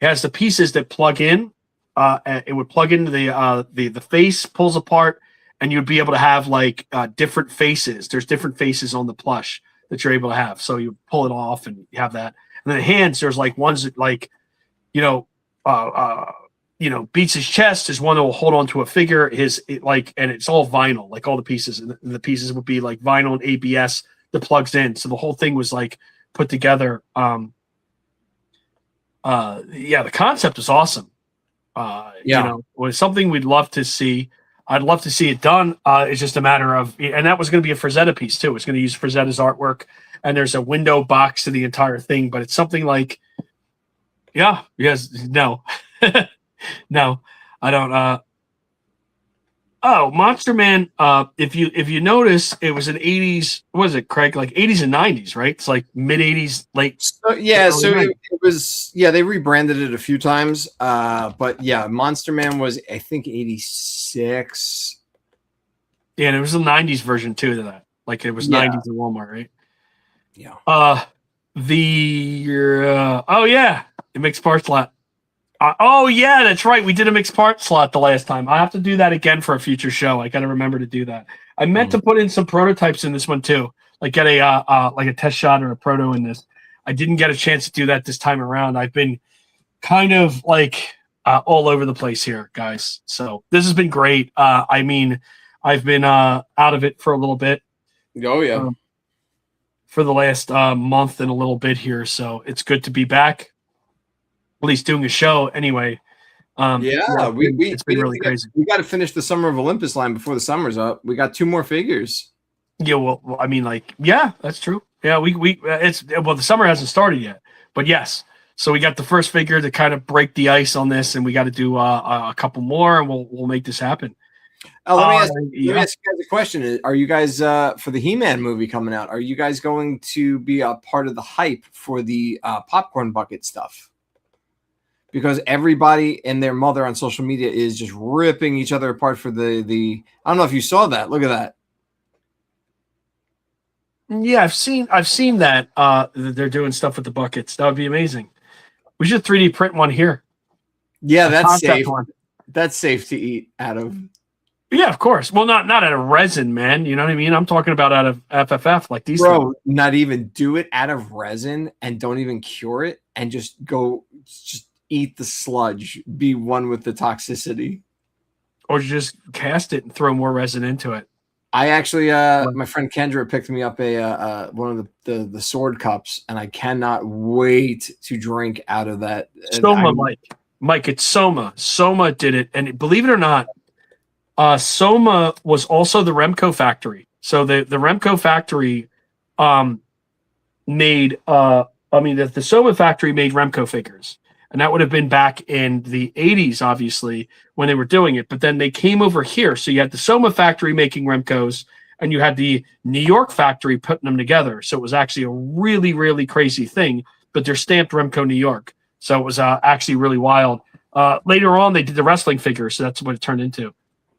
it has the pieces that plug in. It would plug into the face, pulls apart, and you'd be able to have like different faces. There's different faces on the plush that you're able to have. So you pull it off and you have that. And then the hands, there's like ones that like, beats his chest. There's one that will hold on to a figure. And it's all vinyl, like all the pieces. And the pieces would be like vinyl and ABS that plugs in. So the whole thing was like put together. The concept is awesome. It was something we'd love to see. I'd love to see it done. It's just a matter of, and that was going to be a Frazetta piece too. It's going to use Frazetta's artwork, and there's a window box to the entire thing. But it's something like, no, no, I don't. Monster Man. If you notice, it was an '80s. What was it, Craig? Like '80s and '90s, right? It's like mid '80s, late. So it was. Yeah, they rebranded it a few times. But yeah, Monster Man was, I think, '86. Yeah, and it was the '90s version too of that. Like it was '90s in Walmart, right? Yeah. It makes parts lot. That's right. We did a mixed part slot the last time. I have to do that again for a future show. I got to remember to do that. I meant to put in some prototypes in this one too, like get a test shot or a proto in this. I didn't get a chance to do that this time around. I've been kind of like all over the place here, guys. So this has been great. I've been out of it for a little bit. Oh yeah. For the last month and a little bit here, so it's good to be back. At least doing a show anyway. It's been really crazy. We got to finish the Summer of Olympus line before the summer's up. We got 2 more figures. Yeah, well, that's true. Yeah, the summer hasn't started yet, but yes. So we got the first figure to kind of break the ice on this, and we got to do a couple more, and we'll make this happen. Let me ask you guys a question. Are you guys for the He-Man movie coming out? Are you guys going to be a part of the hype for the popcorn bucket stuff? Because everybody and their mother on social media is just ripping each other apart for the. I don't know if you saw that. Look at that. Yeah, I've seen that. They're doing stuff with the buckets. That would be amazing. We should 3D print one here. Yeah, that's safe. That's safe to eat out of. Yeah, of course. Well, not out of resin, man. You know what I mean? I'm talking about out of FFF, like these. Bro, things. Not even do it out of resin and don't even cure it and just eat the sludge. Be one with the toxicity. Or just cast it and throw more resin into it. I actually, my friend Kendra picked me up one of the sword cups, and I cannot wait to drink out of that. Soma, Mike, it's Soma. Soma did it, and believe it or not, Soma was also the Remco factory. So the Remco factory made the Soma factory made Remco figures. And that would have been back in the 80s, obviously, when they were doing it. But then they came over here. So you had the Soma factory making Remcos, and you had the New York factory putting them together. So it was actually a really, really crazy thing. But they're stamped Remco New York. So it was actually really wild. Later on, they did the wrestling figures. So that's what it turned into.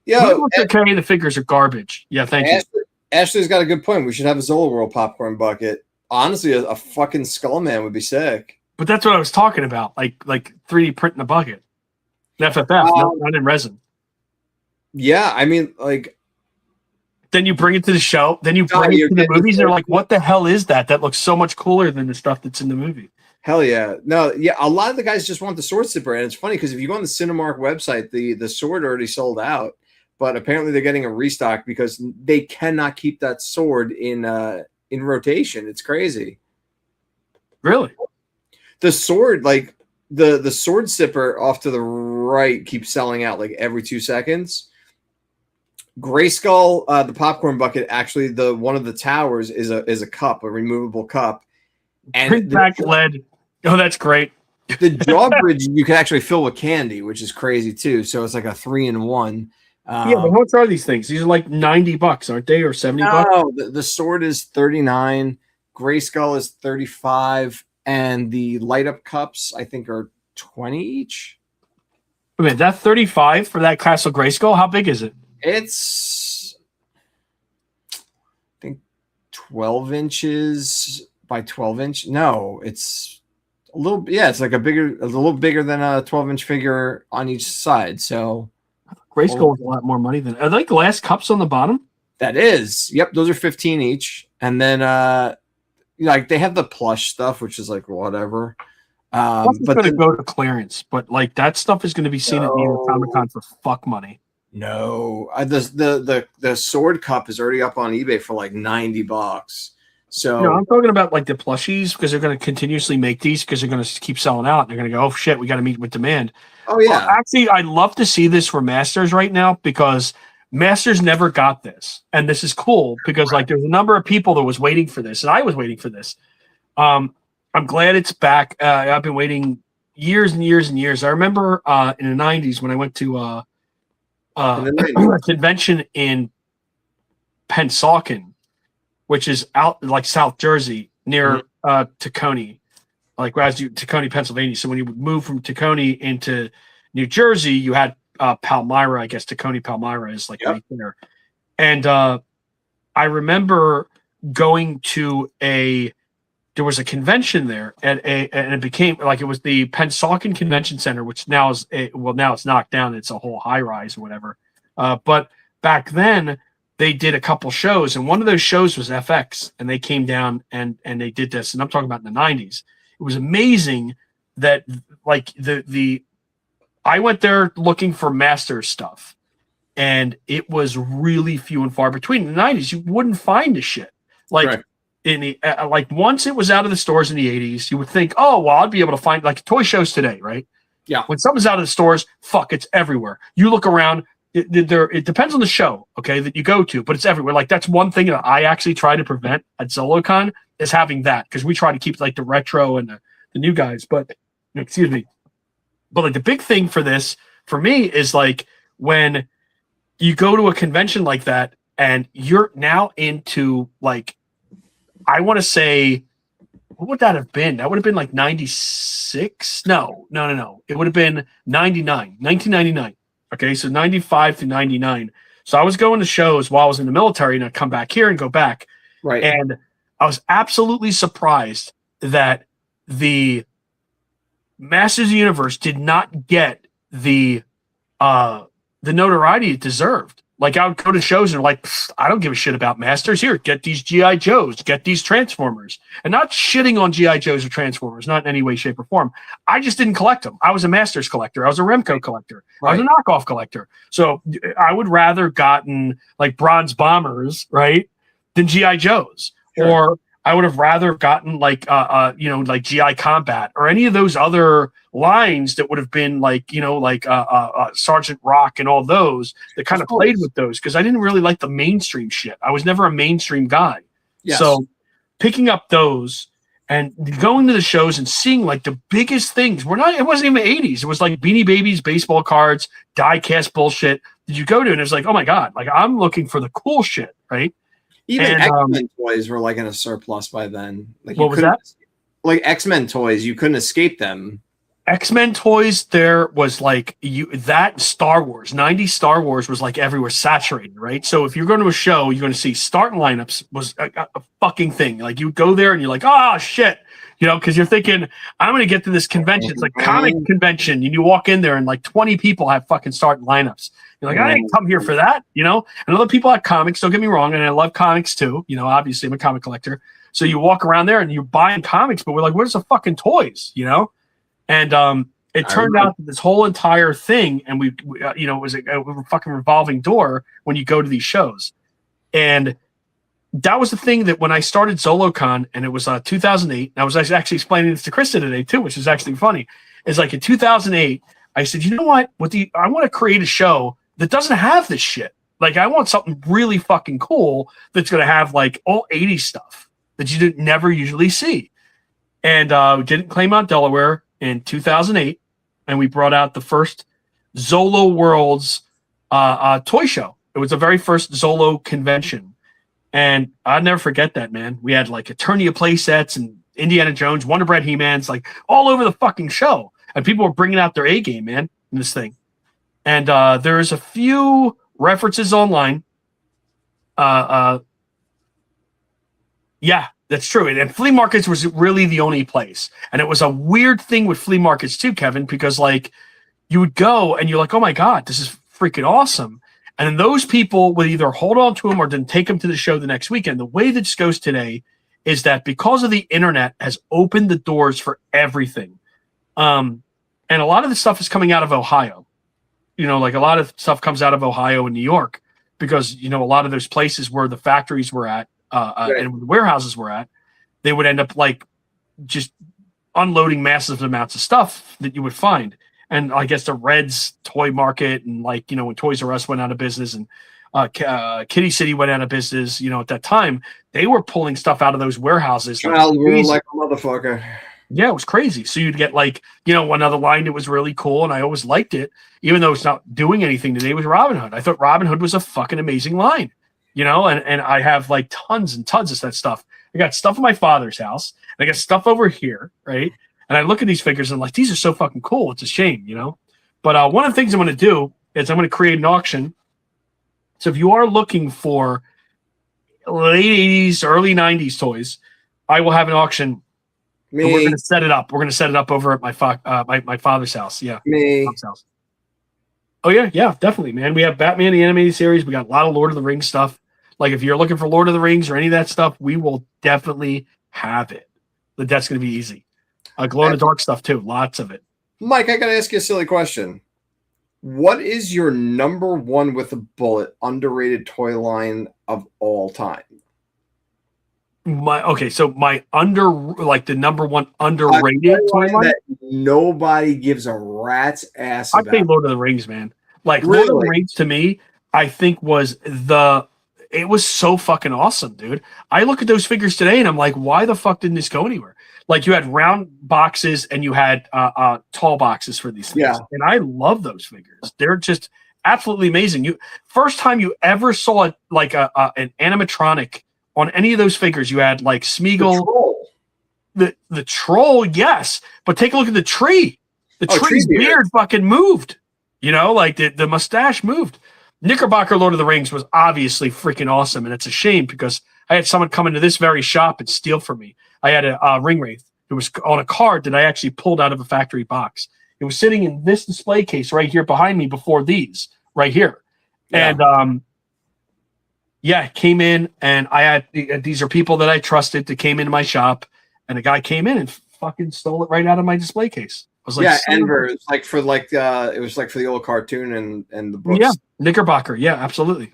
Yeah, the figures are garbage. Yeah, thank you. Ashley's got a good point. We should have a Zola World popcorn bucket. Honestly, a fucking Skullman would be sick. But that's what I was talking about, like 3D printing a bucket. FFF, not in resin. Yeah, I mean, like. Then you bring it to the show. Then you bring it to the movies. And they're like, what the hell is that? That looks so much cooler than the stuff that's in the movie. Hell yeah. No, yeah, a lot of the guys just want the sword sipper. And it's funny because if you go on the Cinemark website, the sword already sold out. But apparently they're getting a restock because they cannot keep that sword in rotation. It's crazy. Really? The sword, like the sword sipper off to the right keeps selling out like every 2 seconds. Grayskull, the popcorn bucket, actually one of the towers is a cup, a removable cup. And back lead. Oh, that's great. The drawbridge you can actually fill with candy, which is crazy too. So it's like a 3-in-1. Yeah, but how much are these things? These are like $90, aren't they, or $70? No, the sword is $39. Grayskull is $35. And the light up cups, I think, are $20 each. Wait a minute, that $35 for that Castle Grayskull? How big is it? It's 12 inches by 12 inch. No, it's a little. Yeah, it's like a little bigger than a 12-inch figure on each side. So Grayskull was a lot more money than. Are they glass cups on the bottom? that is. Yep, those are 15 each, and then like they have the plush stuff, which is like whatever. But it's But going to then, go to clearance. But like that stuff is going to be seen at New York No. Comic Con for fuck money. no, the sword cup is already up on eBay for like $90. So No, I'm talking about like the plushies because they're going to continuously make these because they're going to keep selling out. They're going to go, oh shit, we got to meet with demand. oh yeah, Well, actually, I'd love to see this for Masters right now because Masters never got this, and this is cool because like there's a number of people that was waiting for this, and I was waiting for this. I'm glad it's back. I've been waiting years and years and years. I remember in the '90s when I went to In the 90s. a convention in Pennsauken, which is out like South Jersey near Tacony, like as you Tacony, Pennsylvania. So when you would move from Tacony into New Jersey, you had Palmyra. I guess Tacony, Palmyra is like right there. And I remember going to there was a convention there and it became like it was the Pennsauken Convention Center, which now is now it's knocked down. It's a whole high rise or whatever. But back then they did a couple shows, and one of those shows was FX, and they came down and they did this. And I'm talking about in the 90s. It was amazing that like I went there looking for master stuff, and it was really few and far between. In the 90s, you wouldn't find the shit. Like Right. in the like once it was out of the stores in the 80s, you would think, oh well, I'd be able to find like toy shows today, right? Yeah. When something's out of the stores, fuck, it's everywhere. You look around. It depends on the show, okay, that you go to, but it's everywhere. Like that's one thing that I actually try to prevent at ZoloCon is having that because we try to keep like the retro and the new guys. But excuse me, but like the big thing for this for me is like when you go to a convention like that and you're now into like I want to say what would that have been? That would have been like 96. No. It would have been 1999. Okay, so 95 to 99. So I was going to shows while I was in the military, and I'd come back here and go back. Right. And I was absolutely surprised that the Masters of the Universe did not get the notoriety it deserved. Like I would go to shows and like, I don't give a shit about Masters. Here, get these G.I. Joes, get these Transformers. And not shitting on G.I. Joes or Transformers, not in any way, shape, or form. I just didn't collect them. I was a Masters collector. I was a Remco collector. Right. I was a knockoff collector. So I would rather gotten like bronze bombers, right, than G.I. Joes. Sure. Or I would have rather gotten like like GI Combat or any of those other lines that would have been like Sergeant Rock and all those that kind of played with those because I didn't really like the mainstream shit. I was never a mainstream guy. Yes. So picking up those and going to the shows and seeing like the biggest things it wasn't even the 80s. It was like Beanie Babies, baseball cards, die cast bullshit that you go to and it was like, oh my God, like I'm looking for the cool shit, right? Even And, X-Men toys were like in a surplus by then. Like What was that? Like X-Men toys, you couldn't escape them. X-Men toys, there was like that Star Wars, 90s Star Wars was like everywhere saturated, right? So if you're going to a show, you're going to see starting lineups was a fucking thing. Like you go there and you're like, oh shit, because you're thinking, I'm going to get to this convention. It's like comic convention. And you walk in there and like 20 people have fucking starting lineups. You're like, I didn't come here for that, And other people have comics, don't get me wrong. And I love comics too. Obviously I'm a comic collector. So you walk around there and you're buying comics, but we're like, where's the fucking toys, And it turned out that this whole entire thing, and it was a fucking revolving door when you go to these shows. And that was the thing that when I started ZoloCon, and it was 2008, and I was actually explaining this to Krista today too, which is actually funny, is like in 2008, I said, you know what? I want to create a show that doesn't have this shit. Like I want something really fucking cool that's going to have like all 80s stuff that you never usually see. And we did it in Claymont, Delaware in 2008, and we brought out the first Zolo Worlds toy show. It was the very first Zolo convention. And I'll never forget that, man. We had like Eternia play sets and Indiana Jones, Wonder Bread He-Mans, like all over the fucking show. And people were bringing out their A game, man, in this thing. And there's a few references online. Yeah, that's true. And flea markets was really the only place. And it was a weird thing with flea markets too, Kevin, because like you would go and you're like, oh my God, this is freaking awesome. And then those people would either hold on to them or then take them to the show the next weekend. The way that this goes today is that because of the internet has opened the doors for everything. And a lot of the stuff is coming out of Ohio. You know, like a lot of stuff comes out of Ohio and New York because, you know, a lot of those places where the factories were at and the warehouses were at, they would end up like just unloading massive amounts of stuff that you would find. And I guess the Reds toy market and like, you know, when Toys R Us went out of business and Kitty City went out of business, you know, at that time, they were pulling stuff out of those warehouses. Child grew like a motherfucker. Yeah, it was crazy. So you'd get like, you know, another line that was really cool, and I always liked it, even though it's not doing anything today, was Robin Hood. I thought Robin Hood was a fucking amazing line, you know, and I have like tons and tons of that stuff. I got stuff in my father's house, and I got stuff over here, right? And I look at these figures and I'm like, these are so fucking cool. It's a shame, you know? But one of the things I'm going to do is I'm going to create an auction. So if you are looking for late 80s, early 90s toys, I will have an auction. Me. And we're going to set it up. We're going to set it up over at my father's house. Yeah. Me. House. Oh, yeah, definitely, man. We have Batman, the animated series. We got a lot of Lord of the Rings stuff. Like if you're looking for Lord of the Rings or any of that stuff, we will definitely have it. That's going to be easy. Glow in the dark stuff too. Lots of it. Mike, I got to ask you a silly question. What is your number one with a bullet underrated toy line of all time? So my the number one underrated toy line that nobody gives a rat's ass about. I'd say Lord of the Rings, man. Like really? Lord of the Rings to me, I think it was so fucking awesome, dude. I look at those figures today and I'm like, why the fuck didn't this go anywhere? Like you had round boxes and you had tall boxes for these things. Yeah. And I love those figures. They're just absolutely amazing. First time you ever saw an animatronic on any of those figures, you had like Smeagol. The troll, yes. But take a look at the tree. The tree's beard fucking moved. You know, like the mustache moved. Knickerbocker Lord of the Rings was obviously freaking awesome. And it's a shame because I had someone come into this very shop and steal from me. I had a ring wraith. It was on a card that I actually pulled out of a factory box. It was sitting in this display case right here behind me before these right here. Yeah. And it came in and I had these are people that I trusted that came into my shop, and a guy came in and fucking stole it right out of my display case. I was like, yeah, Enver. It's like for it was like for the old cartoon and the books. Yeah, Knickerbocker. Yeah, absolutely.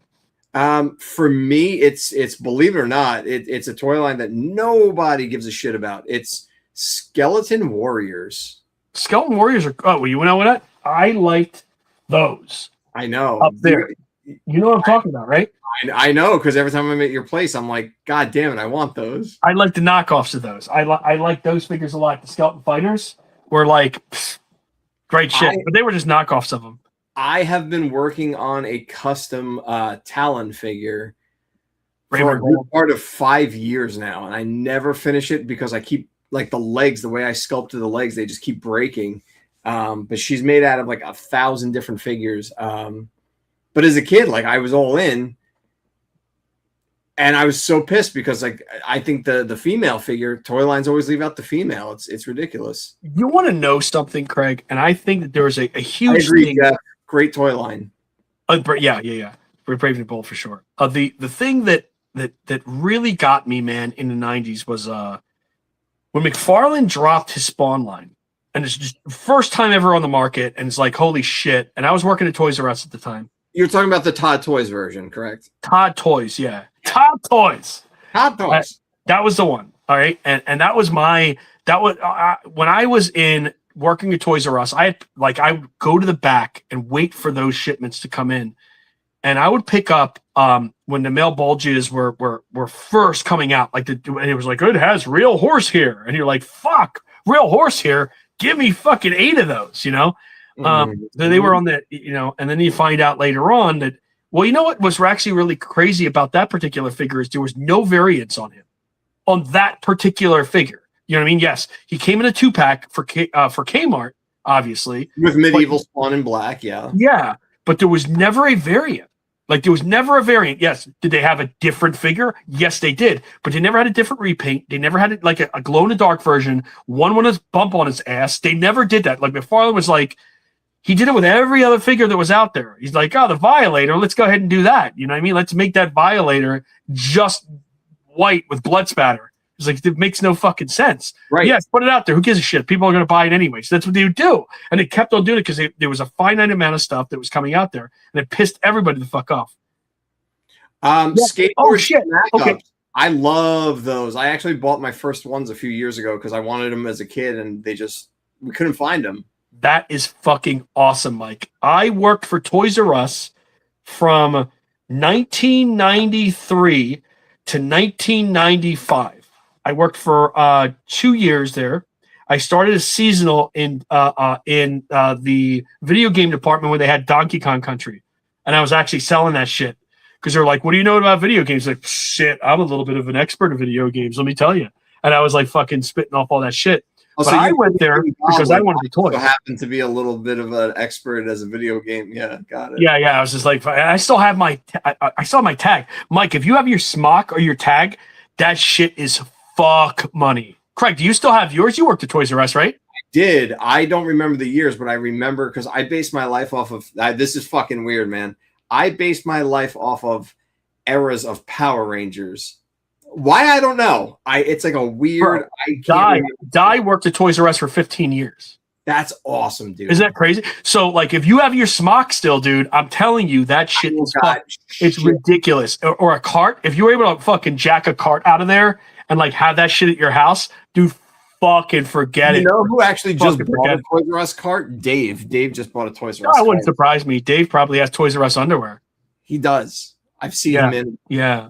For me, it's believe it or not, it's a toy line that nobody gives a shit about. It's Skeleton Warriors. Skeleton Warriors are. Oh, well, you know what? I liked those. I know up there. You know what I'm talking about, right? I know, because every time I'm at your place, I'm like, God damn it, I want those. I like the knockoffs of those. I like those figures a lot. The Skeleton Fighters were like great shit, but they were just knockoffs of them. I have been working on a custom Talon figure for a good part of 5 years now, and I never finish it because I keep like the legs, the way I sculpted the legs, they just keep breaking. But she's made out of like 1,000 different figures. But as a kid, like I was all in, and I was so pissed because like I think the female figure toy lines always leave out the female. It's ridiculous. You want to know something, Craig? And I think that there's a huge I agree, thing. Jeff. Great toy line. Yeah. We're Brave and Bold for sure. The thing that really got me, man, in the 90s was when McFarlane dropped his Spawn line. And it's just the first time ever on the market, and it's like, holy shit. And I was working at Toys R Us at the time. You're talking about the Todd Toys version, correct? Todd Toys, yeah. Todd Toys. Todd Toys. That was the one. All right. And that was when I was in working at Toys R Us, I would go to the back and wait for those shipments to come in. And I would pick up when the male bulges were first coming out, and it was like, it has real horse here. And you're like, fuck, real horse here. Give me fucking 8 of those, you know? They were on that, you know, and then you find out later on that, well, you know what was actually really crazy about that particular figure is there was no variance on him, on that particular figure. You know what I mean? Yes, he came in a 2-pack for Kmart, obviously. With medieval Spawn in black, yeah. Yeah, but there was never a variant. Like there was never a variant. Yes. Did they have a different figure? Yes, they did. But they never had a different repaint. They never had it like a glow in the dark version. One with his bump on his ass. They never did that. Like McFarlane was like, he did it with every other figure that was out there. He's like, oh, the Violator. Let's go ahead and do that. You know what I mean? Let's make that Violator just white with blood spatter. It's like, it makes no fucking sense. Right. Yes, put it out there. Who gives a shit? People are going to buy it anyway. So that's what they would do. And they kept on doing it because there was a finite amount of stuff that was coming out there. And it pissed everybody the fuck off. Skateboard Oh, shit. Okay. Ups. I love those. I actually bought my first ones a few years ago because I wanted them as a kid, and we couldn't find them. That is fucking awesome, Mike. I worked for Toys R Us from 1993 to 1995. I worked for 2 years there. I started as seasonal in the video game department where they had Donkey Kong Country, and I was actually selling that shit because they're like, "What do you know about video games?" Like, shit, I'm a little bit of an expert in video games. Let me tell you. And I was like, fucking spitting off all that shit. Also, but I went there because I wanted the toys. So happened to be a little bit of an expert as a video game. Yeah, got it. Yeah. I was just like, I still have my tag, Mike. If you have your smock or your tag, that shit is fuck money. Craig, do you still have yours? You worked at Toys R Us, right? Did. I don't remember the years, but I remember because I based my life off of this is fucking weird, man. I based my life off of eras of Power Rangers. Why? I don't know. It's like a weird. Die worked at Toys R Us for 15 years. That's awesome, dude. Isn't that crazy? So, like, if you have your smock still, dude, I'm telling you, that shit is it's ridiculous. Or a cart. If you were able to fucking jack a cart out of there and like have that shit at your house, dude, fucking forget it. You know who actually just bought a it. Toys R Us cart? Dave. Dave just bought a Toys R Us. That wouldn't surprise me. Dave probably has Toys R Us underwear. He does. I've seen him in. Yeah.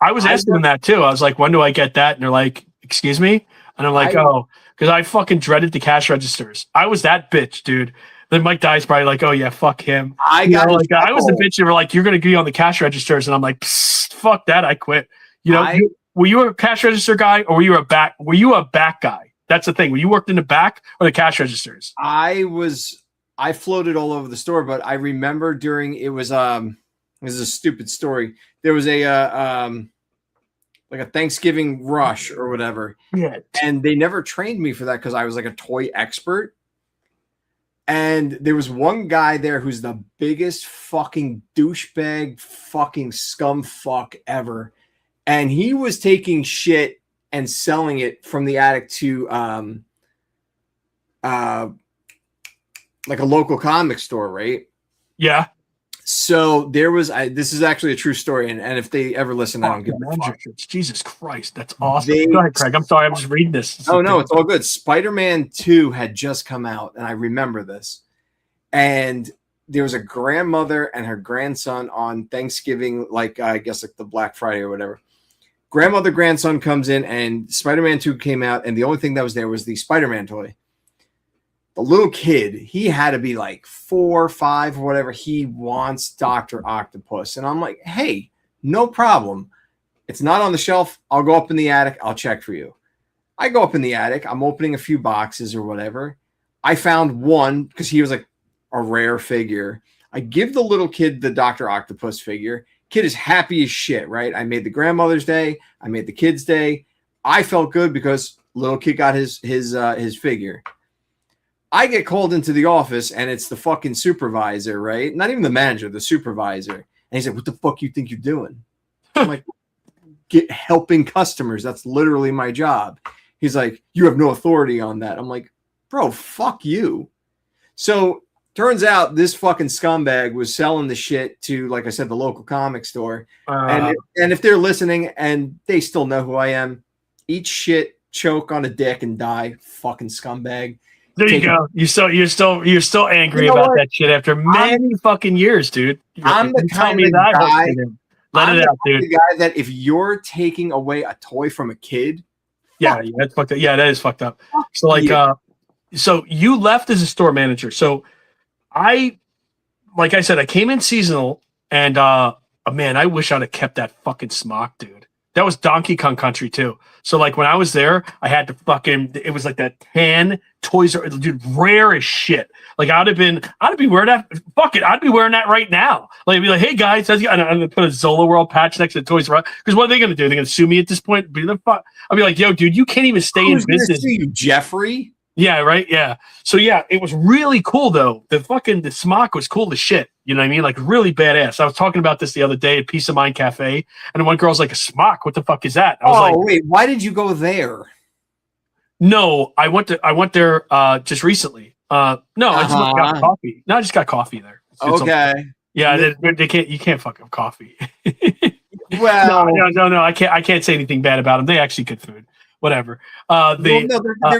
I was asking them that too. I was like, when do I get that? And they're like, excuse me? And I'm like, because I fucking dreaded the cash registers. I was that bitch, dude. Then Mike Dye's probably like, oh yeah, fuck him. I was the bitch that were like, you're gonna be on the cash registers, and I'm like, fuck that, I quit. You know, were you a cash register guy or were you a back guy? That's the thing. Were you worked in the back or the cash registers? I floated all over the store, but I remember it was a stupid story. There was like a Thanksgiving rush or whatever. Yeah. And they never trained me for that because I was like a toy expert. And there was one guy there who's the biggest fucking douchebag fucking scum fuck ever. And he was taking shit and selling it from the attic to like a local comic store, right? Yeah. So there was this is actually a true story, and if they ever listen, I don't give a fuck. Jesus Christ, that's awesome. Go ahead, Craig. I'm sorry, I'm just reading this. No, it's all good. Spider-Man 2 had just come out, and I remember this. And there was a grandmother and her grandson on Thanksgiving, like I guess like the Black Friday or whatever. Grandmother, grandson comes in, and Spider-Man 2 came out, and the only thing that was there was the Spider-Man toy. The little kid, he had to be like 4 or 5 or whatever. He wants Dr. Octopus. And I'm like, hey, no problem. It's not on the shelf. I'll go up in the attic. I'll check for you. I go up in the attic. I'm opening a few boxes or whatever. I found one because he was like a rare figure. I give the little kid the Dr. Octopus figure. Kid is happy as shit, right? I made the grandmother's day. I made the kid's day. I felt good because little kid got his figure. I get called into the office, and it's the fucking supervisor, right? Not even the manager, the supervisor. And he's like, what the fuck you think you're doing? I'm like, helping customers. That's literally my job. He's like, you have no authority on that. I'm like, bro, fuck you. So turns out this fucking scumbag was selling the shit to, like I said, the local comic store. And if they're listening and they still know who I am, eat shit, choke on a dick, and die. Fucking scumbag. There you go. You're still angry about that shit after many fucking years, dude. I'm the kind of guy. Let it out, dude. The guy that if you're taking away a toy from a kid, yeah, that's fucked up. Yeah, that is fucked up. So like, so you left as a store manager. So like I said, I came in seasonal, and man, I wish I'd have kept that fucking smock, dude. That was Donkey Kong Country too. So like when I was there, I had to fucking. It was like that tan Toys R Us, dude, rare as shit. Like I'd be wearing that. Fuck it, I'd be wearing that right now. Like I'd be like, hey guys, I'm gonna put a Zola World patch next to Toys R Us because what are they gonna do? They're gonna sue me at this point. I'll be like, yo, dude, you can't even stay in business. Sue you, Jeffrey? Yeah, right. Yeah. So yeah, it was really cool though. The smock was cool as shit. You know what I mean? Like really badass. I was talking about this the other day at Peace of Mind Cafe, and one girl's like, a smock? What the fuck is that? I was like, wait, why did you go there? No, I went there just recently. No, I just got coffee. No, I just got coffee there. It's okay. Yeah, they can't. You can't fuck up coffee. Well, no. I can't say anything bad about them. They actually good food. Whatever. They're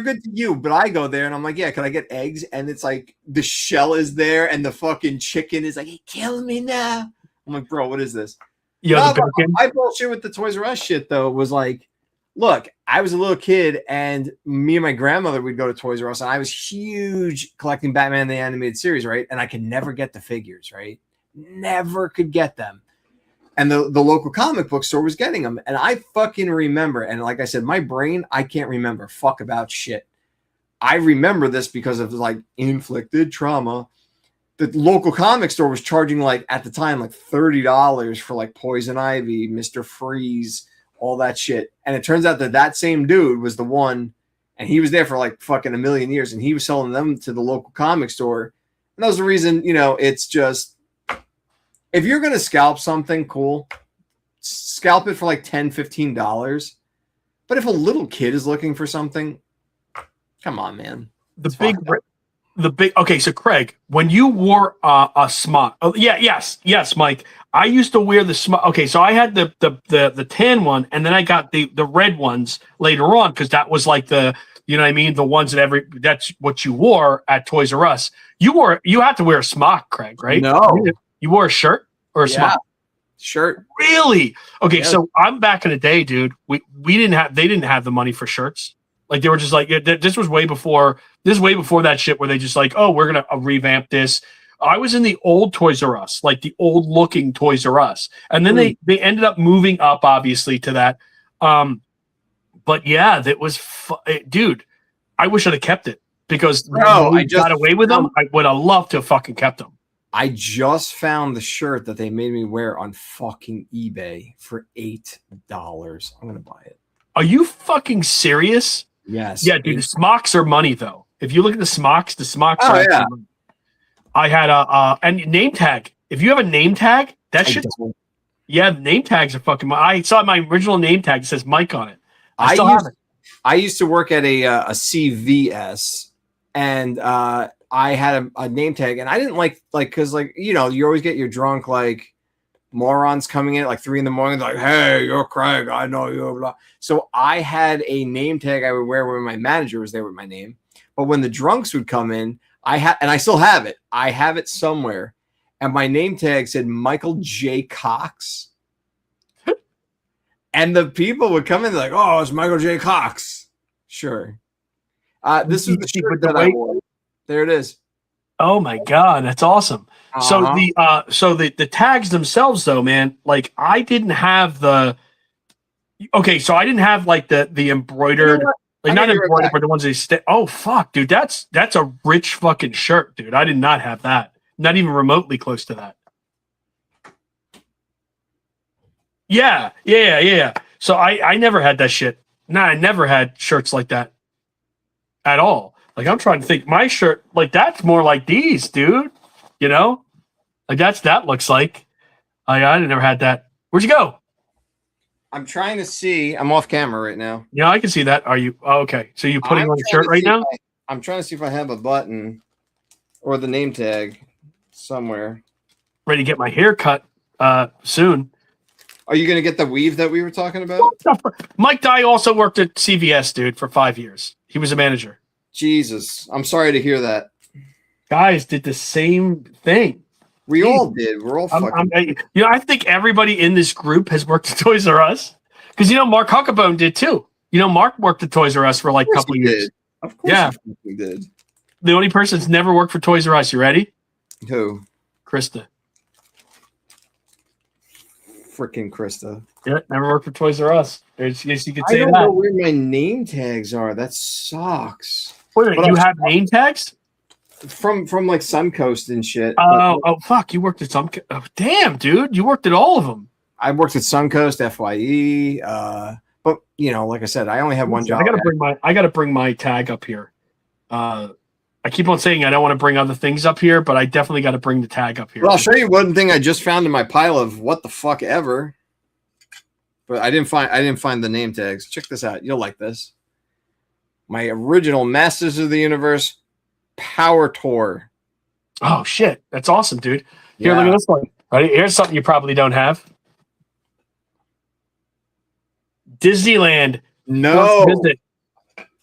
good to you, but I go there and I'm like, yeah, can I get eggs? And it's like the shell is there and the fucking chicken is like, hey, kill me now. I'm like, bro, what is this? Yeah, my bullshit with the Toys R Us shit though was like, look, I was a little kid and me and my grandmother would go to Toys R Us and I was huge collecting Batman the Animated Series, right? And I could never get the figures, right? Never could get them. And the local comic book store was getting them. And I fucking remember, and like I said, my brain, I can't remember fuck about shit. I remember this because of like inflicted trauma. The local comic store was charging like at the time like $30 for like Poison Ivy, Mr. Freeze, all that shit. And it turns out that same dude was the one, and he was there for like fucking a million years, and he was selling them to the local comic store. And that was the reason, you know, it's just, if you're going to scalp something, cool, scalp it for like $10, $15. But if a little kid is looking for something, come on, man. Okay, so Craig, when you wore a smock, yes, Mike, I used to wear the smock. Okay, so I had the tan one, and then I got the red ones later on because that was like the, you know what I mean, the ones that's what you wore at Toys R Us. You had to wear a smock, Craig, right? No. You wore a shirt or a smock? Shirt. Really? Okay, yeah. So I'm back in the day, dude. They didn't have the money for shirts. Like they were just like, this was way before that shit where they just like, oh, we're gonna revamp this. I was in the old Toys R Us, like the old looking Toys R Us, and then they ended up moving up obviously to that. But yeah, that was dude. I wish I'd have kept it because I got away with them. I would have loved to have fucking kept them. I just found the shirt that they made me wear on fucking eBay for $8. I'm gonna buy it. Are you fucking serious? Yes. Yeah, dude. The smocks are money though. If you look at the smocks are yeah. money. I had and name tag. If you have a name tag, that shit. Yeah, the name tags are fucking money. I saw my original name tag. It says Mike on it. I still have it. I used to work at a CVS, and I had a name tag, and I didn't like because like you know you always get your drunk like morons coming in at like 3 a.m. like, hey, you're Craig, I know you. Blah. So I had a name tag I would wear when my manager was there with my name, but when the drunks would come in, and I still have it. I have it somewhere, and my name tag said Michael J. Cox. And the people would come in like, oh, it's Michael J. Cox. Sure. This is the shirt that I wore. There it is. Oh my god, that's awesome. Uh-huh. So the tags themselves though, man, like I didn't have the so I didn't have like the embroidered, like not embroidered, but the ones they stay. Oh fuck, dude, that's a rich fucking shirt, dude. I did not have that. Not even remotely close to that. Yeah. So I never had that shit. Nah, I never had shirts like that at all. Like I'm trying to think, my shirt, like that's more like these, dude. You know, like that looks like. I never had that. Where'd you go? I'm trying to see. I'm off camera right now. Yeah, I can see that. Are you? Oh, okay. So you putting on a shirt right now? I'm trying to see if I have a button or the name tag somewhere. Ready to get my hair cut soon. Are you going to get the weave that we were talking about? Mike Dye also worked at CVS, dude, for 5 years. He was a manager. Jesus. I'm sorry to hear that. Guys did the same thing. We all did. We're all fucking... I think everybody in this group has worked at Toys R Us. Because, Mark Huckabone did too. Mark worked at Toys R Us for like a couple of years. Of course he did. The only person that's never worked for Toys R Us, you ready? Who? Krista. freaking Krista. Yeah, never worked for Toys R Us. There's, yes, you could I say don't that. know where my name tags are. That sucks. Wait a minute, But you I'm- have name tags? From like Suncoast and shit. Oh, fuck! You worked at some. Oh, damn, dude, you worked at all of them. I worked at Suncoast, FYE. But you know, like I said, I only have one job. I gotta bring my tag up here. I keep on saying I don't want to bring other things up here, but I definitely got to bring the tag up here. Well, I'll show you one thing I just found in my pile of what the fuck ever. But I didn't find the name tags. Check this out. You'll like this. My original Masters of the Universe Power Tour. Oh shit, that's awesome, dude. Here, Yeah. look at this one. Ready? Here's something you probably don't have. Disneyland. No. First visit.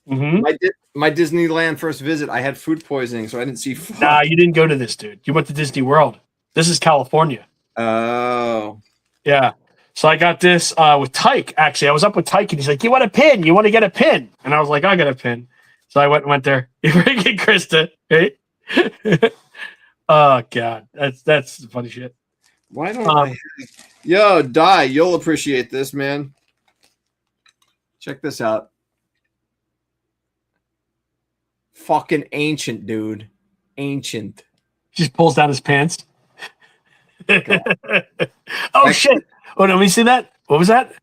Mhm. My Disneyland first visit, I had food poisoning, so I didn't see fuck. Nah, you didn't go to this, dude. You went to Disney World. This is California. Oh. Yeah. So I got this with Tyke. Actually, I was up with Tyke, and he's like, "You want a pin? You want to get a pin?" And I was like, "I got a pin." So I went there. You freaking Krista, right? Oh god, that's funny shit. Why don't I? Yo, Die, you'll appreciate this, man. Check this out. Fucking ancient, dude. Ancient. He just pulls down his pants. Oh shit! Oh, let me see that. What was that?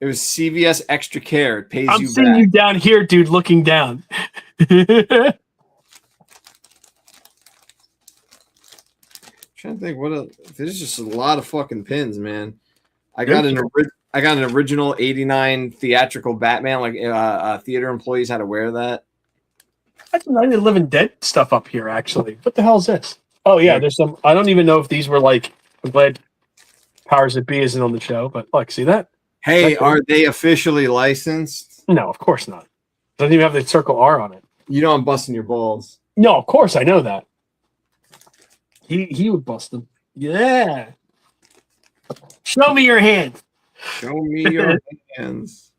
It was CVS Extra Care. It pays I'm you seeing back. you down here, dude, looking down. Trying to think there's just a lot of fucking pins, man. I got an original '89 theatrical Batman. Like theater employees had to wear that. That's some Night of the Living Dead stuff up here, actually. What the hell is this? Oh yeah, there's some. I don't even know if these were like. I'm glad Powers That Be isn't on the show, but look, see that? Hey, are they officially licensed? No, of course not. Doesn't even have the circle R on it. You know I'm busting your balls. No, of course I know that. He would bust them. Yeah. Show me your hand. Show me your hands.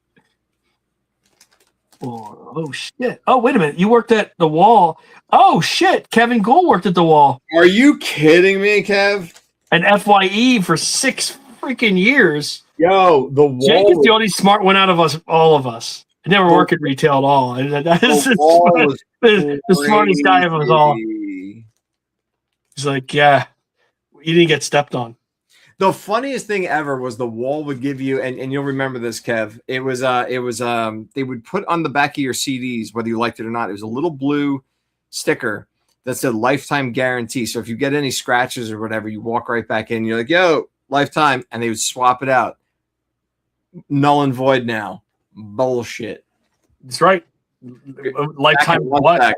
Oh shit. Oh wait a minute. You worked at the Wall. Oh shit. Kevin Gould worked at the Wall. Are you kidding me, Kev? And FYE for 6 freaking years. Yo, the Wall. Jake is the only smart one out of us, all of us. I never work in retail at all. That is The Wall was the smartest guy of us all. crazy. He's like, yeah, you didn't get stepped on. The funniest thing ever was the Wall would give you, and you'll remember this, Kev. It was they would put on the back of your CDs, whether you liked it or not. It was a little blue sticker that said lifetime guarantee. So if you get any scratches or whatever, you walk right back in. You're like, yo, lifetime, and they would swap it out. Null and void now. Bullshit. That's right. Lifetime what? Back.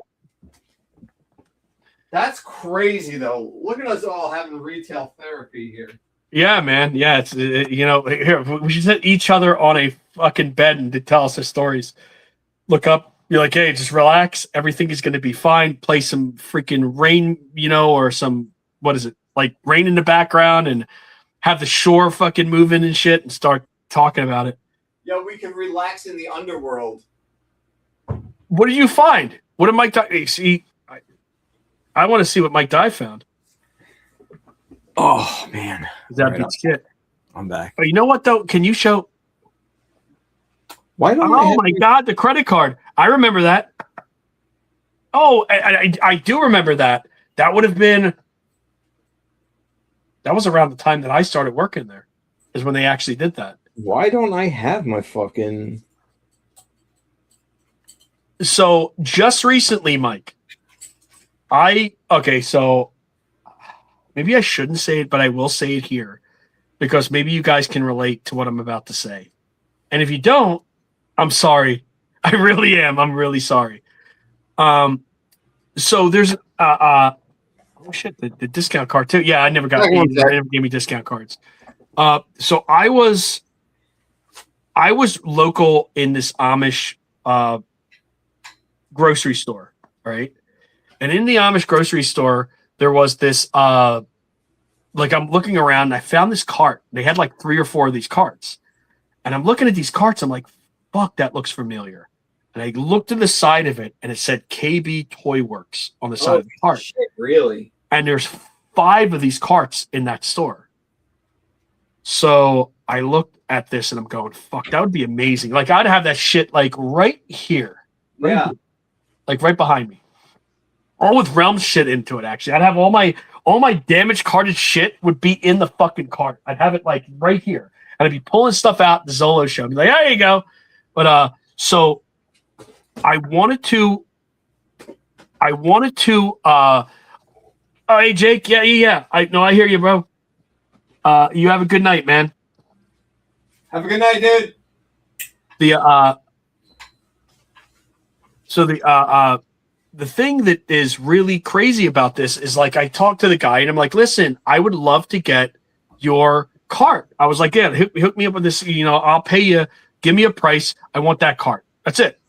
That's crazy, though. Look at us all having retail therapy here. Yeah, man. Yeah, it's here we should sit each other on a fucking bed and to tell us their stories. Look up. You're like, hey, just relax. Everything is going to be fine. Play some freaking rain, or some like rain in the background, and have the shore fucking moving and shit, and start talking about it. Yo, we can relax in the underworld. What did you find? What did Mike Dye see? I want to see what Mike Dye found. Oh man, That beats kit. I'm back. But you know what though? Can you show? Why don't Oh my god, the credit card! I remember that. Oh, I do remember that. That would have been. That was around the time that I started working there. Is when they actually did that. Why don't I have my fucking? So just recently, Mike. So maybe I shouldn't say it, but I will say it here because maybe you guys can relate to what I'm about to say. And if you don't, I'm sorry. I really am. I'm really sorry. So there's oh shit, the discount card too. Yeah, I never got they never gave me discount cards. So I was local in this Amish grocery store, right? And in the Amish grocery store, there was this like I'm looking around and I found this cart. They had like 3 or 4 of these carts. And I'm looking at these carts, I'm like, fuck, that looks familiar. And I looked to the side of it and it said KB Toy Works on the side of the cart. Shit, really? And there's 5 of these carts in that store. So I looked at this and I'm going, fuck, that would be amazing. Like I'd have that shit like right here. Right Yeah. here, like right behind me. All with Realm shit into it, actually. I'd have all my damaged carded shit would be in the fucking cart. I'd have it like right here. And I'd be pulling stuff out the Zolo show. I'd be like, there you go. But so I wanted to oh hey Jake, yeah. I hear you, bro. You have a good night, man. Have a good night, dude. The thing that is really crazy about this is like I talked to the guy and I'm like, listen, I would love to get your cart. I was like, yeah, hook me up with this, I'll pay you, give me a price. I want that cart. That's it.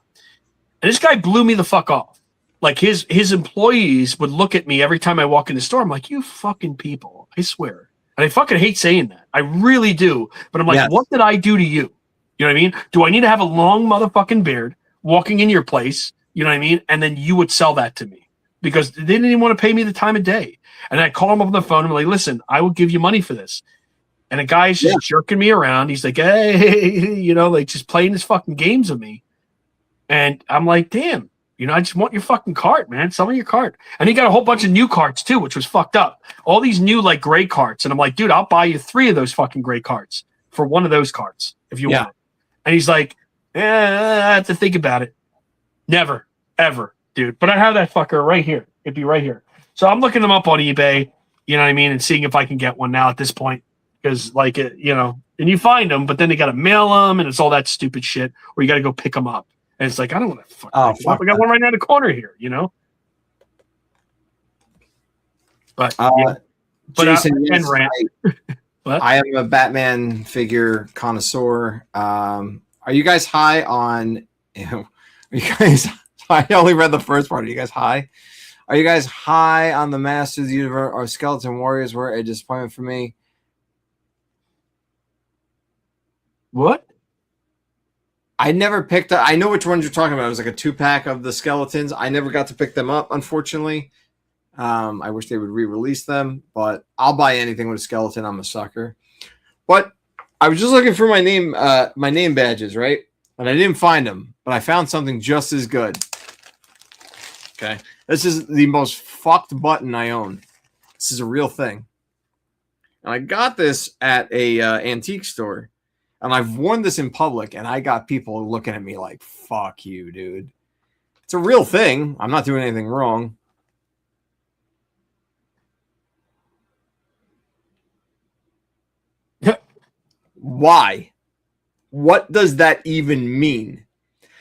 And this guy blew me the fuck off. Like his employees would look at me every time I walk in the store. I'm like, you fucking people, I swear. And I fucking hate saying that. I really do. But I'm like, Yes. What did I do to you? You know what I mean? Do I need to have a long motherfucking beard walking in your place? You know what I mean? And then you would sell that to me because they didn't even want to pay me the time of day. And I call him up on the phone and I'm like, listen, I will give you money for this. And the guy's just jerking me around. He's like, hey, like just playing his fucking games with me. And I'm like, damn, I just want your fucking cart, man. Sell me your cart. And he got a whole bunch of new carts too, which was fucked up. All these new like gray carts. And I'm like, dude, I'll buy you 3 of those fucking gray carts for one of those carts if you want it. And he's like, I have to think about it. Never, ever, dude. But I have that fucker right here. It'd be right here. So I'm looking them up on eBay, you know what I mean, and seeing if I can get one now at this point. Because, like, and you find them, but then they got to mail them, and it's all that stupid shit, or you got to go pick them up. And it's like, I don't want to fuck up. I got one right now in the corner here, But, Jason, I am a Batman figure connoisseur. Are you guys high on? Are you guys? I only read the first part. Are you guys high? Are you guys high on the Masters of the Universe or Skeleton Warriors? Were a disappointment for me. What? I never picked up. I know which ones you're talking about. It was like a 2-pack of the skeletons. I never got to pick them up, unfortunately. I wish they would re-release them, but I'll buy anything with a skeleton. I'm a sucker. But I was just looking for my name badges, right? And I didn't find them, but I found something just as good. Okay. This is the most fucked button I own. This is a real thing. And I got this at a antique store. And I've worn this in public, and I got people looking at me like, fuck you, dude. It's a real thing. I'm not doing anything wrong. Why? What does that even mean?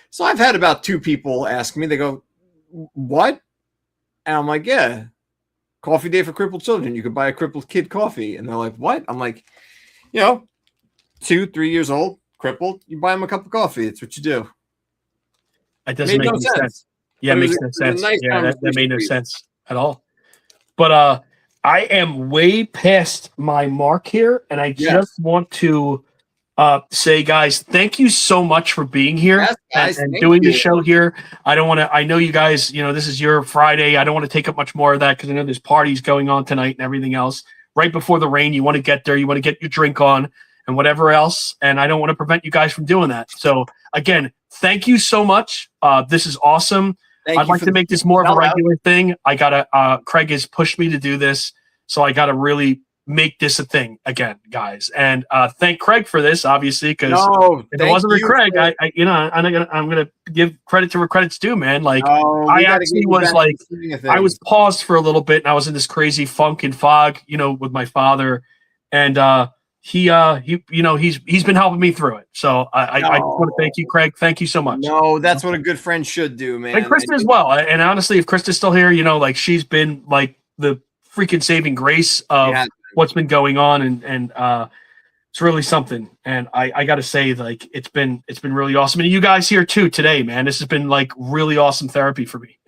So I've had about 2 people ask me, they go, what? And I'm like, yeah, coffee day for crippled children. You could buy a crippled kid coffee. And they're like, what? I'm like, 2, 3 years old, crippled, you buy them a cup of coffee. It's what you do. It doesn't make any sense. Yeah, it makes no sense. That made no sense at all. But I am way past my mark here, and I just want to say, guys, thank you so much for being here and doing the show here. I don't want to. I know you guys. This is your Friday. I don't want to take up much more of that because I know there's parties going on tonight and everything else. Right before the rain, you want to get there. You want to get your drink on and whatever else. And I don't want to prevent you guys from doing that. So again, thank you so much. This is awesome. I'd like to make this more of a regular thing. Craig has pushed me to do this. So I got to really make this a thing again, guys. And thank Craig for this, obviously, because if it wasn't for Craig, I'm gonna give credit to where credit's due, man. Like I actually was like, I was paused for a little bit, and I was in this crazy funk and fog, with my father, and he's been helping me through it. So I just want to thank you, Craig. Thank you so much. No, that's what a good friend should do, man. And Krista as well. And honestly, if Krista's still here, like she's been like the freaking saving grace of what's been going on, and it's really something. And I got to say, like it's been really awesome, and you guys here too today, man. This has been like really awesome therapy for me.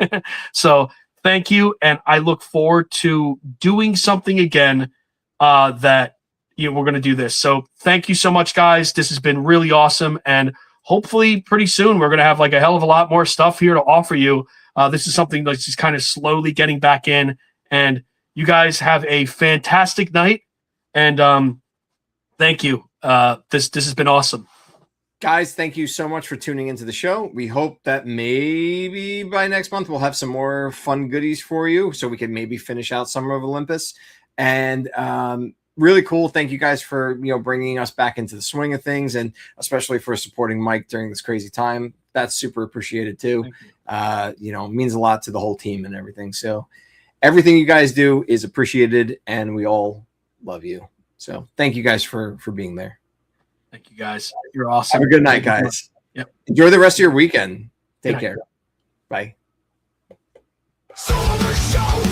So thank you, and I look forward to doing something again. That we're going to do this. So thank you so much, guys. This has been really awesome, and hopefully pretty soon we're going to have like a hell of a lot more stuff here to offer you. This is something that's just kind of slowly getting back in, and you guys have a fantastic night. And Thank you. This has been awesome. Guys, thank you so much for tuning into the show. We hope that maybe by next month we'll have some more fun goodies for you so we can maybe finish out Summer of Olympus. And really cool. Thank you guys for bringing us back into the swing of things, and especially for supporting Mike during this crazy time. That's super appreciated too. Means a lot to the whole team and everything. So everything you guys do is appreciated, and we all love you. So thank you guys for being there. Thank you, guys. You're awesome. Have a good night, guys. Yep. Enjoy the rest of your weekend. Take care. Bye. Zoloverse Show.